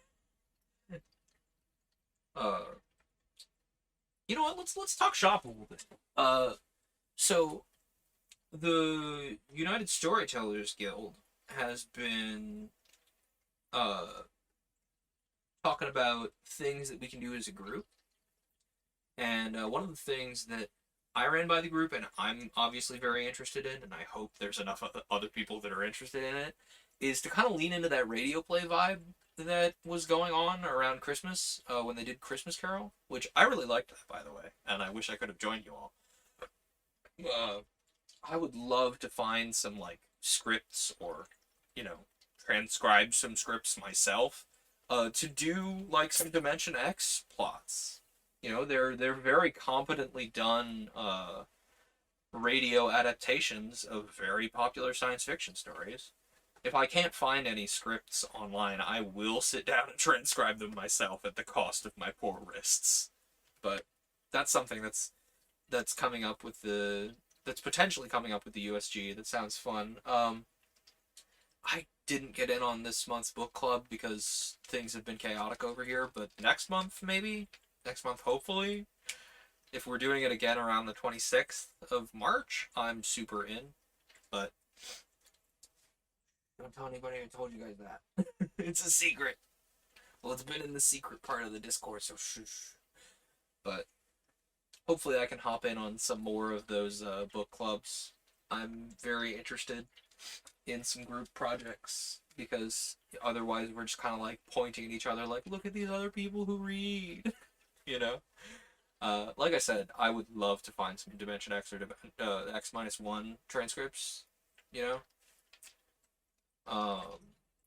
you know what? Let's talk shop a little bit. So The United Storytellers Guild has been uh, talking about things that we can do as a group. And one of the things that I ran by the group, and I'm obviously very interested in, and I hope there's enough other people that are interested in it, is to kind of lean into that radio play vibe that was going on around Christmas when they did Christmas Carol, which I really liked that, by the way, and I wish I could have joined you all. Uh, I would love to find some like scripts or, you know, transcribe some scripts myself to do like some Dimension X plots. You know, they're very competently done radio adaptations of very popular science fiction stories. If I can't find any scripts online, I will sit down and transcribe them myself at the cost of my poor wrists. But that's something that's coming up with the that's potentially coming up with the USG. That sounds fun. I didn't get in on this month's book club because things have been chaotic over here, but next month maybe, next month hopefully, if we're doing it again around the 26th of March, I'm super in. But don't tell anybody I told you guys that. It's a secret. Well, it's been in the secret part of the Discord, so shush. But hopefully I can hop in on some more of those book clubs. I'm very interested in some group projects because otherwise we're just kind of like pointing at each other like, look at these other people who read, you know? Like I said, I would love to find some Dimension X or X-1 transcripts, you know?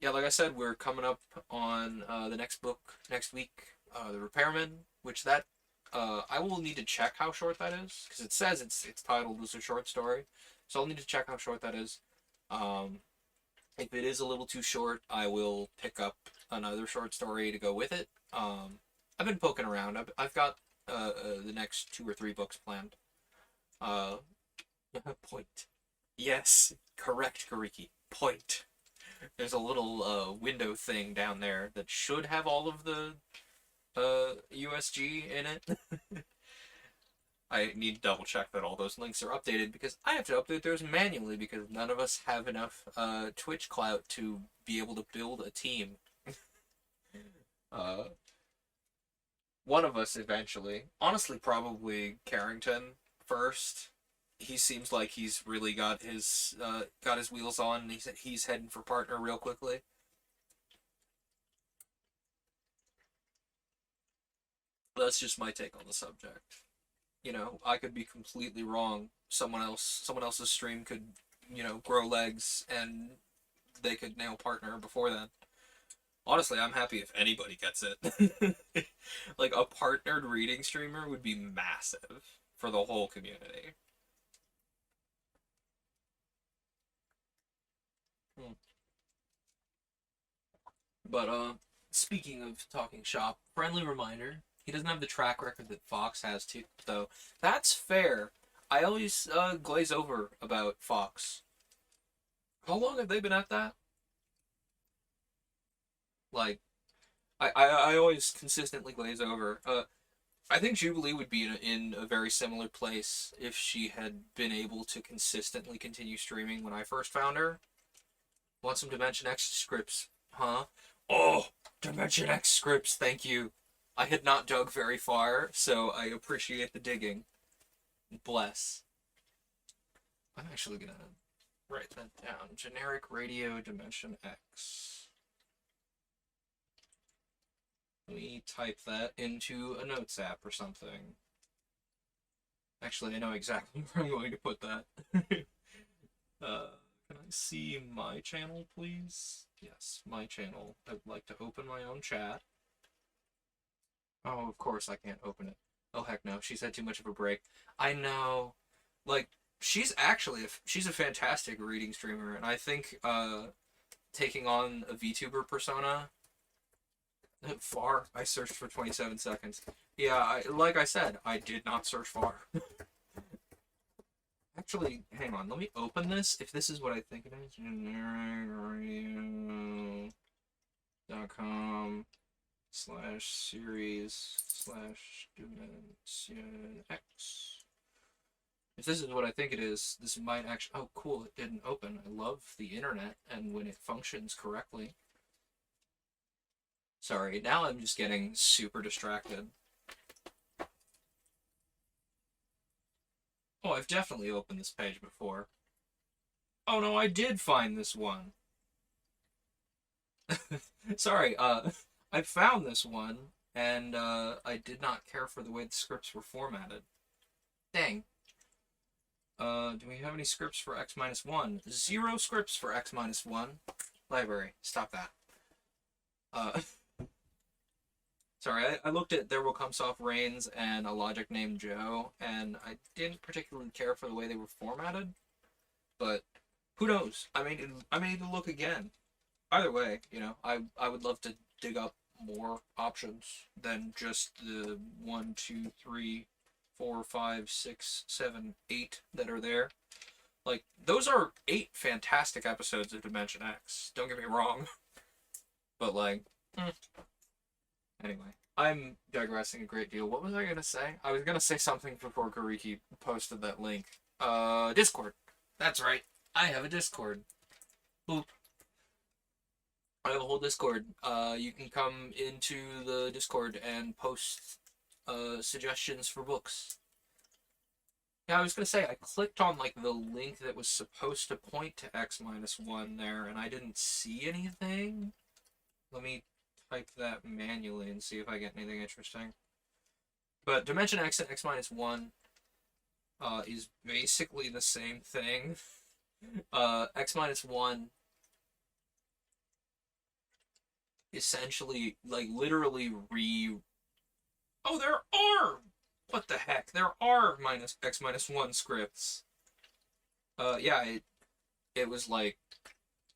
Yeah, like I said, we're coming up on the next book next week, The Repairman, which that I will need to check how short that is because it says it's titled as a short story, so I'll need to check how short that is. Um, if it is a little too short, I will pick up another short story to go with it. I've been poking around. I've got the next 2 or 3 books planned. Uh, point. Yes, correct, Kariki. Point. There's a little window thing down there that should have all of the USG in it. I need to double check that all those links are updated because I have to update those manually because none of us have enough Twitch clout to be able to build a team. Uh, one of us eventually. Honestly, probably Carrington first. He seems like he's really got his wheels on. And he's heading for partner real quickly. That's just my take on the subject. You know, I could be completely wrong. Someone else's stream could, you know, grow legs and they could nail partner before then. Honestly, I'm happy if anybody gets it. Like a partnered reading streamer would be massive for the whole community. Hmm. But speaking of talking shop, friendly reminder, he doesn't have the track record that Fox has too, though. That's fair. I always glaze over about Fox. How long have they been at that? Like, I always consistently glaze over. I think Jubilee would be in a very similar place if she had been able to consistently continue streaming when I first found her. Want some Dimension X scripts, huh? Oh, Dimension X scripts, thank you. I had not dug very far, so I appreciate the digging. Bless. I'm actually gonna write that down. Generic radio Dimension X. Let me type that into a notes app or something. Actually, I know exactly where I'm going to put that. Can I see my channel, please? Yes, my channel. I would like to open my own chat. Oh, of course I can't open it. Oh, heck no. She's had too much of a break. I know. Like, she's a fantastic reading streamer, and I think, taking on a VTuber persona, far, I searched for 27 seconds. Yeah, like I said, I did not search far. Actually, hang on. Let me open this. If this is what I think it is, genericradio.com/series/Dimension X. If this is what I think it is, this might actually... Oh, cool, it didn't open. I love the internet, and when it functions correctly. Sorry, now I'm just getting super distracted. Oh, I've definitely opened this page before. Oh no, I did find this one. Sorry, I found this one, and I did not care for the way the scripts were formatted. Dang. Do we have any scripts for X minus 1? 0 scripts for X minus 1. Library, stop that. Uh, sorry, I looked at There Will Come Soft Rains and A Logic Named Joe, and I didn't particularly care for the way they were formatted, but who knows? I may need to look again. Either way, you know, I would love to dig up more options than just the 1, 2, 3, 4, 5, 6, 7, 8 that are there. Like, those are 8 fantastic episodes of Dimension X. Don't get me wrong. But, like, anyway. I'm digressing a great deal. What was I going to say? I was going to say something before Kariki posted that link. Discord. That's right. I have a Discord. Boop. I have a whole Discord. You can come into the Discord and post suggestions for books. Yeah, I was gonna say, I clicked on, like, the link that was supposed to point to X minus 1 there, and I didn't see anything. Let me type that manually and see if I get anything interesting. But Dimension X and X minus 1 is basically the same thing. X minus 1 essentially, like, literally Oh, there are! What the heck? There are X minus 1 scripts. Yeah, it was like,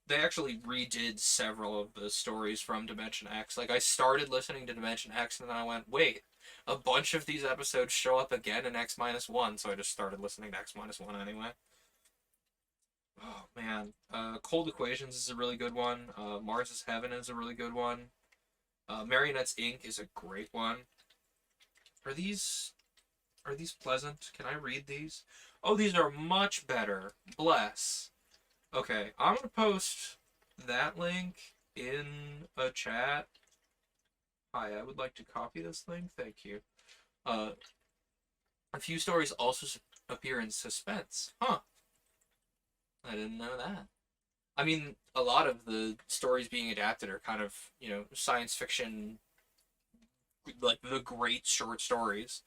they actually redid several of the stories from Dimension X. Like, I started listening to Dimension X, and then I went, wait, a bunch of these episodes show up again in X minus 1, so I just started listening to X minus 1 anyway. Oh, man. Cold Equations is a really good one. Mars is Heaven is a really good one. Marionettes Inc. is a great one. Are these pleasant? Can I read these? Oh, these are much better. Bless. Okay, I'm gonna post that link in a chat. Hi, I would like to copy this link. Thank you. A few stories also appear in Suspense. Huh. I didn't know that. I mean, a lot of the stories being adapted are kind of, you know, science fiction, like the great short stories.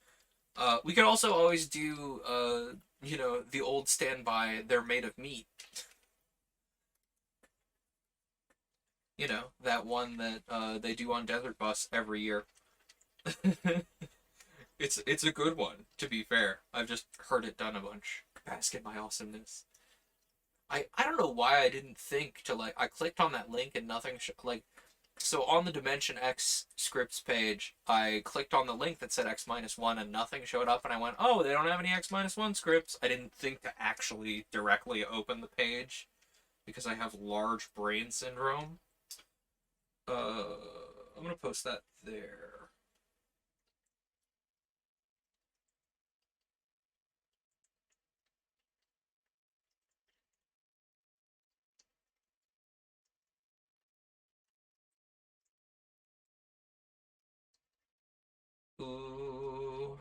We could also always do, you know, the old standby, They're Made of Meat. You know, that one that they do on Desert Bus every year. It's a good one, to be fair. I've just heard it done a bunch. Bask in my awesomeness. I don't know why I didn't think to, like, I clicked on that link and nothing, like, so on the Dimension X scripts page, I clicked on the link that said X minus 1 and nothing showed up, and I went, oh, they don't have any X minus 1 scripts. I didn't think to actually directly open the page because I have large brain syndrome. I'm gonna post that there. Ooh.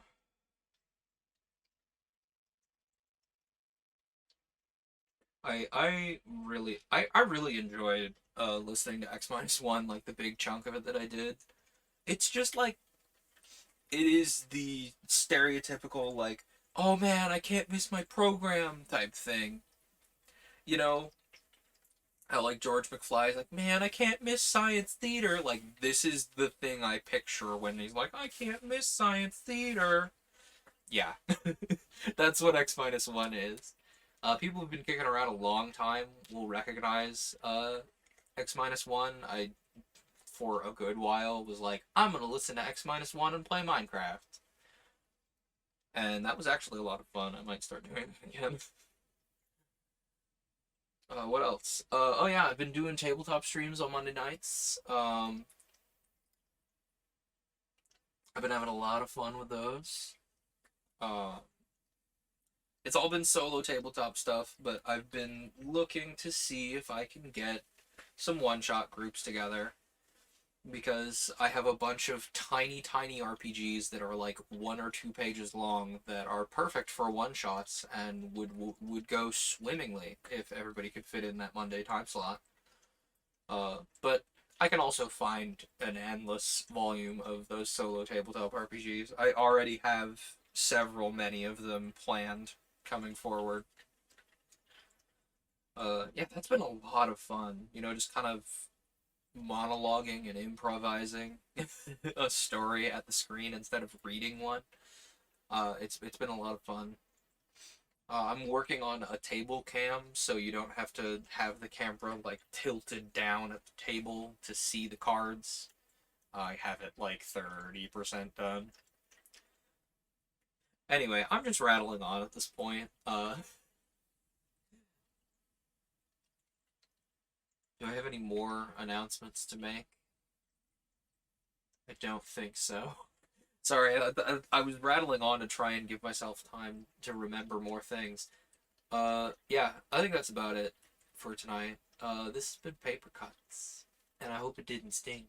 I really enjoyed listening to X minus 1, like the big chunk of it that I did. It's just like, it is the stereotypical, like, oh man, I can't miss my program type thing. You know, how, like, George McFly's like, man, I can't miss science theater. Like, this is the thing I picture when he's like, I can't miss science theater. Yeah, that's what X minus 1 is. People who've been kicking around a long time will recognize X minus 1. I, for a good while, was like, I'm gonna listen to X minus 1 and play Minecraft. And that was actually a lot of fun. I might start doing it again. What else? Oh yeah, I've been doing tabletop streams on Monday nights. I've been having a lot of fun with those. Uh, It's all been solo tabletop stuff, but I've been looking to see if I can get some one-shot groups together because I have a bunch of tiny, tiny RPGs that are like 1 or 2 pages long that are perfect for one-shots and would go swimmingly if everybody could fit in that Monday time slot. But I can also find an endless volume of those solo tabletop RPGs. I already have many of them planned coming forward. Yeah, that's been a lot of fun. Just kind of monologuing and improvising a story at the screen instead of reading one. It's been a lot of fun. I'm working on a table cam, so you don't have to have the camera like tilted down at the table to see the cards. I have it like 30% done. Anyway, I'm just rattling on at this point. Do I have any more announcements to make? I don't think so. Sorry, I was rattling on to try and give myself time to remember more things. Yeah, I think that's about it for tonight. This has been Paper Cuts, and I hope it didn't sting.